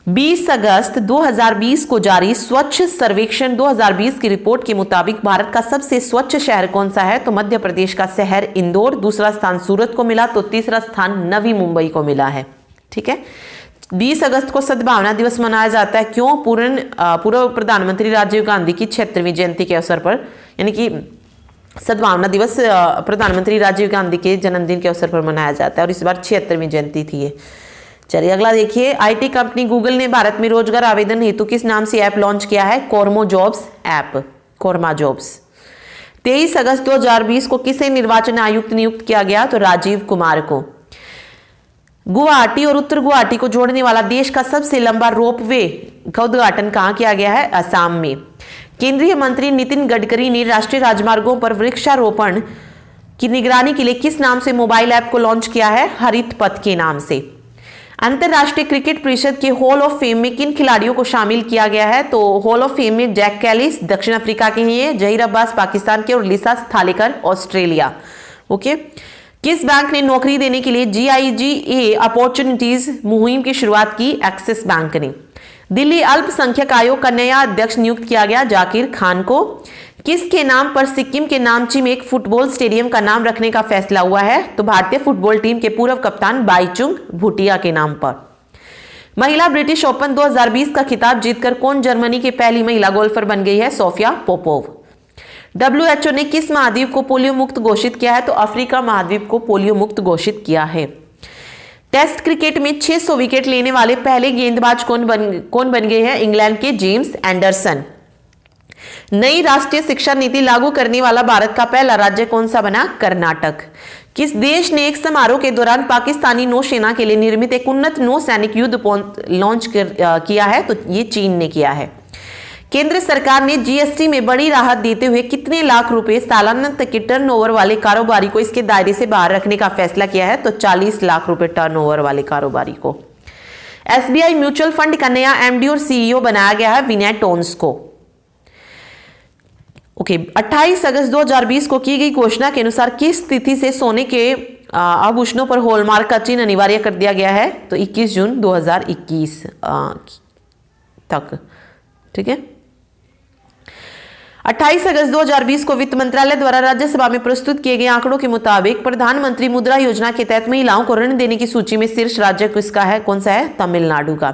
20 अगस्त 2020 को जारी स्वच्छ सर्वेक्षण 2020 की रिपोर्ट के मुताबिक भारत का सबसे स्वच्छ शहर कौन सा है? तो मध्य प्रदेश का शहर इंदौर। दूसरा स्थान सूरत को मिला, तो तीसरा स्थान नवी मुंबई को मिला है, ठीक है। 20 अगस्त को सद्भावना दिवस मनाया जाता है। क्यों? पूर्व प्रधानमंत्री राजीव गांधी की 76वीं जयंती के अवसर पर, यानी कि सद्भावना दिवस प्रधानमंत्री राजीव गांधी के जन्मदिन के अवसर पर मनाया जाता है और इस बार 76वीं जयंती थी ये। चलिए अगला देखिए, आईटी कंपनी गूगल ने भारत में रोजगार आवेदन हेतु किस नाम से ऐप लॉन्च किया है? Korma jobs app, korma jobs. 23 अगस्त 2020 को किसे निर्वाचन आयुक्त नियुक्त किया गया? तो राजीव कुमार को। गुवाहाटी और उत्तर गुवाहाटी को जोड़ने वाला देश का सबसे लंबा रोपवे का उद्घाटन कहां किया गया है? असम में। केंद्रीय मंत्री नितिन गडकरी ने राष्ट्रीय राजमार्गों पर वृक्षारोपण की निगरानी के लिए किस नाम से मोबाइल ऐप को लॉन्च किया है? हरित पथ के नाम से। अंतरराष्ट्रीय क्रिकेट परिषद के हॉल ऑफ फेम में किन खिलाड़ियों को शामिल किया गया है? तो हॉल ऑफ फेम में जैक कैलिस दक्षिण अफ्रीका के हैं, जहीर अब्बास पाकिस्तान के और लिसा स्थालेकर ऑस्ट्रेलिया। ओके। किस बैंक ने नौकरी देने के लिए GIGA अपॉर्चुनिटीज मुहिम की शुरुआत की? एक्सिस बैंक ने। दिल्ली अल्पसंख्यक आयोग का नया अध्यक्ष नियुक्त किया गया जाकिर खान को। किसके नाम पर सिक्किम के नामची में एक फुटबॉल स्टेडियम का नाम रखने का फैसला हुआ है? तो भारतीय फुटबॉल टीम के पूर्व कप्तान बाईचुंग भूटिया के नाम पर। महिला ब्रिटिश ओपन 2020 का खिताब जीतकर कौन जर्मनी की पहली महिला गोल्फर बन गई है? Sophia Popov. WHO ने किस महाद्वीप को पोलियो मुक्त घोषित किया है? तो अफ्रीका महाद्वीप को पोलियो मुक्त घोषित किया है। टेस्ट क्रिकेट में 600 विकेट लेने वाले पहले गेंदबाज कौन बन गए हैं? इंग्लैंड के जेम्स एंडरसन। नई राष्ट्रीय शिक्षा नीति लागू करने वाला भारत का पहला राज्य कौन सा बना? कर्नाटक। किस देश ने एक समारोह के दौरान पाकिस्तानी नौसेना के लिए निर्मित एक उन्नत नौसैनिक युद्धपोत लॉन्च किया है? तो ये चीन ने किया है। केंद्र सरकार ने जीएसटी में बड़ी राहत देते हुए कितने लाख रुपए सालाना तक के टर्नओवर वाले कारोबारी को इसके दायरे से बाहर रखने का फैसला किया है? तो 40 लाख रुपए टर्नओवर वाले कारोबारी को। एसबीआई म्यूचुअल फंड का नया एमडी और सीईओ बनाया गया है विनय टोन्स को। ओके, 28 अगस्त 2020 को की गई घोषणा के अनुसार किस तिथि से सोने के आभूषणों पर हॉलमार्क का चिन्ह अनिवार्य कर दिया गया है? तो 21 जून 2021 तक। ठीक है, 28 अगस्त 2020 को वित्त मंत्रालय द्वारा राज्यसभा में प्रस्तुत किए गए आंकड़ों के मुताबिक प्रधानमंत्री मुद्रा योजना के तहत महिलाओं को ऋण देने की सूची में शीर्ष राज्य किसका है? कौन सा है? तमिलनाडु का।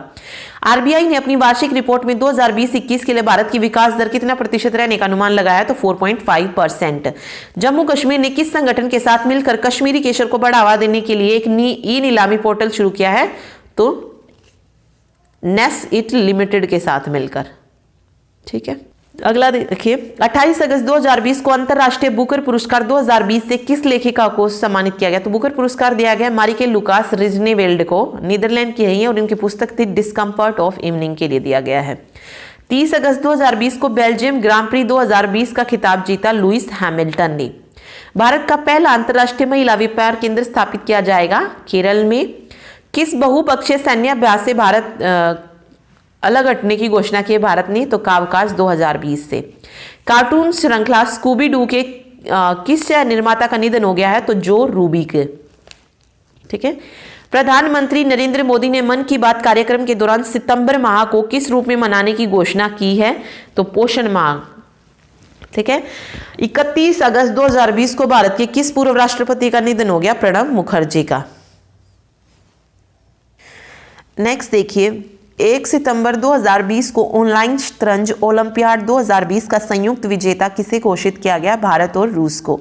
आरबीआई ने अपनी वार्षिक रिपोर्ट में 2020-21 के लिए भारत की विकास दर कितना प्रतिशत रहने का अनुमान लगाया? तो 4.5%। जम्मू कश्मीर ने किस संगठन के साथ मिलकर कश्मीरी केशर को बढ़ावा देने के लिए एक ई नीलामी पोर्टल शुरू किया है? तो नेस इट लिमिटेड के साथ मिलकर। ठीक है, अगला देखिए, 28 अगस्त 2020 को अंतरराष्ट्रीय बुकर पुरस्कार 2020 से किस लेखिका को सम्मानित किया गया? तो बुकर पुरस्कार दिया गया मारिके लुकास रिजनेवेल्ड को, नीदरलैंड की है और उनकी पुस्तक थी डिस्कम्फर्ट ऑफ इवनिंग के लिए दिया गया है। 30 अगस्त 2020 को बेल्जियम ग्रां प्री 2020 का खिताब जीता लुइस हैमिल्टन ने। भारत का पहला अंतरराष्ट्रीय महिला व्यापार केंद्र स्थापित किया जाएगा केरल में। किस बहुपक्षीय सैन्य अभ्यास से भारत अलग हटने की घोषणा की भारत ने? तो कावकाज 2020 से। कार्टून श्रृंखला स्कूबी डू के किस निर्माता का निधन हो गया है? तो जो रूबिक। ठीक है, प्रधानमंत्री नरेंद्र मोदी ने मन की बात कार्यक्रम के दौरान सितंबर माह को किस रूप में मनाने की घोषणा की है? तो पोषण माह। ठीक है, 31 अगस्त 2020 को भारत के किस पूर्व राष्ट्रपति का निधन हो गया? प्रणब मुखर्जी का। नेक्स्ट देखिए, 1 सितंबर 2020 को ऑनलाइन शतरंज ओलंपियाड 2020 का संयुक्त विजेता किसे घोषित किया गया? भारत और रूस को।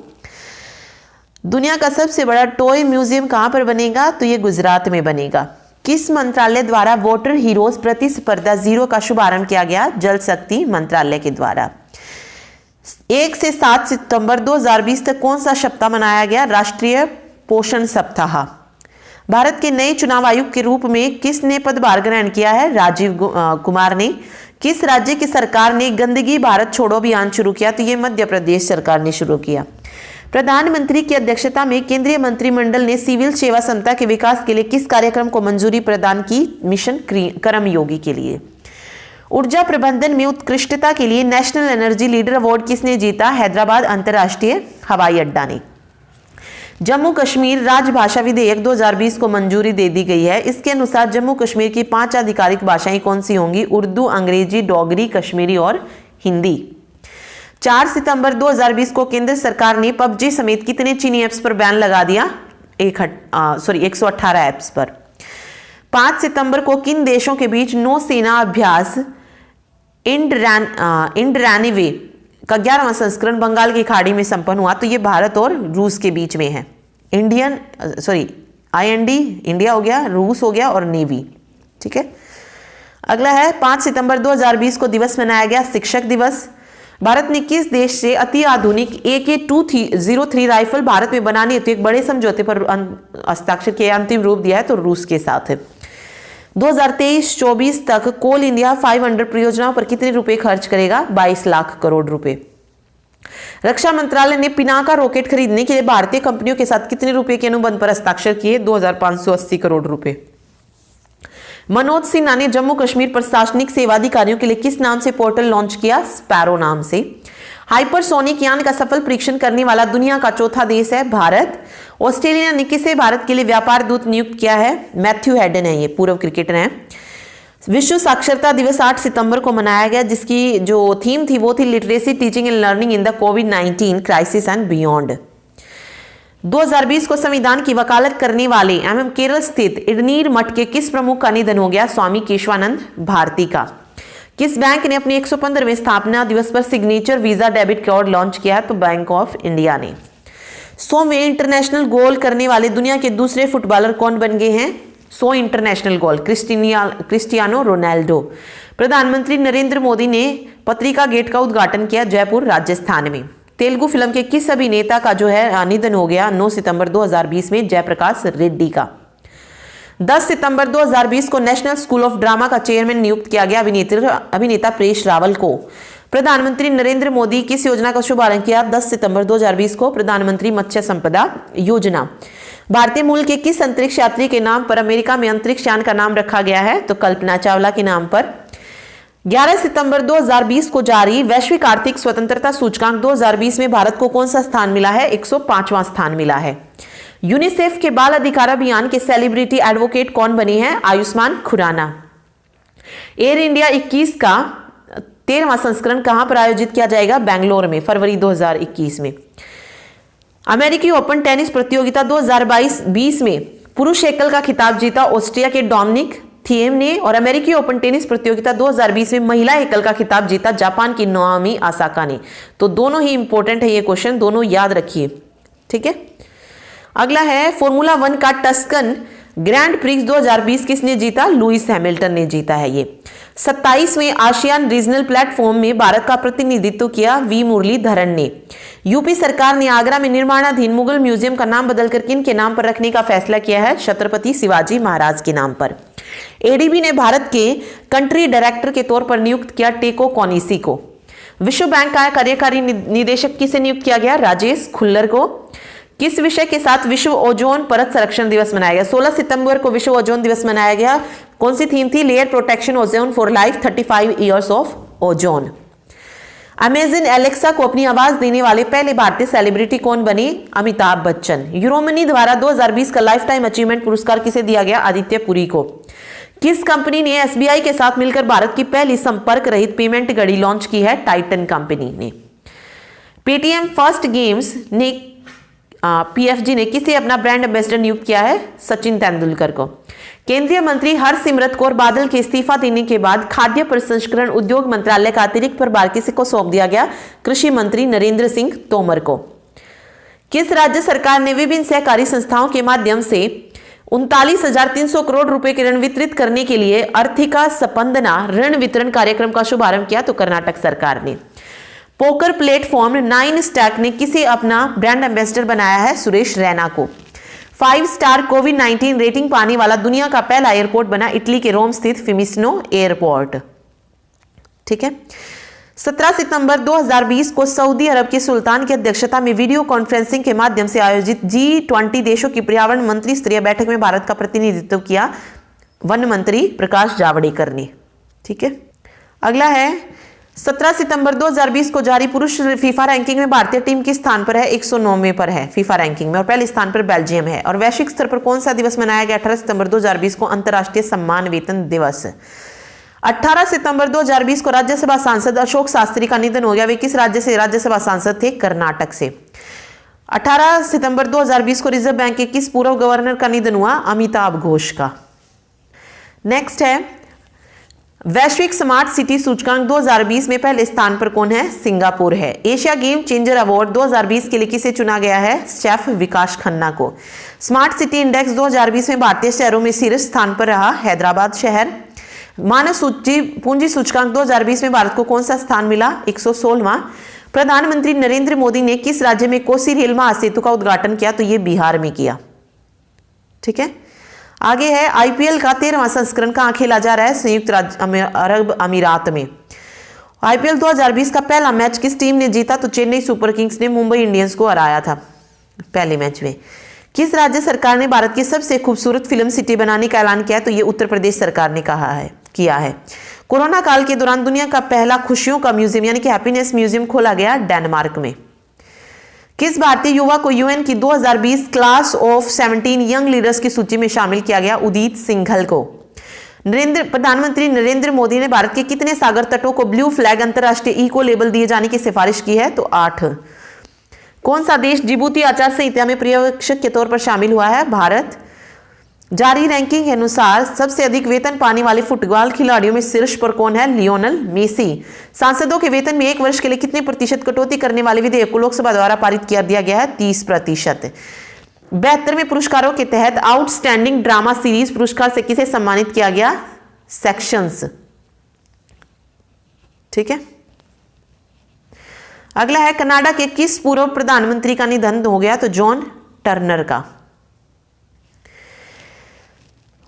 दुनिया का सबसे बड़ा टॉय म्यूजियम कहां पर बनेगा? तो ये गुजरात में बनेगा। किस मंत्रालय द्वारा वाटर हीरोज प्रतिस्पर्धा 0 का शुभारंभ किया गया? जल शक्ति मंत्रालय के द्वारा। 1 से 7 सितंबर 2020 तक कौन सा सप्ताह मनाया गया? राष्ट्रीय पोषण सप्ताह। भारत के नए चुनाव आयुक्त के रूप में किसने पदभार ग्रहण किया है? राजीव कुमार ने। किस राज्य की सरकार ने गंदगी भारत छोड़ो अभियान शुरू किया? तो ये मध्य प्रदेश सरकार ने शुरू किया। प्रधानमंत्री की अध्यक्षता में केंद्रीय मंत्रिमंडल ने सिविल सेवा क्षमता के विकास के लिए किस कार्यक्रम को मंजूरी प्रदान की? मिशन कर्मयोगी के लिए। ऊर्जा प्रबंधन में उत्कृष्टता के लिए नेशनल एनर्जी लीडर अवार्ड किसने जीता? हैदराबाद अंतर्राष्ट्रीय हवाई अड्डा ने। जम्मू कश्मीर राजभाषा विधेयक 2020 को मंजूरी दे दी गई है। इसके अनुसार जम्मू कश्मीर की 5 आधिकारिक भाषाएं कौन सी होंगी? उर्दू, अंग्रेजी, डोगरी, कश्मीरी और हिंदी। 4 सितंबर 2020 को केंद्र सरकार ने पबजी समेत कितने चीनी ऐप्स पर बैन लगा दिया? 118 ऐप्स पर। 5 सितंबर को किन देशों के बीच नौसेना अभ्यास इंडरानिवे का 11वां संस्करण बंगाल की खाड़ी में संपन्न हुआ? तो ये भारत और रूस के बीच में है। IND इंडिया हो गया, रूस हो गया और नेवी। ठीक है, अगला है 5 सितंबर 2020 को दिवस मनाया गया शिक्षक दिवस। भारत ने किस देश से अति आधुनिक AK-203 राइफल भारत में बनाने हेतु एक बड़े समझौते पर हस्ताक्षर किया, अंतिम रूप दिया है? तो रूस के साथ है। 2023-24 तक कोल इंडिया 500 परियोजनाओं पर कितने रुपए खर्च करेगा? 22 लाख करोड़ रुपए। रक्षा मंत्रालय ने पिनाका रॉकेट खरीदने के लिए भारतीय कंपनियों के साथ कितने रुपए के अनुबंध पर हस्ताक्षर किए? 2580 करोड़ रुपए। मनोज सिन्हा ने जम्मू कश्मीर प्रशासनिक सेवा अधिकारियों के लिए किस नाम से पोर्टल लॉन्च किया? स्पैरो नाम से। हाइपरसोनिक यान का सफल परीक्षण करने वाला दुनिया का चौथा देश है भारत। ऑस्ट्रेलिया ने किसे भारत के लिए व्यापार दूत नियुक्त किया है? मैथ्यू हेडन है, ये पूर्व क्रिकेटर हैं। विश्व साक्षरता दिवस 8 सितंबर को मनाया गया, जिसकी जो थीम थी वो थी literacy teaching and learning in the covid crisis and beyond. 2020 को संविधान की वकालत करने वाले एवं केरल स्थित इडनीर मठ के किस प्रमुख का निधन हो गया? स्वामी केशवानंद भारती का। किस बैंक ने अपने 115वें स्थापना दिवस पर signature visa debit card launch किया? तो बैंक ऑफ इंडिया ने। 100वें इंटरनेशनल गोल करने वाले दुनिया के दूसरे फुटबॉलर कौन बन गए हैं? 100 इंटरनेशनल गोल क्रिस्टियानो रोनाल्डो। प्रधानमंत्री नरेंद्र मोदी ने पत्रिका गेट का उद्घाटन किया जयपुर राजस्थान में। तेलुगु फिल्म के किस अभिनेता का जो है निधन हो गया 9 सितंबर 2020 में? जयप्रकाश रेड्डी का। 10 सितंबर 2020 को नेशनल स्कूल ऑफ ड्रामा का चेयरमैन नियुक्त किया गया अभिनेता परेश रावल को। प्रधानमंत्री नरेंद्र मोदी किस योजना का शुभारंभ किया 10 सितंबर 2020 को? प्रधानमंत्री मत्स्य संपदा योजना। भारतीय मूल के किस अंतरिक्ष यात्री के नाम पर अमेरिका में अंतरिक्ष यान का नाम रखा गया है? तो कल्पना चावला के नाम पर। 11 सितंबर 2020 को जारी वैश्विक आर्थिक स्वतंत्रता सूचकांक 2020 में भारत को कौन सा स्थान मिला है? 105वां स्थान मिला है। यूनिसेफ के बाल अधिकार अभियान के सेलिब्रिटी एडवोकेट कौन बनी है? आयुष्मान खुराना। एयर इंडिया 21 का 13वां संस्करण कहां पर आयोजित किया जाएगा? बेंगलोर में, फरवरी 2021 में। अमेरिकी ओपन टेनिस प्रतियोगिता 2020 में पुरुष एकल का खिताब जीता ऑस्ट्रिया के डोमिनिक थिएम ने, और अमेरिकी ओपन टेनिस प्रतियोगिता 2020 में महिला एकल का खिताब जीता जापान की नाओमी ओसाका ने। तो दोनों ही इंपॉर्टेंट है ये क्वेश्चन, दोनों याद रखिए, ठीक है। अगला है फॉर्मूला 1 का टस्कन ग्रैंड प्रिक्स 2020 किसने जीता? लुइस हैमिल्टन ने जीता है ये। 27वें आसियान रीजनल प्लेटफॉर्म में भारत का प्रतिनिधित्व किया वी मुरलीधरन ने। यूपी सरकार ने आगरा में निर्माणाधीन मुगल म्यूजियम का नाम बदलकर किन के नाम पर रखने का फैसला किया है? छत्रपति शिवाजी महाराज के नाम पर। एडीबी ने भारत के कंट्री डायरेक्टर के तौर पर नियुक्त किया टेको कोनिसी को। विश्व बैंक का कार्यकारी निदेशक किसे नियुक्त किया गया? राजेश खुल्लर को। किस विषय के साथ विश्व ओजोन परत संरक्षण दिवस मनाया गया? 16 सितंबर को विश्व ओजोन दिवस मनाया गया। कौन सी थीम थी? Layer protection ozone for life 35 years of ozone. Amazon Alexa को अपनी आवाज देने वाले पहले भारतीय सेलिब्रिटी कौन बने? अमिताभ बच्चन। यूरोमनी द्वारा 2020 का लाइफ टाइम अचीवमेंट पुरस्कार किसे दिया गया? आदित्य पुरी को। किस कंपनी ने एसबीआई के साथ मिलकर भारत की पहली संपर्क रहित पेमेंट घड़ी लॉन्च की है? टाइटन कंपनी ने। पेटीएम फर्स्ट गेम्स ने पीएफजी ने किसे अपना ब्रांड एम्बेसडर नियुक्त किया है? सचिन तेंदुलकर को। केंद्रीय मंत्री हरसिमरत कौर बादल के इस्तीफा देने के बाद खाद्य प्रसंस्करण उद्योग मंत्रालय का अतिरिक्त प्रभार किसे को सौंप दिया गया? कृषि मंत्री नरेंद्र सिंह तोमर को। किस राज्य सरकार ने विभिन्न सहकारी संस्थाओं के माध्यम से 39,300 करोड़ रुपए के ऋण वितरित करने के लिए अर्थिका स्पंदना ऋण वितरण कार्यक्रम का शुभारंभ किया? तो कर्नाटक सरकार ने। पोकर प्लेटफॉर्म 9 स्टैक ने किसे अपना ब्रांड एम्बेसडर बनाया है? सुरेश रैना को। 5 स्टार कोविड-19 रेटिंग पाने वाला दुनिया का पहला एयरपोर्ट बना इटली के रोम स्थित फिमिस्नो एयरपोर्ट, ठीक है। 17 सितंबर 2020 को सऊदी अरब के सुल्तान की अध्यक्षता में वीडियो कॉन्फ्रेंसिंग के माध्यम से आयोजित G20 देशों की पर्यावरण मंत्री स्तरीय बैठक में भारत का प्रतिनिधित्व किया वन मंत्री प्रकाश जावड़ेकर ने, ठीक है। अगला है 17 सितंबर 2020 को जारी पुरुष फीफा रैंकिंग में भारतीय टीम किस स्थान पर है? 109वें पर है फीफा रैंकिंग में, और पहले स्थान पर बेल्जियम है। और वैश्विक स्तर पर कौन सा दिवस मनाया गया? 18 सितंबर 2020 को अंतर्राष्ट्रीय सम्मान वेतन दिवस। 18 सितंबर 2020 को राज्यसभा सांसद अशोक शास्त्री का निधन हो गया। वे किस राज्य से राज्यसभा सांसद थे? कर्नाटक से। 18 सितंबर 2020 को रिजर्व बैंक के किस पूर्व गवर्नर का निधन हुआ? अमिताभ घोष का। नेक्स्ट है वैश्विक स्मार्ट सिटी सूचकांक 2020 में पहले स्थान पर कौन है? सिंगापुर है। एशिया गेम चेंजर अवार्ड 2020 के लिए किसे चुना गया है? शेफ विकास खन्ना को। स्मार्ट सिटी इंडेक्स 2020 में भारतीय शहरों में शीर्ष स्थान पर रहा हैदराबाद शहर। मानव सूची पूंजी सूचकांक 2020 में भारत को कौन सा स्थान मिला? 116वां। प्रधानमंत्री नरेंद्र मोदी ने किस राज्य में कोसी रेल महासेतु का उद्घाटन किया? तो ये बिहार में किया, ठीक है। आगे है आईपीएल का 13वां संस्करण कहां खेला जा रहा है? संयुक्त अरब अमीरात में। आईपीएल 2020 का पहला मैच किस टीम ने जीता? तो चेन्नई सुपर किंग्स ने मुंबई इंडियंस को हराया था पहले मैच में। किस राज्य सरकार ने भारत की सबसे खूबसूरत फिल्म सिटी बनाने का ऐलान किया? तो ये उत्तर प्रदेश सरकार ने किया है। कोरोना काल के दौरान दुनिया का पहला खुशियों का म्यूजियम यानी कि हैप्पीनेस म्यूजियम खोला गया डेनमार्क में। किस भारतीय युवा को यूएन की 2020 क्लास ऑफ 17 यंग लीडर्स की सूची में शामिल किया गया? उदित सिंघल को। प्रधानमंत्री नरेंद्र मोदी ने भारत के कितने सागर तटों को ब्लू फ्लैग अंतरराष्ट्रीय इको लेबल दिए जाने की सिफारिश की है? तो 8। कौन सा देश जिबूती आचार संहिता में पर्यवेक्षक के तौर पर शामिल हुआ है? भारत। जारी रैंकिंग के अनुसार सबसे अधिक वेतन पाने वाले फुटबॉल खिलाड़ियों में शीर्ष पर कौन है? Lionel Messi. सांसदों के वेतन में 1 वर्ष के लिए कितने प्रतिशत कटौती करने वाले विधेयक को लोकसभा द्वारा पारित कर दिया गया है? 30%। 72वें पुरस्कारों के तहत आउटस्टैंडिंग ड्रामा सीरीज पुरस्कार से किसे सम्मानित किया गया? सेक्शंस, ठीक है। अगला है कनाडा के किस पूर्व प्रधानमंत्री का निधन हो गया? तो जॉन टर्नर का।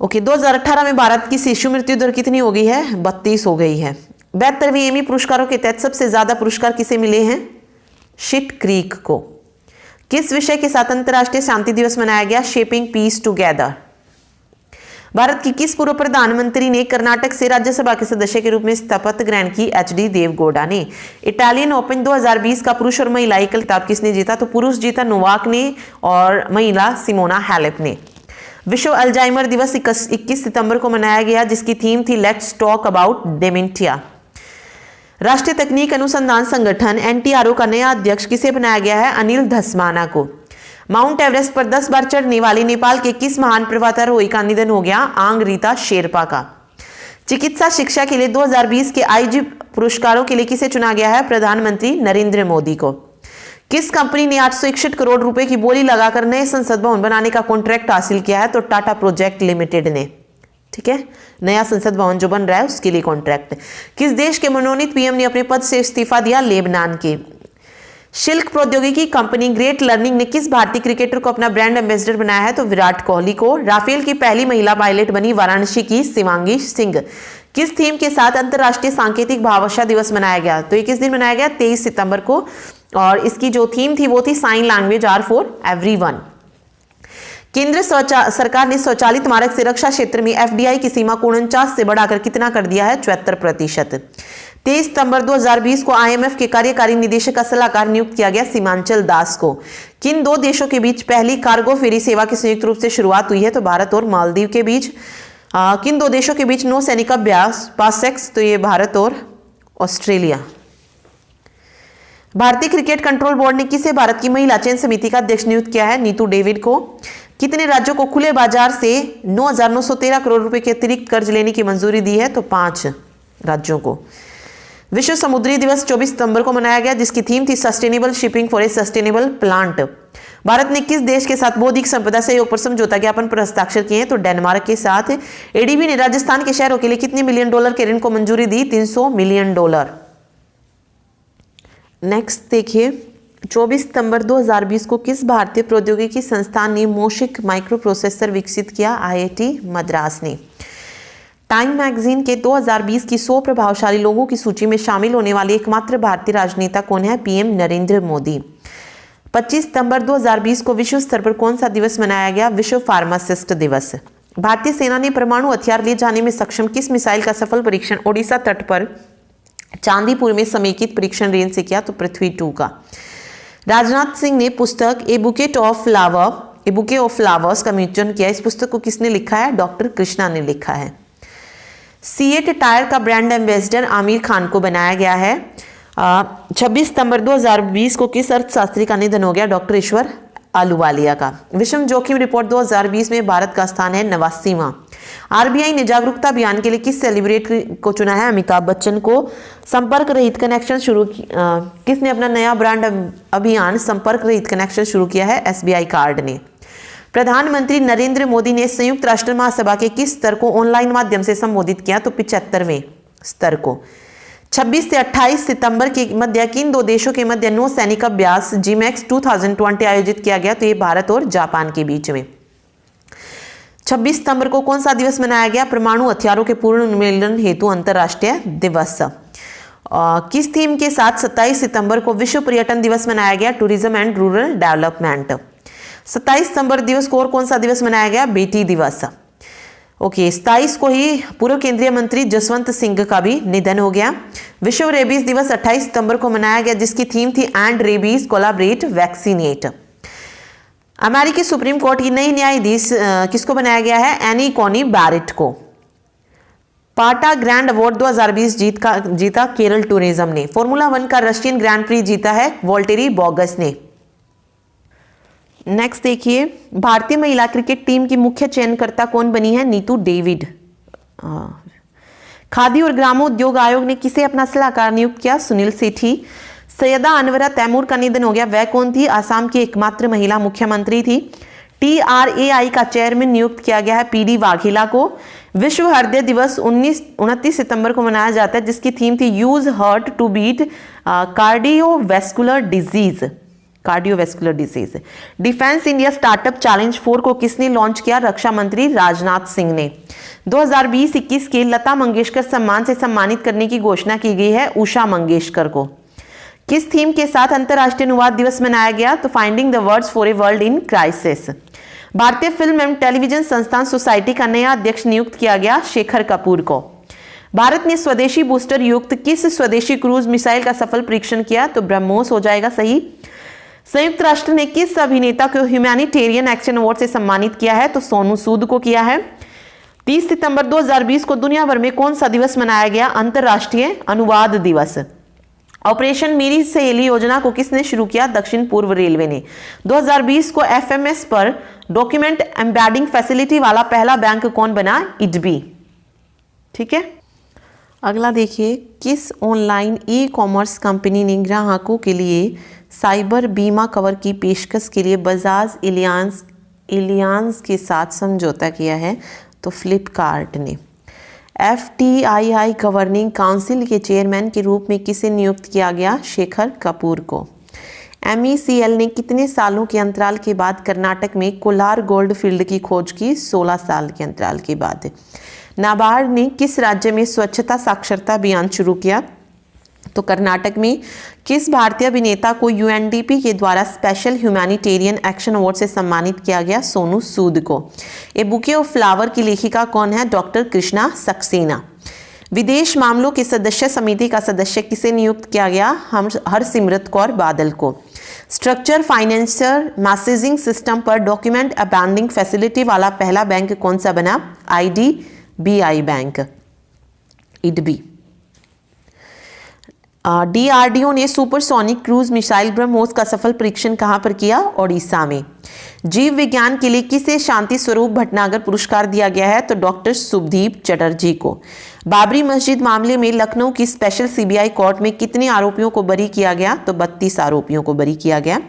ओके, 2018 में भारत की शिशु मृत्यु दर कितनी हो गई है? 32 हो गई है। 72वें एमी पुरस्कारों के तहत सबसे ज्यादा पुरस्कार किसे मिले हैं? शिट क्रीक को। किस विषय के साथ अंतर्राष्ट्रीय शांति दिवस मनाया गया? Shaping piece together. भारत की किस पूर्व प्रधानमंत्री ने कर्नाटक से राज्यसभा के सदस्य के रूप में शपथ ग्रहण की? एचडी देवगौड़ा ने। इटालियन ओपन 2020 का पुरुष और महिला एकल खिताब किसने जीता? तो पुरुष जीता नोवाक ने और महिला सिमोना हालेप ने। विश्व अल्जाइमर दिवस 21 सितंबर को मनाया गया, जिसकी थीम थी लेट्स टॉक अबाउट डेमेंटिया। राष्ट्रीय तकनीक अनुसंधान संगठन एनटीआरओ का नया अध्यक्ष किसे बनाया गया है? अनिल धस्माना को। माउंट एवरेस्ट पर 10 बार चढ़ने वाली नेपाल के किस महान पर्वतारोही का निधन हो गया? आंग रीता शेरपा का। चिकित्सा शिक्षा के लिए 2020 के आईजी पुरस्कारों के लिए किसे चुना गया है? प्रधानमंत्री नरेंद्र मोदी को। किस कंपनी ने 861 करोड़ रुपए की बोली लगाकर नए संसद भवन बनाने का कॉन्ट्रैक्ट हासिल किया है? तो टाटा प्रोजेक्ट लिमिटेड ने। ठीक है, नया संसद भवन जो बन रहा है उसके लिए कॉन्ट्रैक्ट। किस देश के मनोनीत पीएम ने अपने पद से इस्तीफा दिया? लेबनान के। शिल्क प्रौद्योगिकी कंपनी ग्रेट लर्निंग ने किस भारतीय क्रिकेटर को अपना ब्रांड एम्बेसडर बनाया है? तो विराट कोहली को। राफेल की पहली महिला पायलट बनी वाराणसी की शिवांगी सिंह। किस थीम के साथ अंतर्राष्ट्रीय सांकेतिक भाषा दिवस मनाया गया? तो ये किस दिन मनाया गया? 23 सितंबर को। और इसकी जो थीम थी वो थी sign language are for everyone. केंद्र सरकार ने स्वचालित मार्ग से रक्षा क्षेत्र में एफडीआई की सीमा को 49 से बढ़ाकर कितना कर दिया है? 74%। 23 सितंबर 2020 को आईएमएफ के कार्यकारी निदेशक का सलाहकार नियुक्त किया गया सीमांचल दास को। किन दो देशों के बीच पहली कार्गो फेरी सेवा की संयुक्त रूप से शुरुआत हुई है? तो भारत और मालदीव के बीच। किन दो देशों के बीच नौसैनिक अभ्यास पासेक्स? तो ये भारत और ऑस्ट्रेलिया। भारतीय क्रिकेट कंट्रोल बोर्ड ने किसे भारत की महिला चयन समिति का अध्यक्ष नियुक्त किया है? नीतू डेविड को। कितने राज्यों को खुले बाजार से 9,913 करोड़ रुपए के अतिरिक्त कर्ज लेने की मंजूरी दी है? तो 5 राज्यों को। विश्व समुद्री दिवस 24 सितंबर को मनाया गया, जिसकी थीम थी sustainable shipping for a sustainable plant. Bharat ने किस देश के साथ बौद्धिक संपदा सहयोग पर समझौता ज्ञापन पर हस्ताक्षर किए हैं? तो डेनमार्क के साथ। एडीबी ने राजस्थान के शहरों के लिए कितने मिलियन डॉलर के ऋण को मंजूरी दी? $300 मिलियन। नेक्स्ट देखिए, 24 सितंबर 2020 को किस भारतीय प्रौद्योगिकी संस्थान ने मोशिक माइक्रो प्रोसेसर विकसित किया? आईआईटी मद्रास ने। टाइम मैगजीन के 2020 की 100 प्रभावशाली लोगों की सूची में शामिल होने वाले एकमात्र भारतीय राजनेता कौन है? पीएम नरेंद्र मोदी। 25 सितंबर 2020 को विश्व स्तर पर कौन सा दिवस मनाया गया? विश्व फार्मासिस्ट दिवस। भारतीय सेना ने परमाणु हथियार ले जाने में सक्षम किस मिसाइल का सफल परीक्षण ओडिशा तट पर चांदीपुर में समेकित परीक्षण रेंज से किया? तो पृथ्वी 2 का। राजनाथ सिंह ने पुस्तक ए बुके ऑफ फ्लावर्स का विमोचन किया। इस पुस्तक को किसने लिखा है? डॉक्टर कृष्णा ने लिखा है। सीएट टायर का ब्रांड एम्बेसडर आमिर खान को बनाया गया है। 26 सितंबर 2020 को किस अर्थशास्त्री का निधन हो गया? डॉक्टर ईश्वर आलूवालिया का। विषम जोखिम रिपोर्ट 2020 में भारत का स्थान है 89वां। आरबीआई ने जागरूकता अभियान के लिए किस सेलिब्रिटी को चुना है? अमिताभ बच्चन को। संपर्क रहित कनेक्शन किसने अपना नया ब्रांड अभियान संपर्क रहित कनेक्शन शुरू किया है? एसबीआई कार्ड ने। प्रधानमंत्री नरेंद्र मोदी ने संयुक्त राष्ट्र महासभा के किस स्तर को ऑनलाइन माध्यम से संबोधित किया? तो 75वें स्तर को। 26 से 28 सितंबर के मध्य किन दो देशों के मध्य नौसैनिक अभ्यास जीमैक्स 2020 आयोजित किया गया? तो ये भारत और जापान के बीच में। 26 सितंबर को कौन सा दिवस मनाया गया? परमाणु हथियारों के पूर्ण उन्मूलन हेतु अंतर्राष्ट्रीय दिवस। किस थीम के साथ 27 सितंबर को विश्व पर्यटन दिवस मनाया गया? Tourism and rural development. 27 सितंबर दिवस को और कौन सा दिवस मनाया गया? बेटी दिवस। ओके, 27 को ही पूर्व केंद्रीय मंत्री जसवंत सिंह का भी निधन हो गया। विश्व रेबीज दिवस 28 सितंबर को मनाया गया, जिसकी थीम थी एंड रेबीज कोलैबोरेट वैक्सीनेट। अमेरिकी सुप्रीम कोर्ट की नई न्यायाधीश किसको बनाया गया है? एनी कॉनी बैरेट को। पाटा ग्रैंड अवार्ड 2020 जीता केरल टूरिज्म ने। फॉर्मूला 1 का रशियन ग्रैंड प्री जीता है वॉल्टेरी बॉगस ने। नेक्स्ट देखिए, भारतीय महिला क्रिकेट टीम की मुख्य चयनकर्ता कौन बनी है? नीतू डेविड। खादी और ग्रामोद्योग आयोग ने किसे अपना सलाहकार नियुक्त किया? सुनील सेठी। सैयदा अनवरा तैमूर का निधन हो गया। वह कौन थी? आसाम की एकमात्र महिला मुख्यमंत्री थी। TRAI का चेयरमैन नियुक्त किया गया है PD वाघेला को। विश्व हृदय दिवस 29 सितंबर को मनाया जाता है, जिसकी थीम थी use heart to beat cardiovascular disease. Defence India startup challenge 4 को किसने लॉन्च किया? रक्षा मंत्री राजनाथ सिंह ने। 2020-21 के लता मंगेशकर सम्मान से सम्मानित करने की घोषणा की गई है उषा मंगेशकर को। किस थीम के साथ अंतर्राष्ट्रीय अनुवाद दिवस मनाया गया? तो finding the words for a world in crisis. भारतीय फिल्म एवं टेलीविजन संस्थान सोसाइटी का नया अध्यक्ष नियुक्त किया गया शेखर कपूर को। भारत ने स्वदेशी बूस्टर युक्त किस स्वदेशी क्रूज मिसाइल का सफल परीक्षण किया? तो ब्रह्मोस हो जाएगा सही। संयुक्त राष्ट्र ने किस अभिनेता को ह्यूमैनिटेरियन एक्शन अवार्ड से सम्मानित किया है? तो सोनू सूद को किया है। 30 सितंबर 2020 को दुनिया भर में कौन सा दिवस मनाया गया? अंतर्राष्ट्रीय अनुवाद दिवस। ऑपरेशन मेरी सहेली योजना को किसने शुरू किया? दक्षिण पूर्व रेलवे ने। 2020 को एफएमएस पर डॉक्यूमेंट एम्बेडिंग फैसिलिटी वाला पहला बैंक कौन बना? इडबी। ठीक है, अगला देखिए, किस ऑनलाइन ई कॉमर्स कंपनी ने ग्राहकों के लिए साइबर बीमा कवर की पेशकश के लिए बजाज एलियांज के साथ समझौता किया है? तो फ्लिपकार्ट ने। FTII गवर्निंग काउंसिल के चेयरमैन के रूप में किसे नियुक्त किया गया? शेखर कपूर को। MECL ने कितने सालों के अंतराल के बाद कर्नाटक में कोलार गोल्ड फील्ड की खोज की? 16 साल के अंतराल के बाद। नाबार्ड ने किस राज्य में स्वच्छता साक्षरता अभियान शुरू किया? तो कर्नाटक में। किस भारतीय अभिनेता को UNDP के द्वारा स्पेशल ह्यूमैनिटेरियन एक्शन अवार्ड से सम्मानित किया गया? सोनू सूद को। ए बुके ऑफ फ्लावर की लेखिका कौन है? डॉक्टर कृष्णा सक्सेना। विदेश मामलों की सदस्य समिति का सदस्य किसे नियुक्त किया गया? हरसिमरत कौर बादल को। स्ट्रक्चर फाइनेंशियल मैसेजिंग सिस्टम पर डॉक्यूमेंट अबैंडिंग फैसिलिटी वाला पहला बैंक कौन सा बना? IDBI bank, IDBI. DRDO ने सुपरसोनिक क्रूज मिसाइल ब्रह्मोस का सफल परीक्षण कहां पर किया? ओडिशा में। जीव विज्ञान के लिए किसे शांति स्वरूप भटनागर पुरस्कार दिया गया है? तो डॉक्टर शुभदीप चटर्जी को। बाबरी मस्जिद मामले में लखनऊ की स्पेशल CBI कोर्ट में कितने आरोपियों को बरी किया गया? तो 32 आरोपियों को बरी किया गया।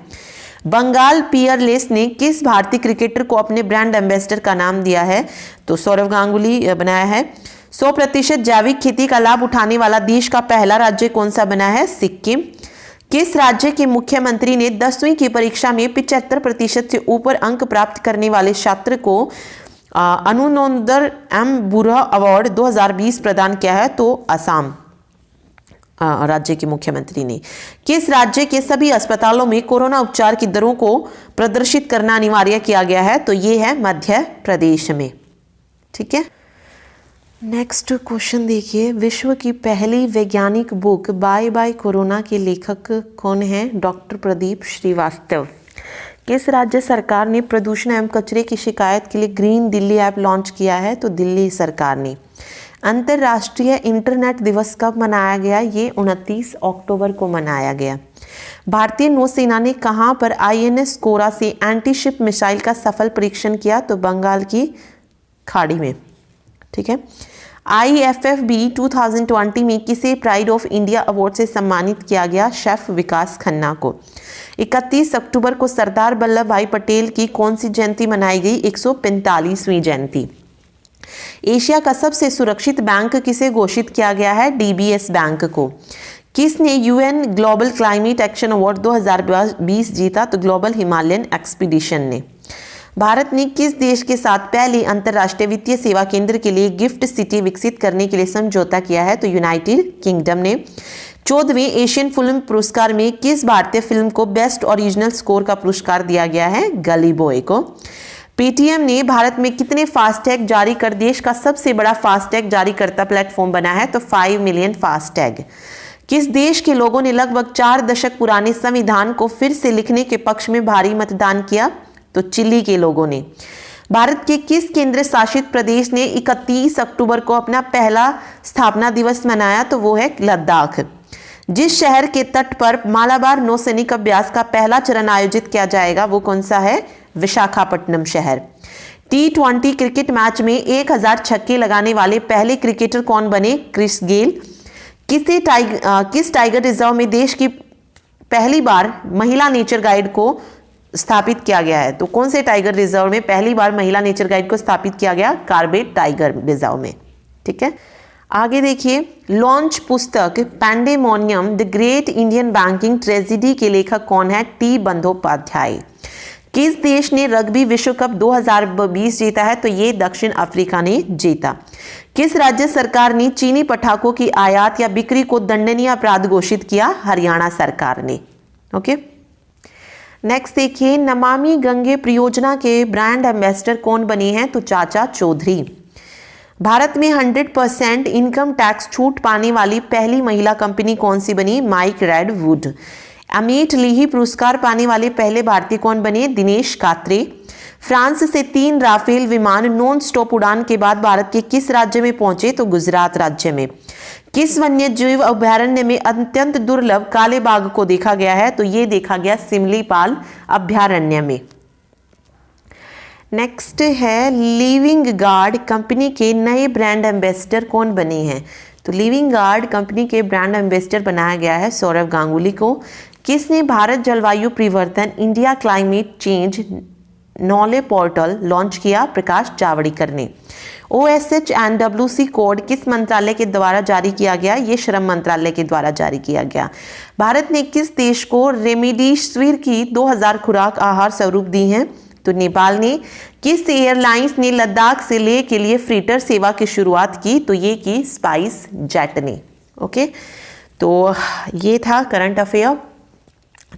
बंगाल पियरलेस ने किस भारतीय क्रिकेटर को अपने ब्रांड एम्बेसडर का नाम दिया है? तो सौरव गांगुली बनाया है। 100% जैविक खेती का लाभ उठाने वाला देश का पहला राज्य कौन सा बना है? सिक्किम। किस राज्य के मुख्यमंत्री ने 10वीं की परीक्षा में 75% से ऊपर अंक प्राप्त करने वाले छात्र को अनुनोदर एम बुरा अवार्ड 2020 प्रदान किया है? तो असम राज्य के मुख्यमंत्री ने। किस राज्य के सभी अस्पतालों में कोरोना उपचार की दरों को प्रदर्शित करना अनिवार्य किया गया है? तो ये है मध्य प्रदेश में। ठीक है, नेक्स्ट क्वेश्चन देखिए, विश्व की पहली वैज्ञानिक बुक बाय बाय कोरोना के लेखक कौन है? डॉक्टर प्रदीप श्रीवास्तव। किस राज्य सरकार ने प्रदूषण एवं कचरे की शिकायत के लिए ग्रीन दिल्ली ऐप लॉन्च किया है? तो दिल्ली सरकार ने। अंतर्राष्ट्रीय इंटरनेट दिवस कब मनाया गया? ये 29 अक्टूबर को मनाया गया। भारतीय नौसेना ने कहां पर INS कोरा से एंटीशिप मिसाइल का सफल परीक्षण किया? तो बंगाल की खाड़ी में। ठीक है, IFFB 2020 में किसे प्राइड ऑफ इंडिया अवार्ड से सम्मानित किया गया? शेफ विकास खन्ना को। 31 अक्टूबर को सरदार वल्लभ भाई पटेल की कौन सी जयंती मनाई गई? 145वीं जयंती। एशिया का सबसे सुरक्षित बैंक किसे घोषित किया गया है? DBS बैंक को। किसने UN global climate action award 2020 जीता? तो ग्लोबल हिमालयन एक्सपीडिशन ने। भारत ने किस देश के साथ पहले अंतर्राष्ट्रीय वित्तीय सेवा केंद्र के लिए गिफ्ट सिटी विकसित करने के लिए समझौता किया है? तो यूनाइटेड किंगडम ने। 14वें एशियन फिल्म पुरस्कार में किस भारतीय फिल्म को बेस्ट ओरिजिनल स्कोर का पुरस्कार दिया गया है? गली बॉय को। पेटीएम ने भारत में कितने फास्टैग जारी कर देश का सबसे बड़ा फास्टैग जारीकर्ता प्लेटफॉर्म बना है? तो 5 मिलियन फास्टैग। किस देश के लोगों ने लगभग 4 दशक पुराने संविधान को फिर से लिखने के पक्ष में भारी मतदान किया? तो चिली के लोगों ने। भारत के किस केंद्र शासित प्रदेश ने 31 अक्टूबर को अपना पहला स्थापना दिवस मनाया? तो वो है लद्दाख। जिस शहर के तट पर मालाबार नौसैनिक अभ्यास का पहला चरण आयोजित किया जाएगा वो कौन सा है? विशाखापट्टनम शहर। T20 क्रिकेट मैच में 1000 छक्के लगाने वाले पहले क्रिकेटर कौन बने? Chris Gayle. किस टाइगर रिजर्व में देश की पहली बार महिला नेचर गाइड को स्थापित किया गया है। तो कौन से टाइगर रिजर्व में पहली बार महिला नेचर गाइड को स्थापित किया गया? कार्बेट टाइगर रिजर्व में। ठीक है, आगे देखिए, लॉन्च पुस्तक pandemonium the great Indian banking tragedy के लेखक कौन है? टी बंदोपाध्याय। किस देश ने रग्बी विश्व कप 2020 जीता है? तो ये दक्षिण अफ्रीका ने जीता। किस राज्य सरकार ने चीनी पटाखों की आयात या बिक्री को दंडनीय अपराध घोषित किया? हरियाणा सरकार ने। ओके, नेक्स्ट देखिए, नमामि गंगे परियोजना के ब्रांड एम्बेसडर कौन बनी हैं? तो चाचा चौधरी। भारत में 100% इनकम टैक्स छूट पाने वाली पहली महिला कंपनी कौन सी बनी? Mic redwood. अमित लीही पुरस्कार पाने वाले पहले भारतीय कौन बने? दिनेश कात्रे। फ्रांस से 3 राफेल विमान नॉन स्टॉप उड़ान के बाद भारत के किस राज्य में पहुंचे? तो गुजरात राज्य में। किस वन्य जीव अभयारण्य में अत्यंत दुर्लभ काले बाघ को देखा गया है? तो ये देखा गया सिमलीपाल अभयारण्य में। नेक्स्ट है, लिविंग गार्ड कंपनी के नए ब्रांड एम्बेसडर कौन बने हैं? तो लिविंग गार्ड कंपनी के ब्रांड एम्बेसडर बनाया गया है सौरभ गांगुली को। किसने भारत जलवायु परिवर्तन India climate change knowledge portal launch किया? प्रकाश जावड़ेकर ने। OSHNWC कोड किस मंत्रालय के द्वारा जारी किया गया? ये श्रम मंत्रालय के द्वारा जारी किया गया। भारत ने किस देश को रेमडेसिविर की 2000 खुराक आहार स्वरूप दी हैं? तो नेपाल ने। किस एयरलाइंस ने लद्दाख से लेह के लिए फ्रीटर सेवा की शुरुआत की? तो ये की स्पाइस जेट ने। ओके, तो ये था current affair.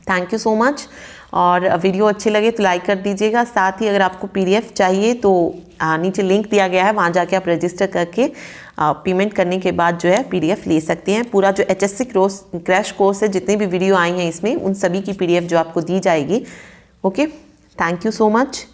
Thank you so much. और वीडियो अच्छे लगे तो लाइक कर दीजिएगा। साथ ही अगर आपको PDF चाहिए तो नीचे लिंक दिया गया है, वहाँ जाके आप रजिस्टर करके पेमेंट करने के बाद जो है PDF ले सकते हैं। पूरा जो HSC क्रैश कोर्स है, जितनी भी वीडियो आई हैं इसमें, उन सभी की PDF जो आपको दी जाएगी। Okay, thank you so much.